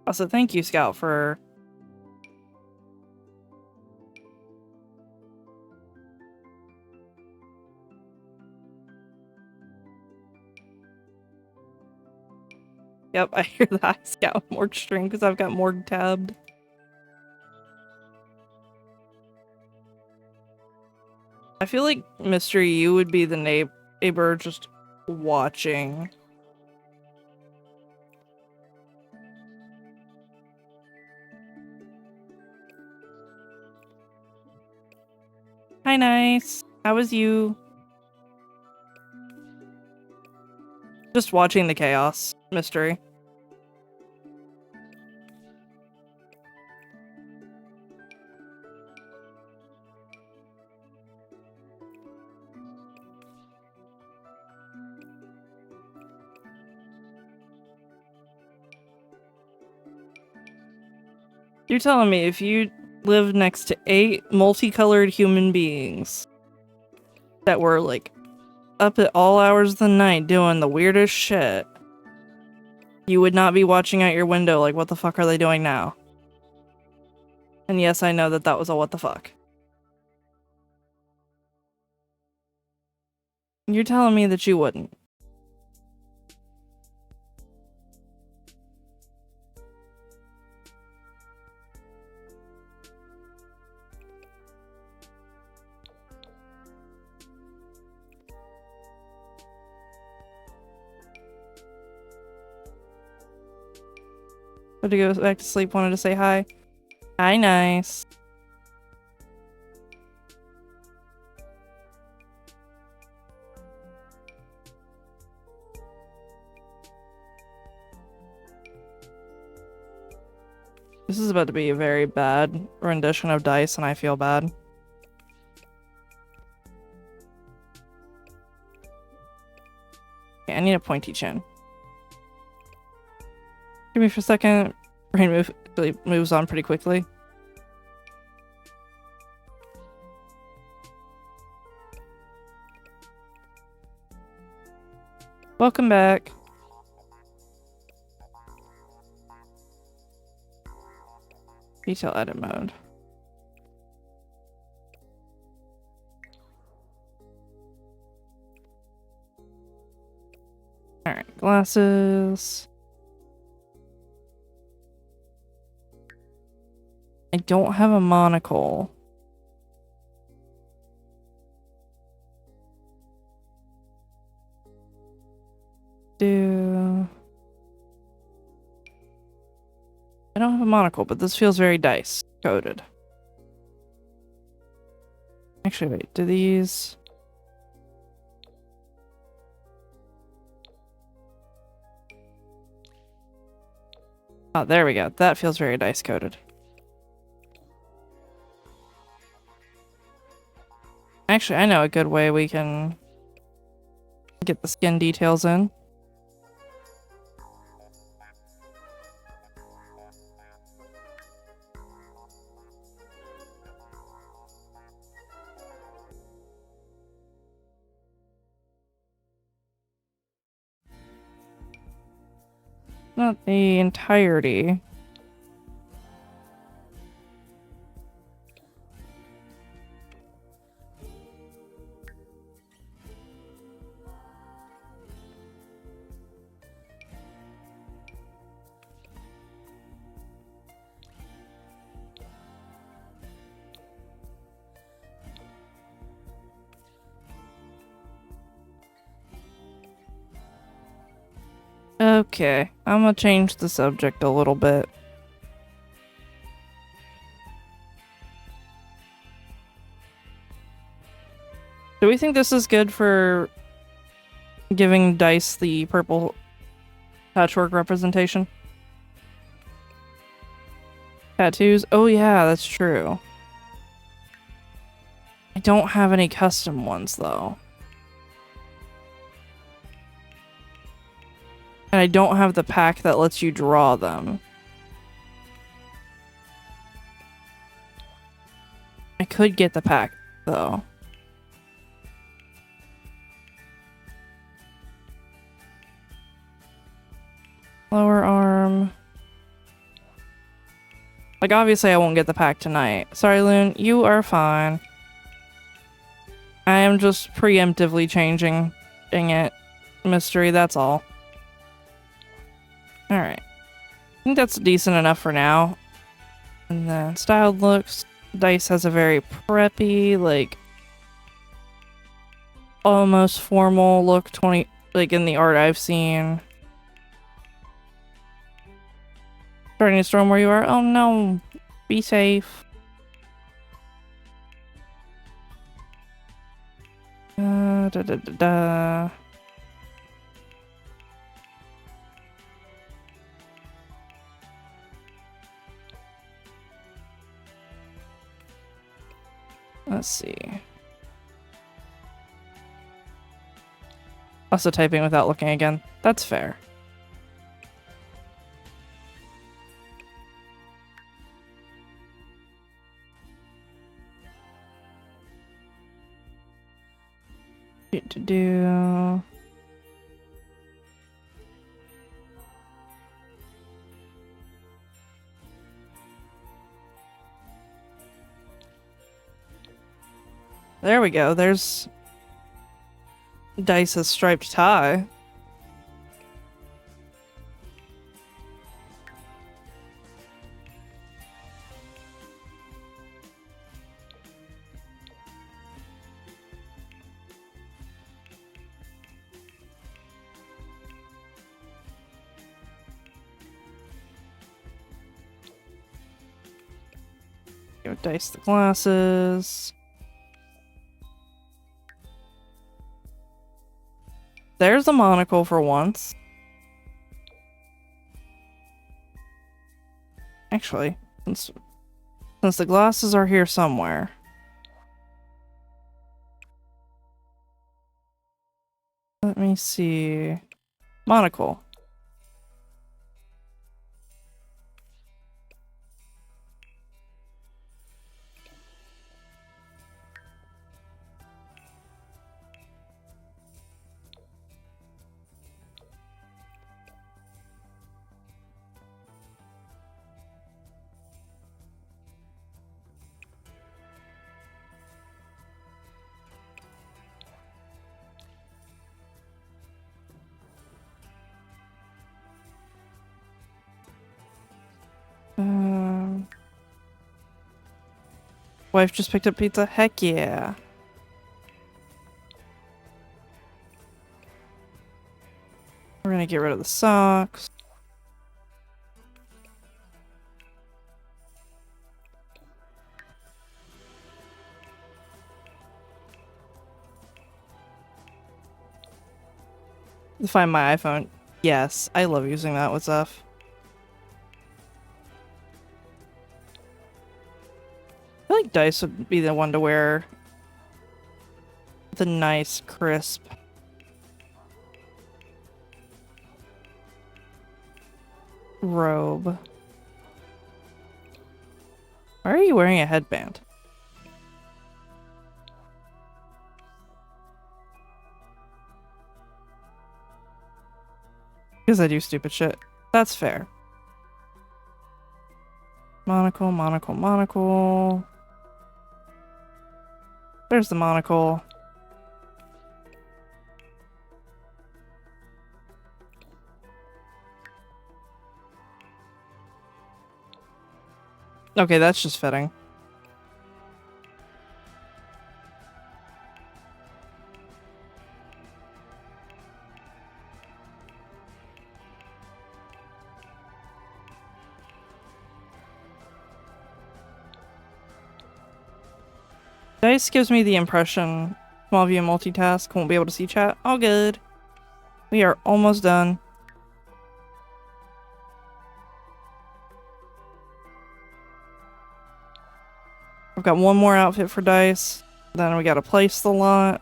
Also, thank you, Scout, for... Yep, I hear that, Scout. Morg stream, because I've got Morg tabbed. I feel like, Mystery, you would be the neighbor just watching. Hi, nice. How was you? Just watching the chaos, Mystery. You're telling me if you lived next to 8 multicolored human beings that were like up at all hours of the night doing the weirdest shit, you would not be watching out your window like, what the fuck are they doing now? And yes, I know that that was a what the fuck. You're telling me that you wouldn't. Had to go back to sleep, wanted to say hi. Hi, nice. This is about to be a very bad rendition of Dice, and I feel bad. Okay, I need a pointy chin. Give me for a second. Brain moves on pretty quickly. Welcome back. Detail edit mode. Alright, glasses. I don't have a monocle. I don't have a monocle, but this feels very dice coded. Actually, wait, do these... Oh, there we go. That feels very dice coded. Actually, I know a good way we can get the skin details in. Not the entirety. Okay, I'm gonna change the subject a little bit. Do we think this is good for giving dice the purple patchwork representation? Tattoos? Oh yeah, that's true. I don't have any custom ones though. And I don't have the pack that lets you draw them. I could get the pack, though. Lower arm. Like, obviously I won't get the pack tonight. Sorry, Loon. You are fine. I am just preemptively changing it. Mystery, that's all. Alright. I think that's decent enough for now. And then styled looks. Dice has a very preppy, like, almost formal look, like in the art I've seen. Starting to storm where you are? Oh no. Be safe. Da da da da. Let's see. Also typing without looking again. That's fair. Do. There we go. There's Dice's striped tie. Give Dice the glasses. There's a monocle for once. Actually, since the glasses are here somewhere. Let me see. Monocle. Wife just picked up pizza? Heck yeah. We're gonna get rid of the socks. Find my iPhone. Yes, I love using that with stuff. I feel like Dice would be the one to wear the nice, crisp robe. Why are you wearing a headband? Because I do stupid shit. That's fair. Monocle, monocle, monocle. There's the monocle. Okay, that's just fitting. Dice gives me the impression small view multitask won't be able to see chat. All good. We are almost done. I've got one more outfit for Dice. Then we gotta place the lot.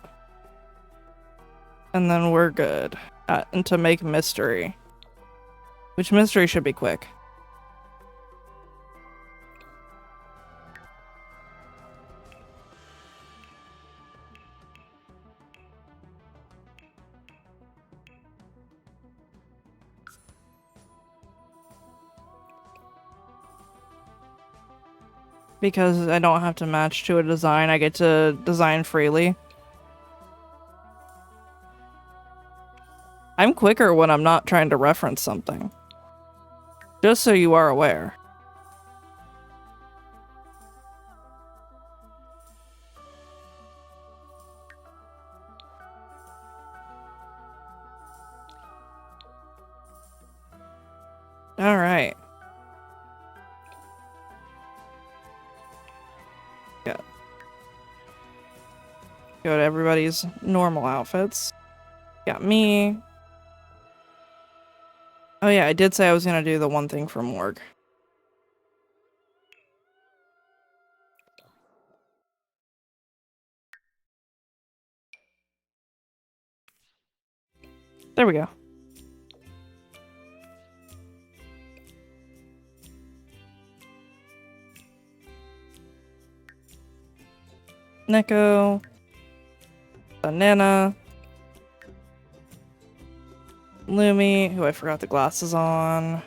And then we're good. And to make mystery. Which mystery should be quick. Because I don't have to match to a design, I get to design freely. I'm quicker when I'm not trying to reference something. Just so you are aware. Alright. Yeah. Go to everybody's normal outfits. Got me. Oh yeah, I did say I was gonna do the one thing for morgue. There we go. Neko. Banana. Lumi, who I forgot the glasses on.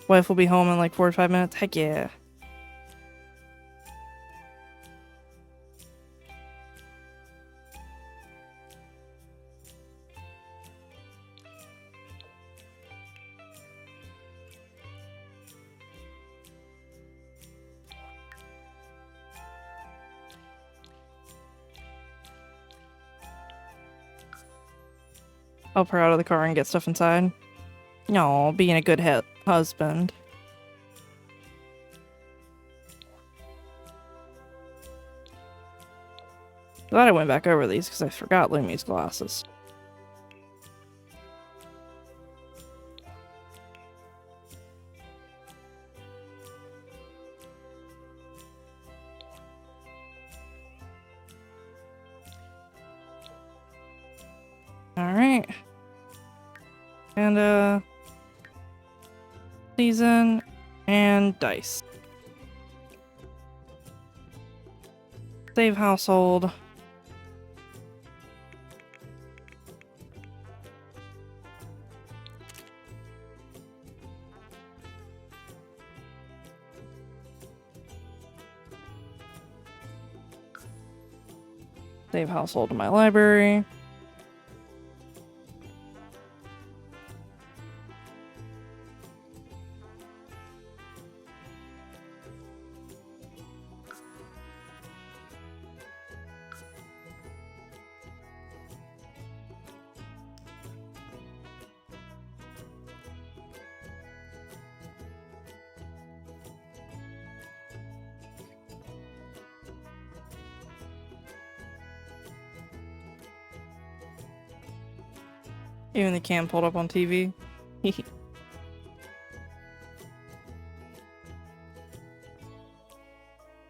Wife will be home in like 4 to 5 minutes. Heck yeah. Help her out of the car and get stuff inside. No, being a good husband. Glad I went back over these because I forgot Lumi's glasses. Alright. And, season and dice. Save household. Save household to my library. Even the cam pulled up on TV.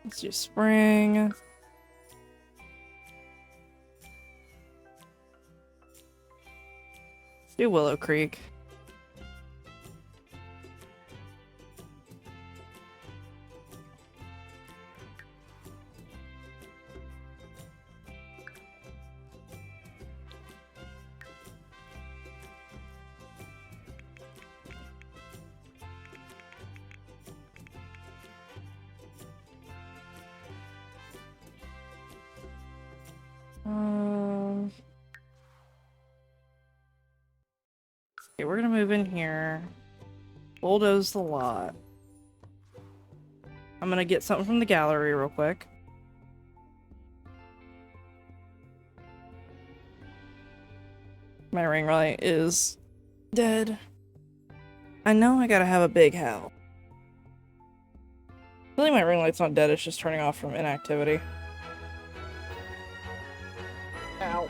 Let's do spring. Do Willow Creek. Okay, we're gonna move in here. Bulldoze the lot. I'm gonna get something from the gallery real quick. My ring light is dead. I know I gotta have a big house. Really, my ring light's not dead, it's just turning off from inactivity. Ow.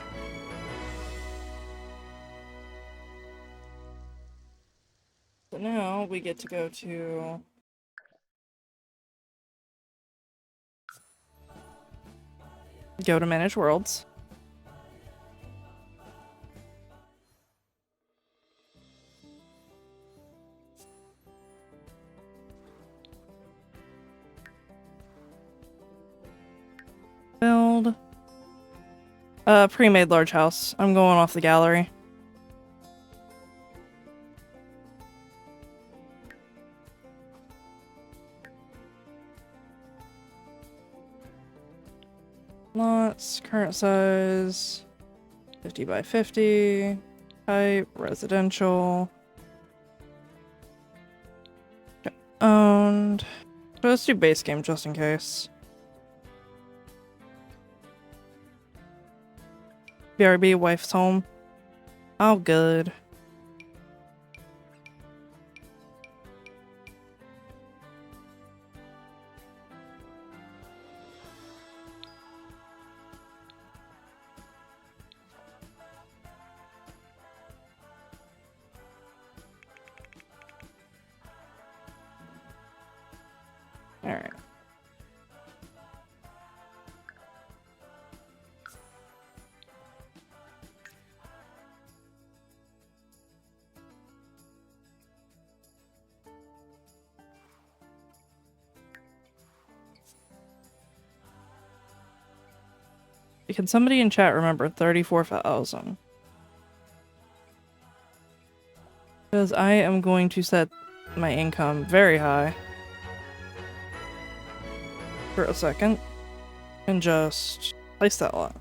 So now we get to go to Manage Worlds. Build. Pre-made large house. I'm going off the gallery. Lots, current size, 50 by 50, type, residential, owned. So let's do base game just in case. BRB, wife's home. Oh, good. All right. Can somebody in chat remember 34,000? Because I am going to set my income very high for a second and just place that lot.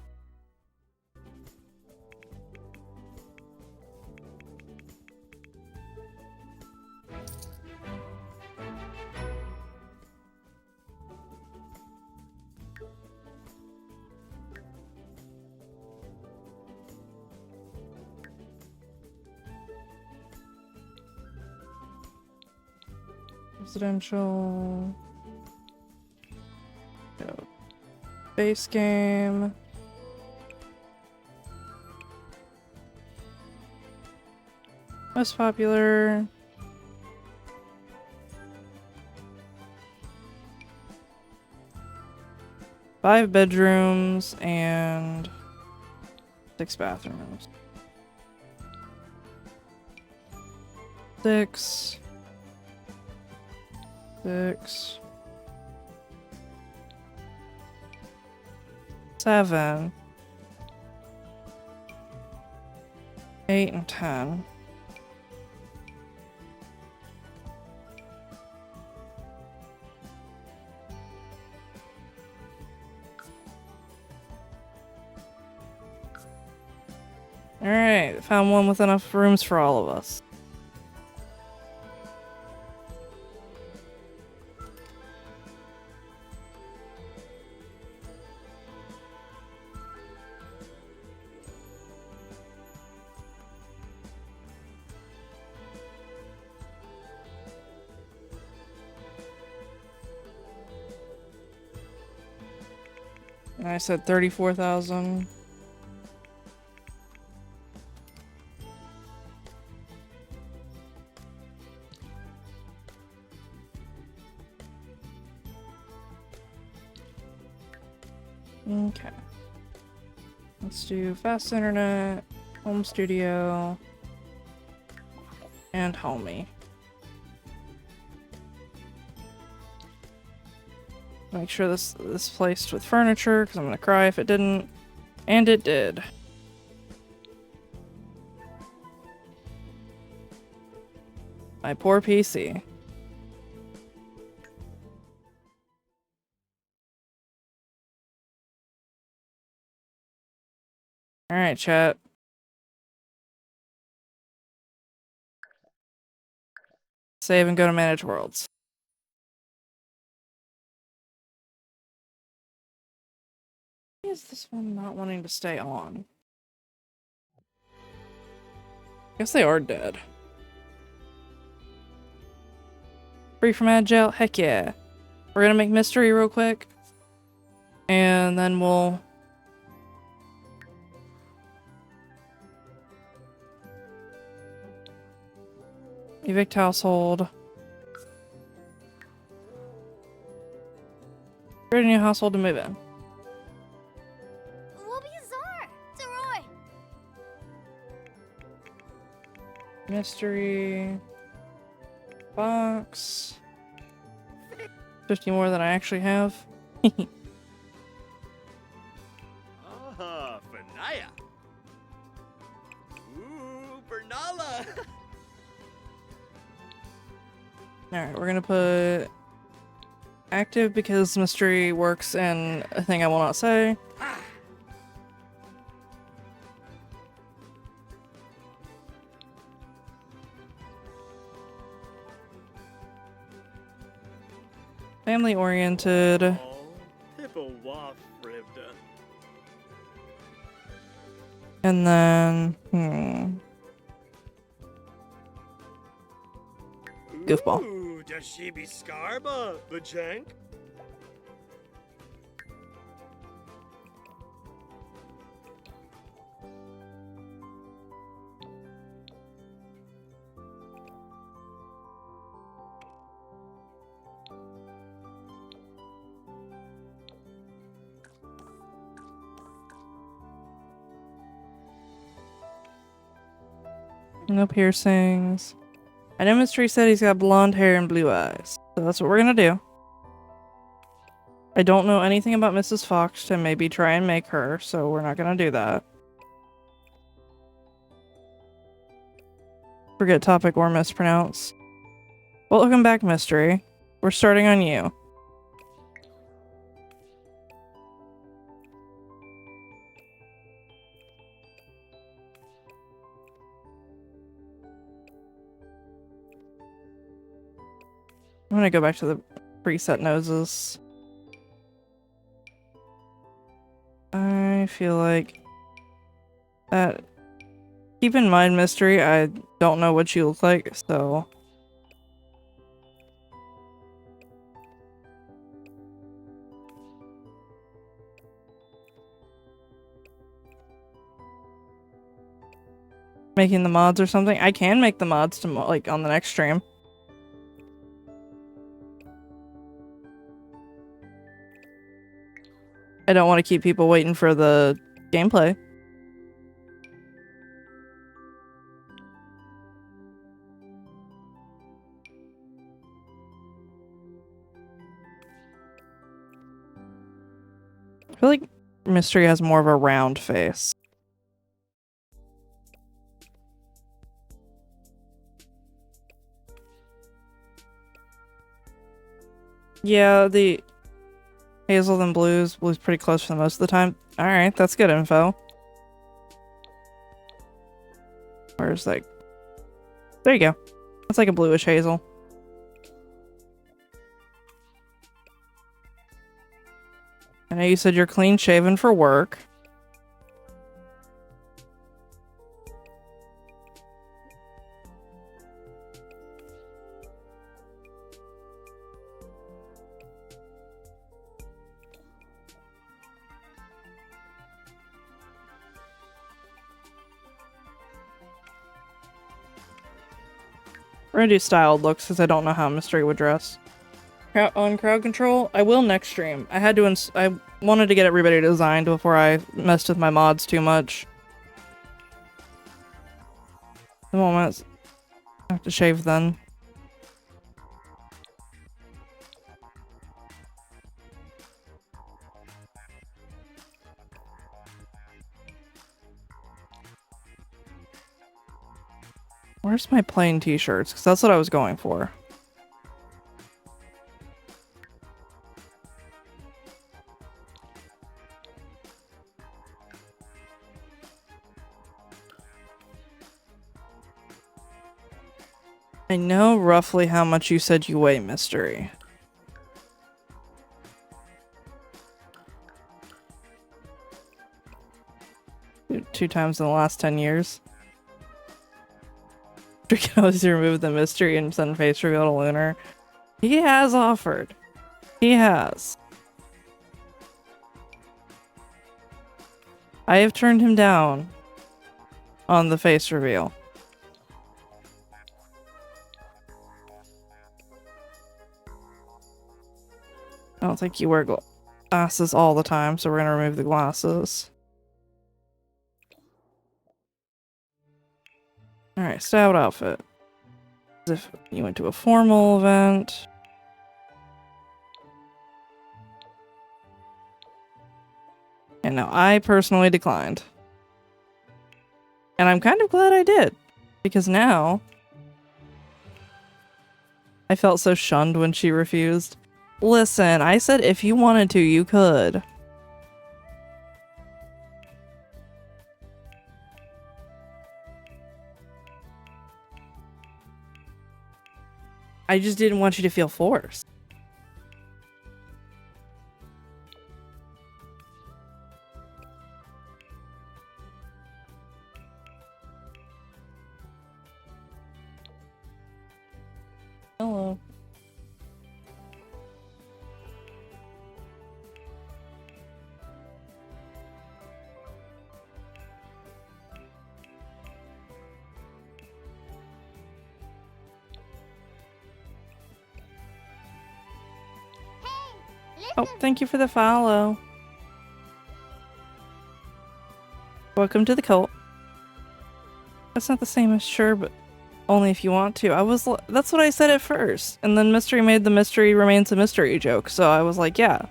Residential. Go. Base game. Most popular. Five bedrooms and 6 bathrooms. 6. 6. 7. 8 and 10. Alright, found one with enough rooms for all of us. And I said 34,000. Okay. Let's do fast internet, home studio, and homey. Make sure this is placed with furniture, because I'm gonna cry if it didn't. And it did. My poor PC. Alright, chat. Save and go to manage worlds. Why is this one not wanting to stay on? Guess they are dead. Free from agile? Heck yeah. We're gonna make mystery real quick. And then we'll... evict household. Create a new household to move in. Mystery box. 50 more than I actually have. Ah, Fanaya. Ooh, Bernala. Alright, we're gonna put active because mystery works in a thing I will not say. Family oriented. Oh, Hippo Waff Rivda. And then Goofball. Ooh, does she be Scarba, Bajank? No piercings. I know Mystery said he's got blonde hair and blue eyes. So that's what we're gonna do. I don't know anything about Mrs. Fox to maybe try and make her, so we're not gonna do that. Forget topic or mispronounce. Welcome back, Mystery. We're starting on you. I'm gonna go back to the preset noses. I feel like that. Keep in mind, Mystery, I don't know what you look like, so. Making the mods or something? I can make the mods to like on the next stream. I don't want to keep people waiting for the gameplay. I feel like Mystery has more of a round face. Yeah, the Hazel and Blues was pretty close for the most of the time. Alright, that's good info. Where's like... There you go. It's like a bluish hazel. I know you said you're clean shaven for work. We're gonna do styled looks because I don't know how Mystery would dress. On crowd control, I will next stream. I had to wanted to get everybody designed before I messed with my mods too much. The moment I have to shave then. Where's my plain t-shirts? Because that's what I was going for. I know roughly how much you said you weigh, Mystery. Two times in the last 10 years. We can always remove the mystery and send face reveal to Lunar. He has offered. He has. I have turned him down on the face reveal. I don't think you wear glasses all the time, so we're gonna remove the glasses. Alright, stout outfit. As if you went to a formal event. And no, I personally declined. And I'm kind of glad I did. Because now I felt so shunned when she refused. Listen, I said if you wanted to, you could. I just didn't want you to feel forced. Hello. Oh, thank you for the follow. Welcome to the cult. That's not the same as sure, but only if you want to. That's what I said at first. And then Mystery made the mystery remains a mystery joke. So I was like, yeah.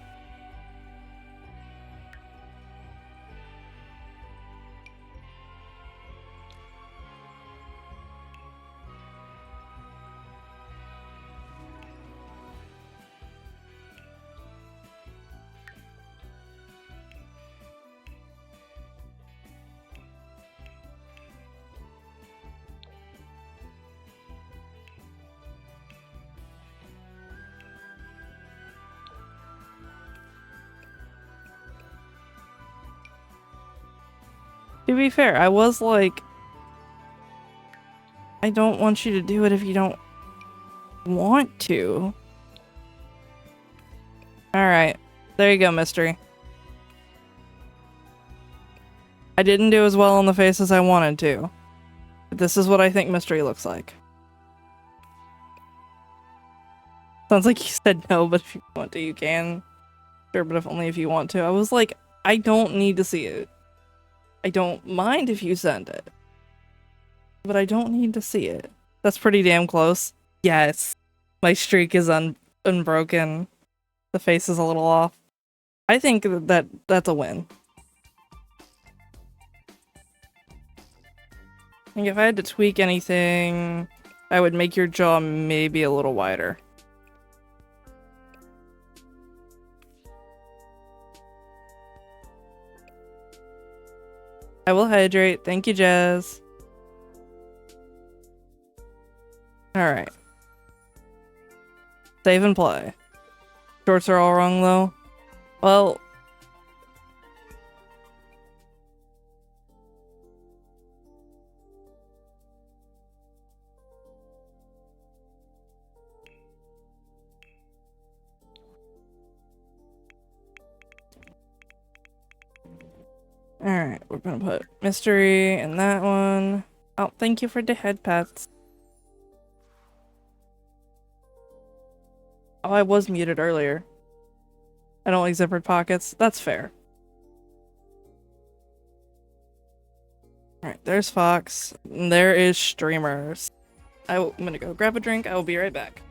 To be fair, I was like, I don't want you to do it if you don't want to. Alright. There you go, Mystery. I didn't do as well on the face as I wanted to. But this is what I think Mystery looks like. Sounds like you said no, but if you want to, you can. Sure, but if only if you want to. I was like, I don't need to see it. I don't mind if you send it. But I don't need to see it. That's pretty damn close. Yes. My streak is unbroken. The face is a little off. I think that's a win. I think if I had to tweak anything, I would make your jaw maybe a little wider. I will hydrate. Thank you, Jazz. Alright. Save and play. Shorts are all wrong, though. Well... Alright, we're gonna put mystery in that one. Oh, thank you for the head pats. Oh, I was muted earlier. I don't like zippered pockets. That's fair. Alright, there's Fox. And there is Streamers. I'm gonna go grab a drink. I will be right back.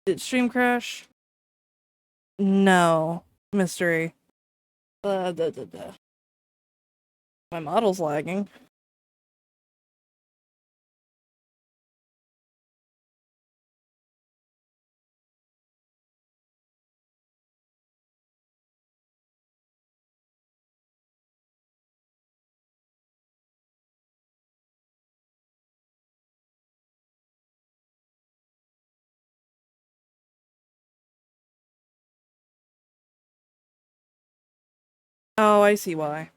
Did stream crash? No. Mystery. My model's lagging. Oh, I see why.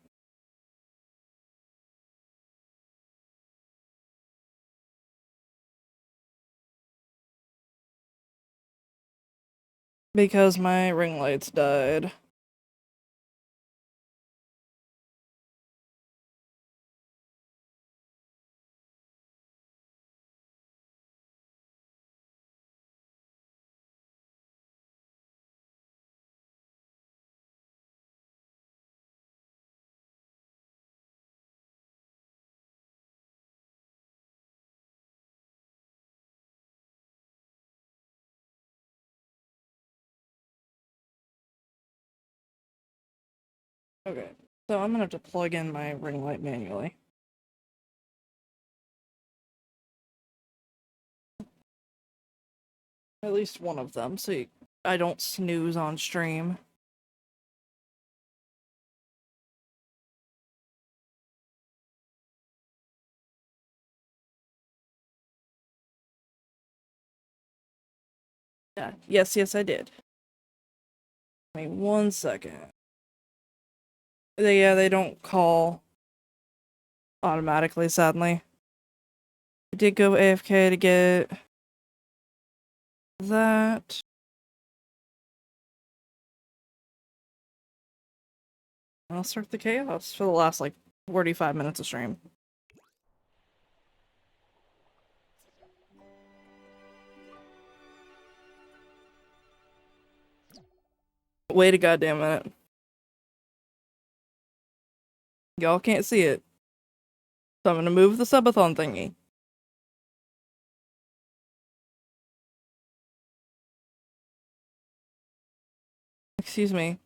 Because my ring lights died. Okay, so I'm gonna have to plug in my ring light manually. At least one of them, so I don't snooze on stream. Yeah, yes, I did. Wait 1 second. They don't call automatically, sadly. I did go AFK to get that. I'll start the chaos for the last, like, 45 minutes of stream. Wait a goddamn minute. Y'all can't see it. So I'm gonna move the subathon thingy. Excuse me.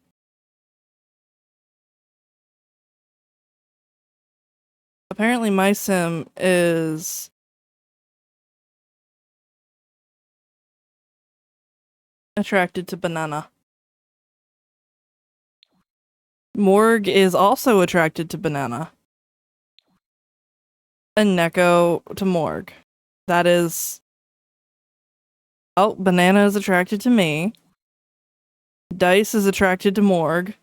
Apparently my sim is attracted to banana. Morg is also attracted to banana. And Neko to Morg. That is... Oh, banana is attracted to me. Dice is attracted to Morg.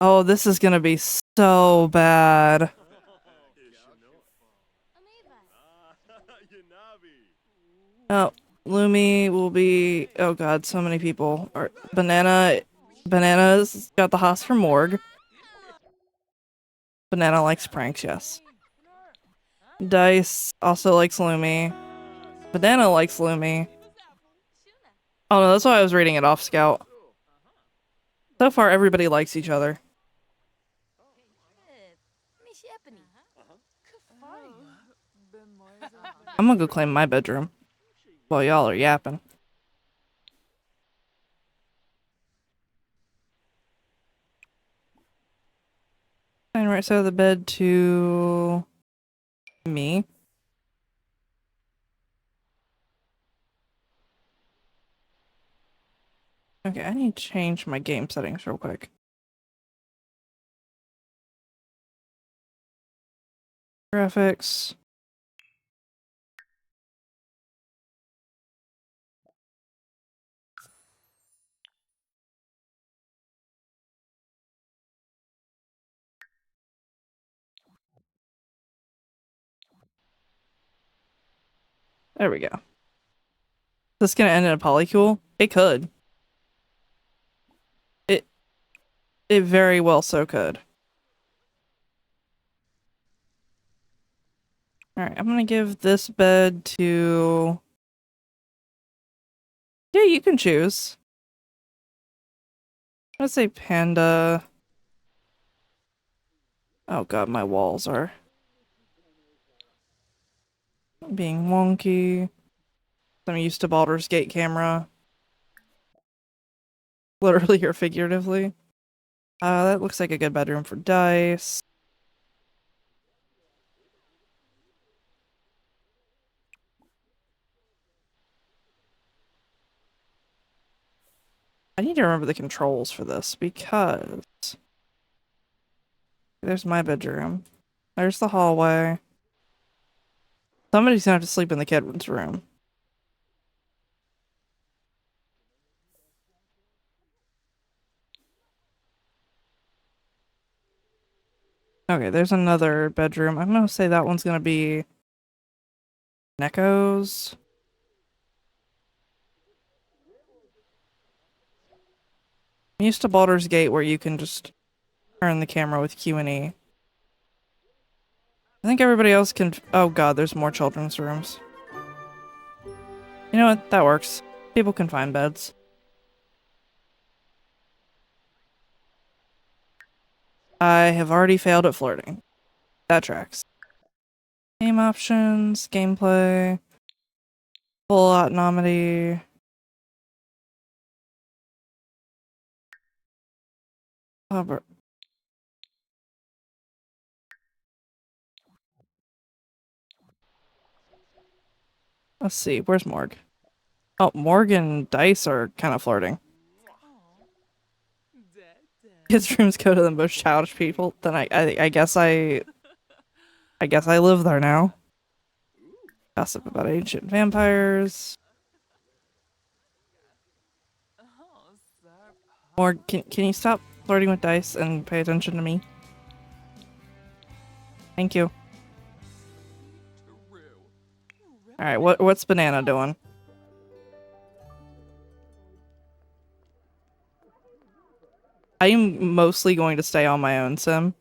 Oh, this is gonna be so bad. Oh, Lumi will be... Oh god, so many people. Banana's got the hoss for Morg. Banana likes pranks, yes. Dice also likes Lumi. Banana likes Lumi. Oh no, that's why I was reading it off Scout. So far, everybody likes each other. I'm gonna go claim my bedroom while y'all are yapping. And right side of the bed to me. Okay, I need to change my game settings real quick. Graphics. There we go. Is this gonna end in a polycule? It could. It very well so could. Alright, I'm gonna give this bed to... Yeah, you can choose. Let's say Panda. Oh god, my walls are being wonky. I'm used to Baldur's Gate camera. Literally or figuratively. That looks like a good bedroom for Dice. I need to remember the controls for this because... There's my bedroom. There's the hallway. Somebody's gonna have to sleep in the kid's room. Okay, there's another bedroom. I'm gonna say that one's gonna be Neko's. I'm used to Baldur's Gate where you can just turn the camera with Q and E. I think everybody else can... Oh god, there's more children's rooms. You know what? That works. People can find beds. I have already failed at flirting. That tracks. Game options, gameplay, full autonomy. Oh, let's see, where's Morg? Oh, Morg and Dice are kind of flirting. Kids' rooms go to the most childish people. Then I guess I live there now. Gossip about ancient vampires. Morg, can you stop flirting with Dice and pay attention to me? Thank you. All right, what's Banana doing? I am mostly going to stay on my own sim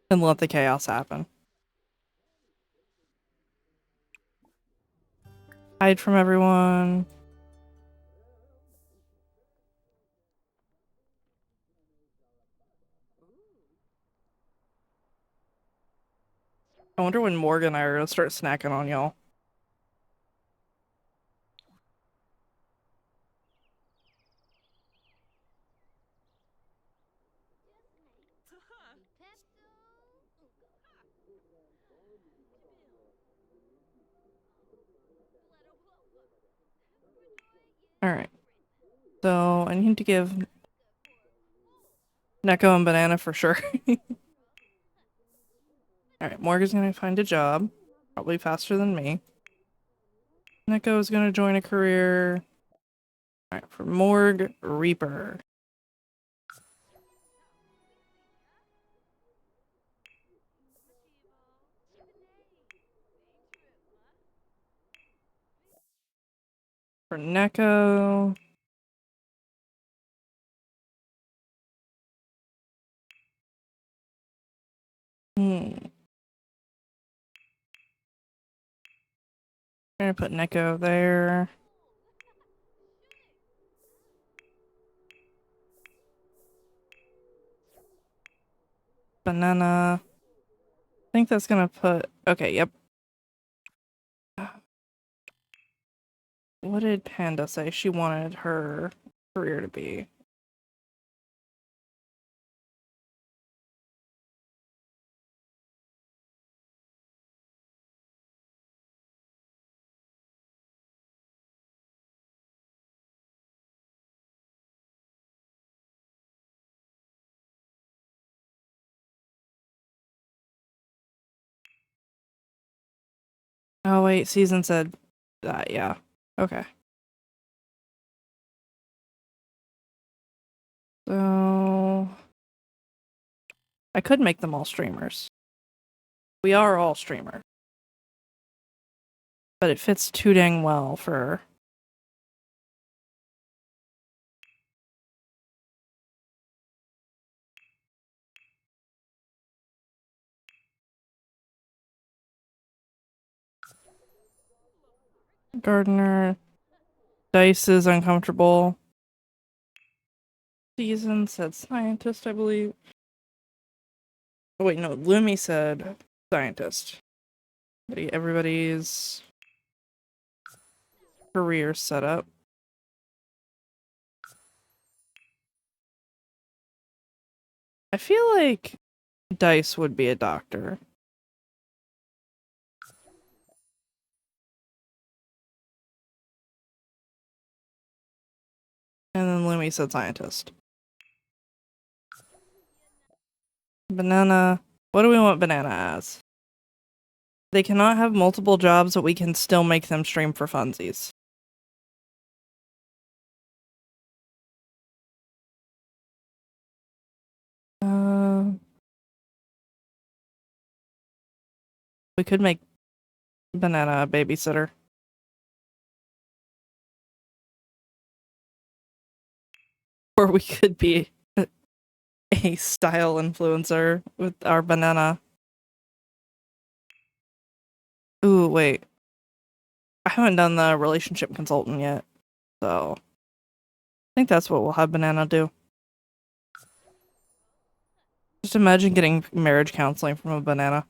and let the chaos happen. Hide from everyone. I wonder when Morgan and I are gonna start snacking on y'all. Alright. So I need to give Neko and Banana for sure. Alright, Morgan's gonna find a job. Probably faster than me. Neko is gonna join a career. Alright, for Morg, Reaper. For Neko. Hmm. Gonna put Neko there. Banana. I think that's gonna put. Okay, yep. What did Panda say she wanted her career to be? Oh wait, Season said that, yeah. Okay. So I could make them all streamers. We are all streamers. But it fits too dang well for Gardener. Dice is uncomfortable. Season said scientist, I believe. Oh wait, no, Lumi said scientist. Everybody's career set up. I feel like Dice would be a doctor. And then Lumi said scientist. Banana. What do we want Banana as? They cannot have multiple jobs, but we can still make them stream for funsies. We could make Banana a babysitter. Or we could be a style influencer with our Banana. Ooh, wait. I haven't done the relationship consultant yet, so I think that's what we'll have Banana do. Just imagine getting marriage counseling from a Banana.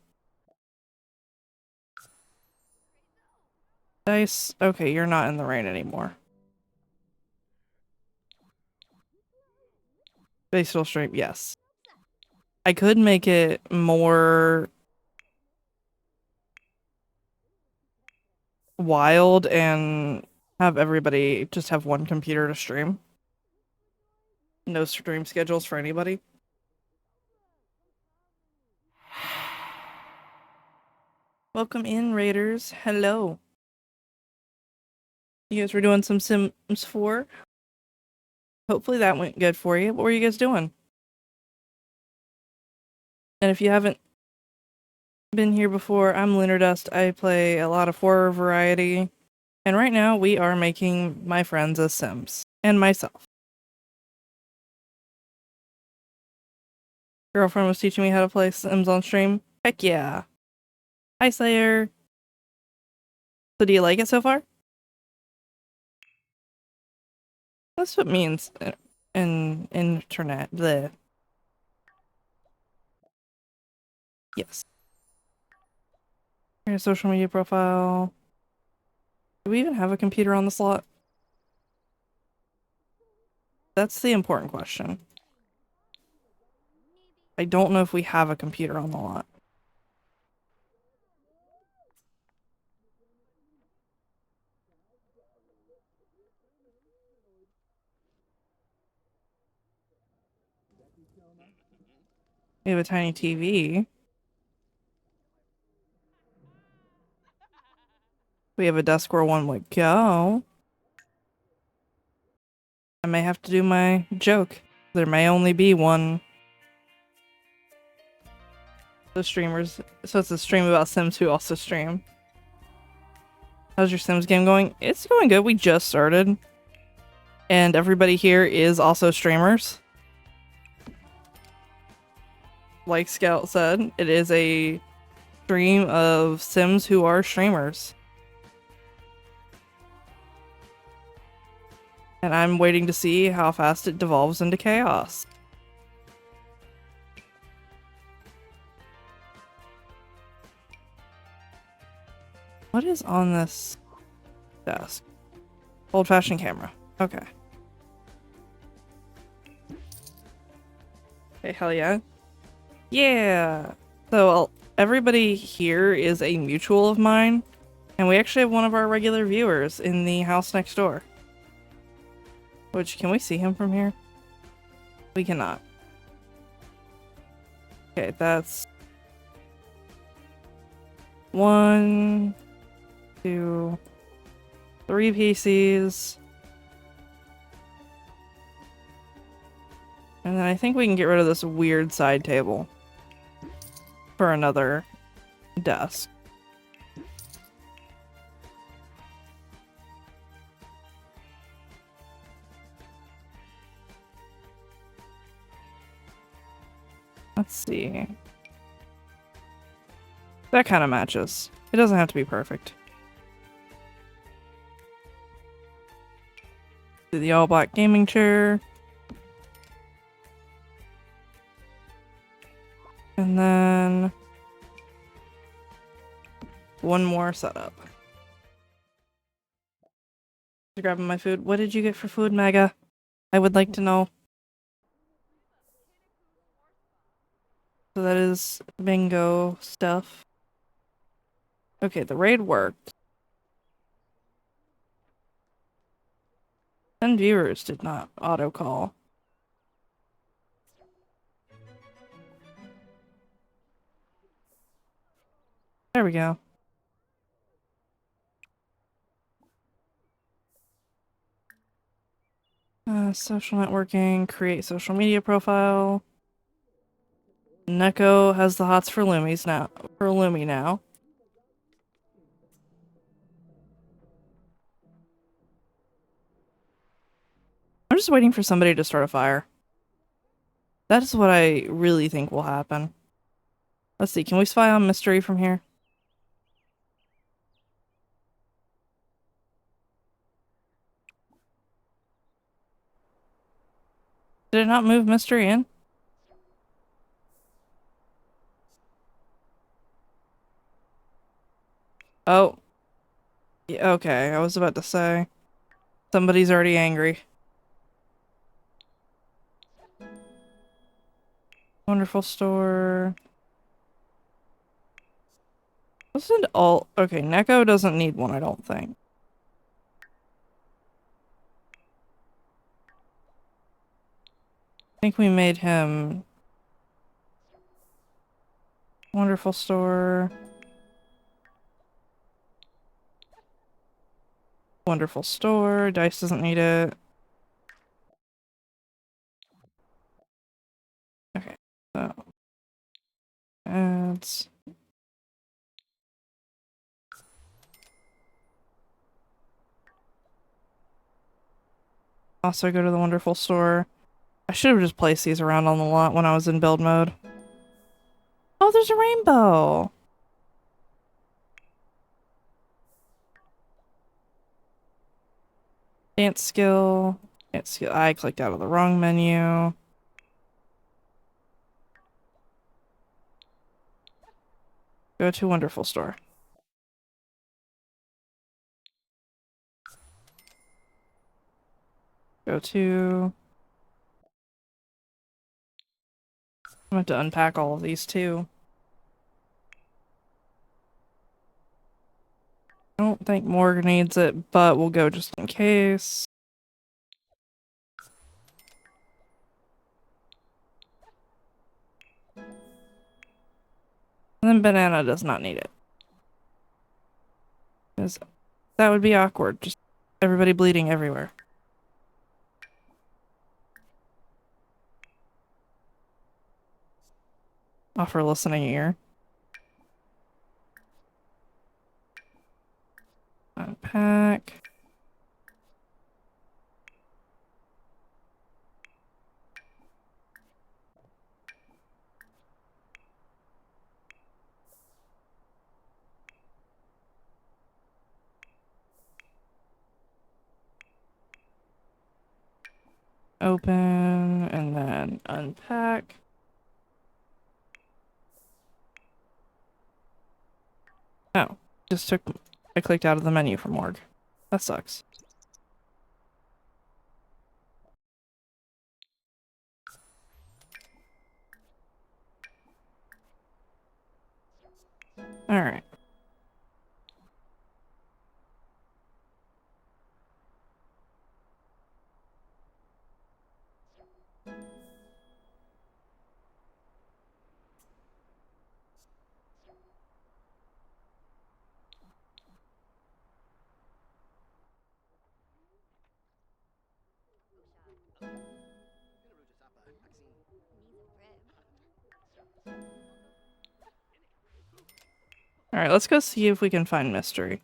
Dice. Okay, you're not in the rain anymore. Facial stream, yes. I could make it more wild and have everybody just have one computer to stream. No stream schedules for anybody. Welcome in, Raiders. Hello. You guys were doing some Sims 4? Hopefully that went good for you. What were you guys doing? And if you haven't been here before, I'm Lunar Dust. I play a lot of horror variety. And right now we are making my friends as Sims. And myself. Girlfriend was teaching me how to play Sims on stream. Heck yeah. Hi, Slayer. So do you like it so far? That's what it means in internet. The yes. Your social media profile. Do we even have a computer on the slot? That's the important question. I don't know if we have a computer on the lot. We have a tiny TV. We have a desk where one would go. I may have to do my joke. There may only be one. The streamers. So it's a stream about Sims who also stream. How's your Sims game going? It's going good. We just started. And everybody here is also streamers. Like Scout said, it is a stream of Sims who are streamers. And I'm waiting to see how fast it devolves into chaos. What is on this desk? Old-fashioned camera. Okay. Okay, hell yeah. Yeah! So, everybody here is a mutual of mine, and we actually have one of our regular viewers in the house next door. Which, can we see him from here? We cannot. Okay, that's 1, 2, 3 PCs. And then I think we can get rid of this weird side table for another desk. Let's see. That kind of matches. It doesn't have to be perfect. Do the all black gaming chair. And then one more setup. Grabbing my food. What did you get for food, Mega? I would like to know. So that is bingo stuff. Okay, the raid worked. 10 viewers did not auto call. There we go. Social networking, create social media profile. Neko has the hots for Lumi's now. For Lumi now. I'm just waiting for somebody to start a fire. That is what I really think will happen. Let's see, can we spy on Mystery from here? Did it not move Mystery in? Oh. Yeah, okay, I was about to say. Somebody's already angry. Wonderful store. Listen to all. Okay, Neko doesn't need one, I don't think. I think we made him. Wonderful store. Wonderful store. Dice doesn't need it. Okay, so. Ads. Also go to the wonderful store. I should have just placed these around on the lot when I was in build mode. Oh, there's a rainbow! Dance skill. Dance skill. I clicked out of the wrong menu. Go to wonderful store. Go to... I'm going to have to unpack all of these too. I don't think Morgan needs it, but we'll go just in case. And then Banana does not need it. Because that would be awkward. Just everybody bleeding everywhere. Offer a listening ear. Unpack. open and then unpack. Oh, I clicked out of the menu for morgue. That sucks. Alright. Alright, let's go see if we can find Mystery.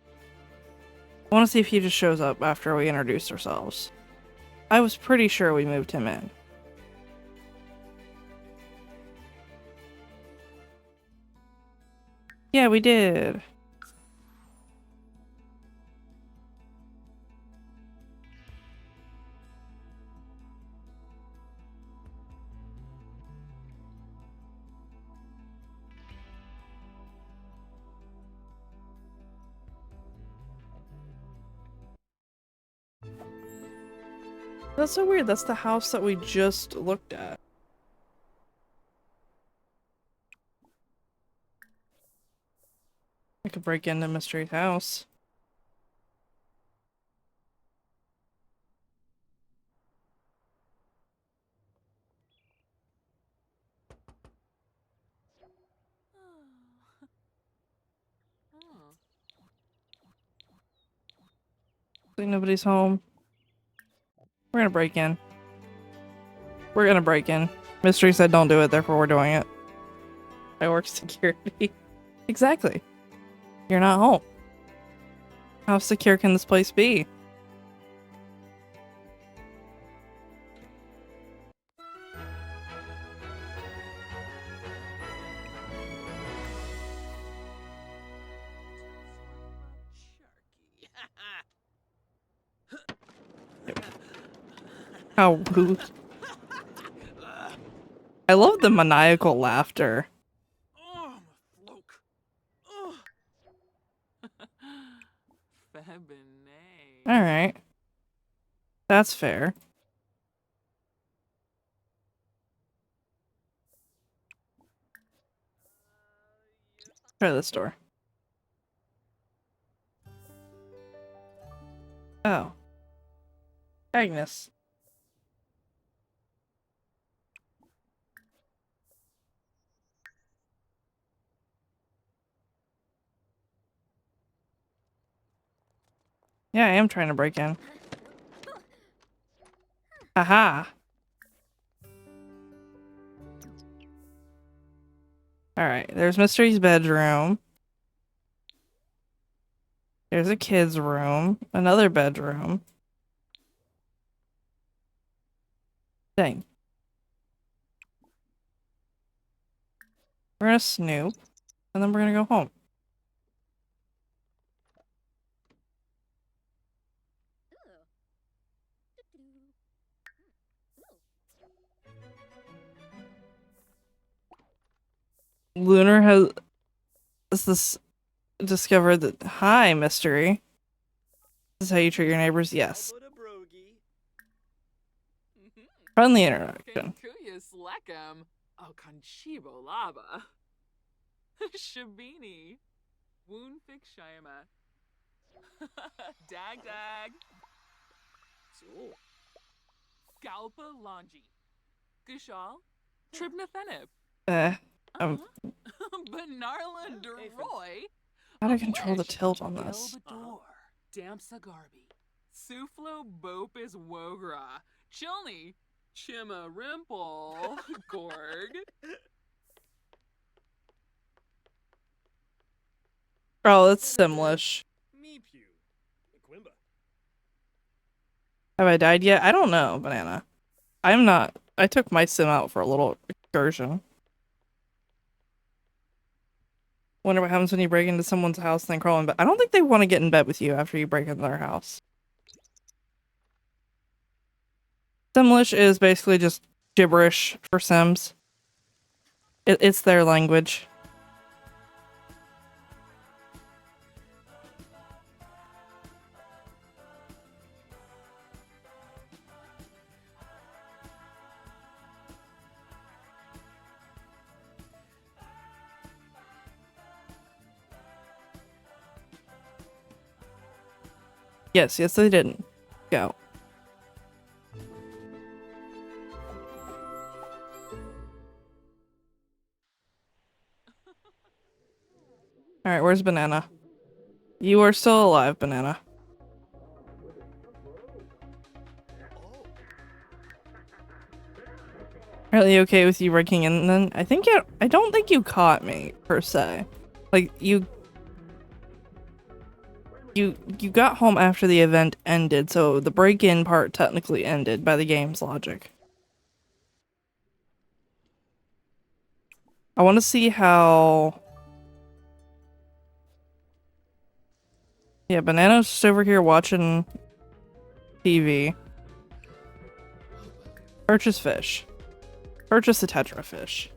I want to see if he just shows up after we introduce ourselves. I was pretty sure we moved him in. Yeah, we did. That's so weird. That's the house that we just looked at. I could break into Mystery's house. Think nobody's home. We're gonna break in. We're gonna break in. Mystery said don't do it, therefore we're doing it. I work security. Exactly. You're not home. How secure can this place be? How rude. I love the maniacal laughter. Alright. That's fair. Try this door. Oh. Agnes. Yeah, I am trying to break in. Aha! Alright, there's Mystery's bedroom. There's a kid's room. Another bedroom. Dang. We're gonna snoop. And then we're gonna go home. Lunar has this discovered that hi, Mystery. This is how you treat your neighbors? Yes. Friendly interaction. Shabini. Woon fix Shayama. Dag dag. Galpa Lanji. Gushal. Tribnathenib. Benarla Deroy. How to control the tilt on this? Damsa Garbi. Suflo Bopis Wogra. Chilni. Chima Rimple. Gorg. Oh, it's Simlish. Have I died yet? I don't know, Banana. I'm not. I took my sim out for a little excursion. Wonder what happens when you break into someone's house and then crawl in bed. I don't think they want to get in bed with you after you break into their house. Simlish is basically just gibberish for Sims. It's their language. Yes, they didn't. Go. Alright, where's Banana? You are still alive, Banana. Really okay with you breaking in then? I don't think you caught me, per se. Like, you got home after the event ended, so the break-in part technically ended by the game's logic. I want to see how... Yeah, Banana's just over here watching TV. Purchase fish. Purchase a tetra fish.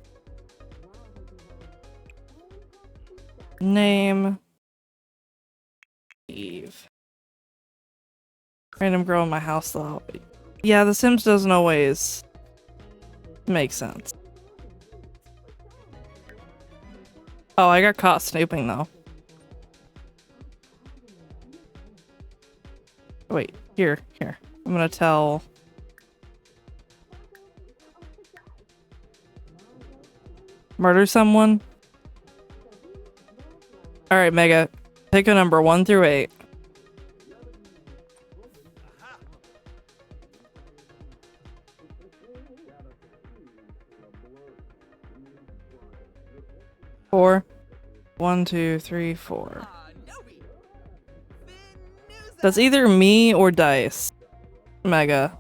Name... Eve. Random girl in my house though. Yeah, The Sims doesn't always make sense. Oh, I got caught snooping though. Wait, here. I'm gonna tell... Murder someone? Alright, Mega. Pick a number 1 through 8. Four. 1, 2, 3, 4. That's either me or Dice. Mega.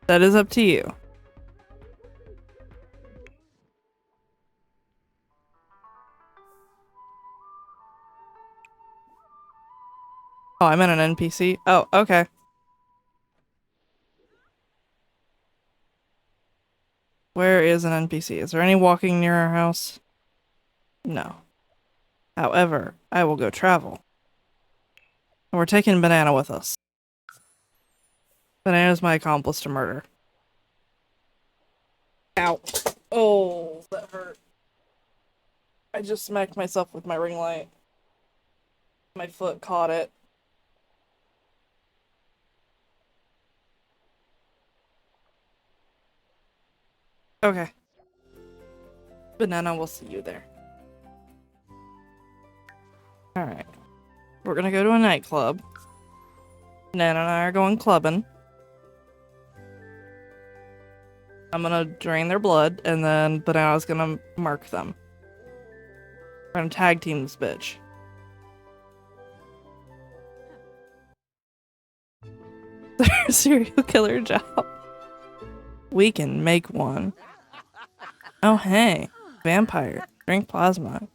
That is up to you. Oh, I'm in an NPC? Oh, okay. Where is an NPC? Is there any walking near our house? No. However, I will go travel. And we're taking Banana with us. Banana's my accomplice to murder. Ow. Oh, that hurt. I just smacked myself with my ring light. My foot caught it. Okay. Banana, we'll see you there. Alright. We're gonna go to a nightclub. Banana and I are going clubbing. I'm gonna drain their blood, and then Banana's gonna mark them. We're gonna tag team this bitch. Serial killer job. We can make one. Oh, hey. Vampire. Drink plasma.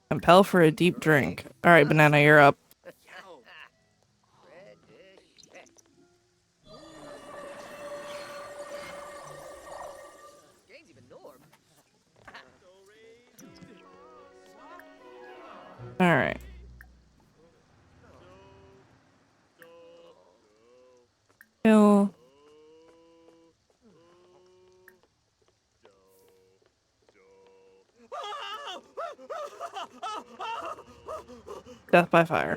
Compel for a deep drink. Alright, Banana, you're up. Alright. Kill. Death by fire.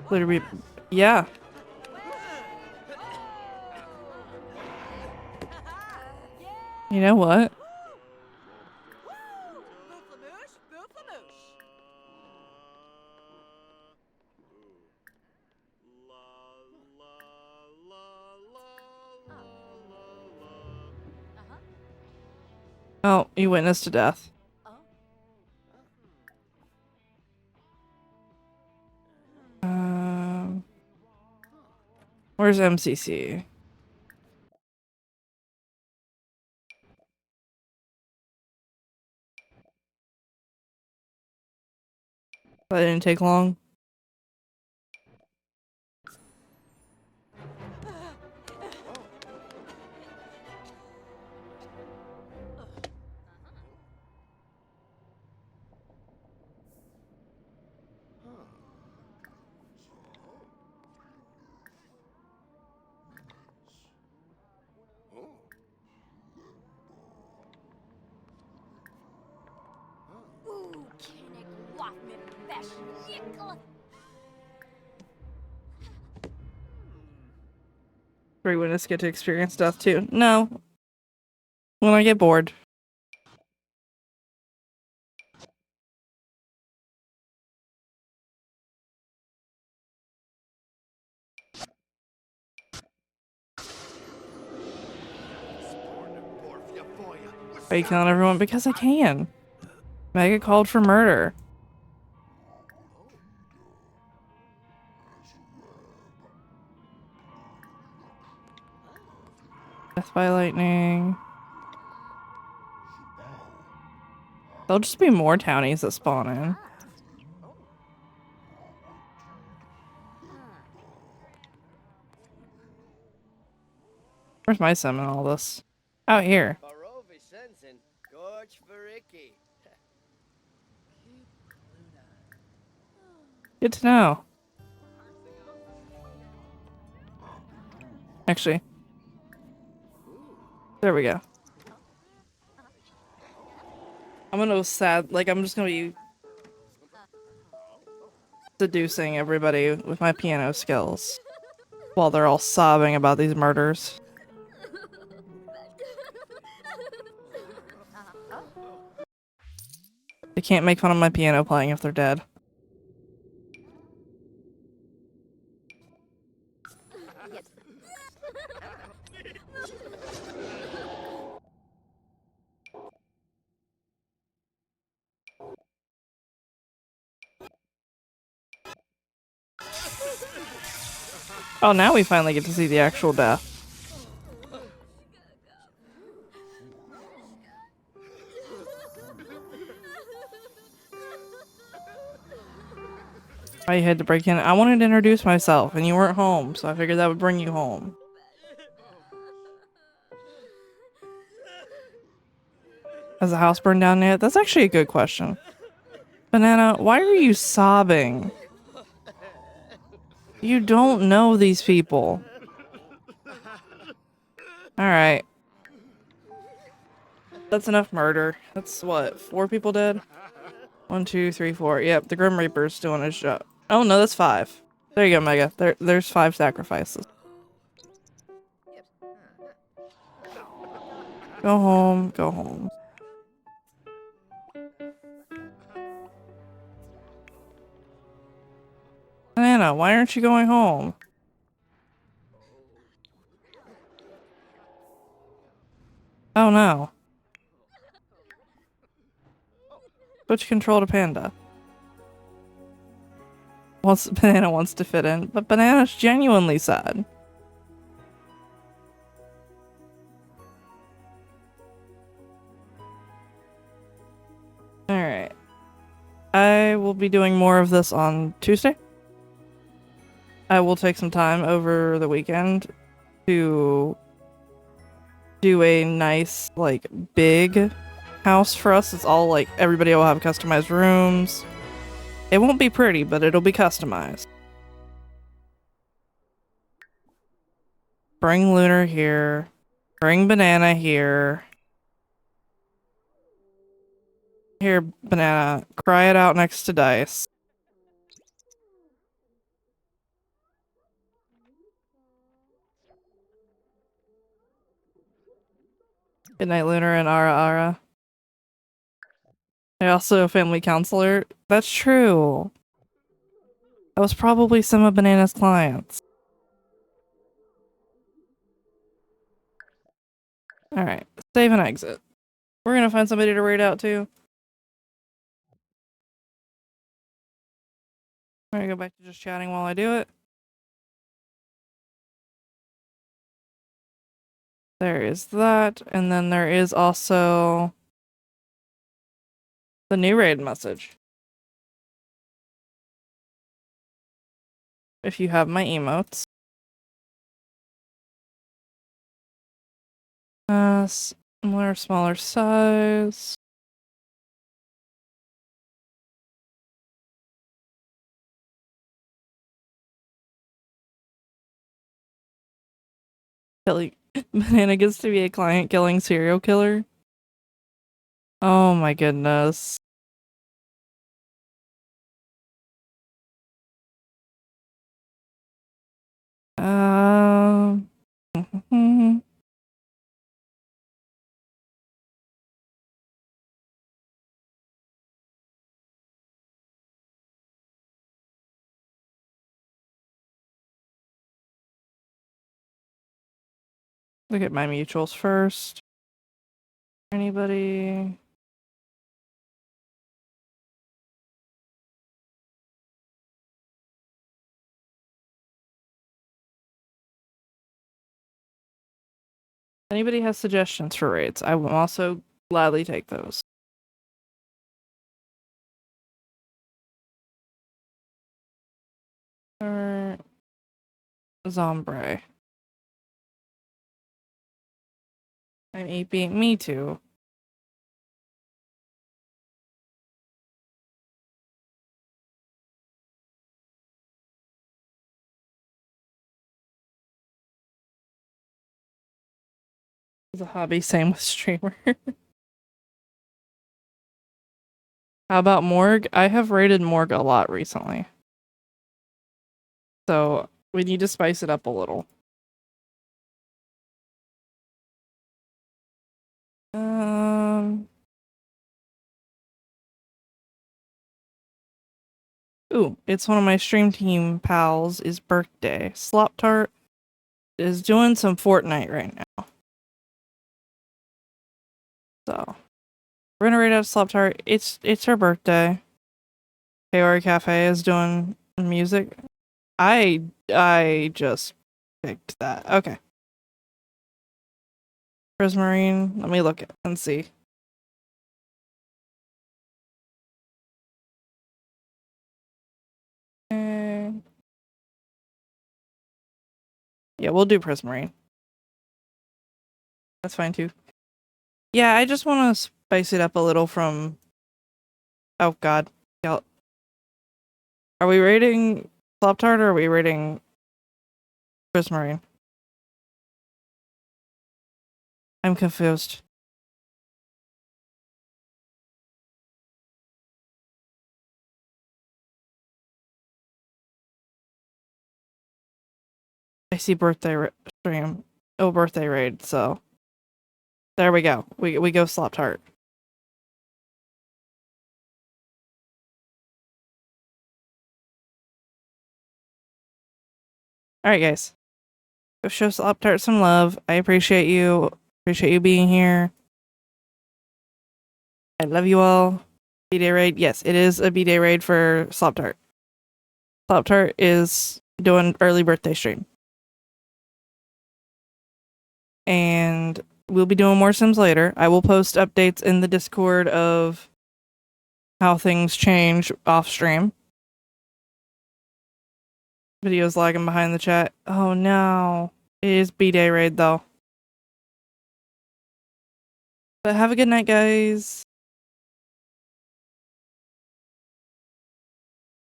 Literally, yeah. You know what? Oh, you witnessed to death. Where's MCC? That didn't take long. Oeh, ken ik wat met verschrikkelijk. 3 witnesses get to experience death too. No. When I get bored. Are you killing everyone? Because I can. Mega called for murder. Death by lightning. There'll just be more townies that spawn in. Where's my sim in all this? Out here. Good to know. Actually. There we go. I'm gonna I'm just gonna be seducing everybody with my piano skills while they're all sobbing about these murders. They can't make fun of my piano playing if they're dead. Oh, now we finally get to see the actual death. I had to break in. I wanted to introduce myself, and you weren't home, so I figured that would bring you home. Has the house burned down yet? That's actually a good question. Banana, why are you sobbing? You don't know these people. Alright. That's enough murder. That's what, 4 people dead? 1, 2, 3, 4. Yep, the Grim Reaper's doing his job. Oh no, that's 5. There you go, Mega. There's 5 sacrifices. Go home, go home. Banana, why aren't you going home? Oh no. Switch control to Panda. Banana wants to fit in, but Banana's genuinely sad. Alright. I will be doing more of this on Tuesday. I will take some time over the weekend to do a nice, like, big house for us. It's all, like, everybody will have customized rooms. It won't be pretty, but it'll be customized. Bring Lunar here. Bring Banana here. Here, Banana. Cry it out next to Dice. Good night, Lunar and Ara Ara. I also a family counselor. That's true. That was probably some of Banana's clients. Alright, save and exit. We're gonna find somebody to raid out to. I'm gonna go back to just chatting while I do it. There is that, and then there is also the new raid message. if you have my emotes. Similar, smaller size. Kelly, Banana gets to be a client killing serial killer. Oh my goodness. Um. Look at my mutuals first. Anybody? Anybody has suggestions for raids? I will also gladly take those. Or Zombre. I'm 8-beat. Me too. It's a hobby, same with streamer. How about Morg? I have raided Morg a lot recently. So we need to spice it up a little. Ooh, it's one of my stream team pals' birthday. Slop Tart is doing some Fortnite right now. So we're gonna raid out Slop Tart. It's her birthday. Kaori Cafe is doing music. I just picked that. Okay. Prismarine. Let me look at and see. Yeah, we'll do Prismarine. That's fine too. Yeah, I just want to spice it up a little from. Oh God, yeah. Are we rating Flop Tart or are we rating Prismarine? I'm confused. I see birthday stream. Oh, birthday raid. So there we go. We go Slop Tart. All right, guys. Go show Slop Tart some love. I appreciate you. Appreciate you being here. I love you all. B-Day raid. Yes, it is a B-Day raid for Slop Tart. Slop Tart is doing early birthday stream. And we'll be doing more Sims later. I will post updates in the Discord of how things change off stream. Video's lagging behind the chat. Oh no. It is B-Day raid though. But have a good night, guys.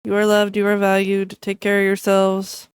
You are loved, you are valued. Take care of yourselves.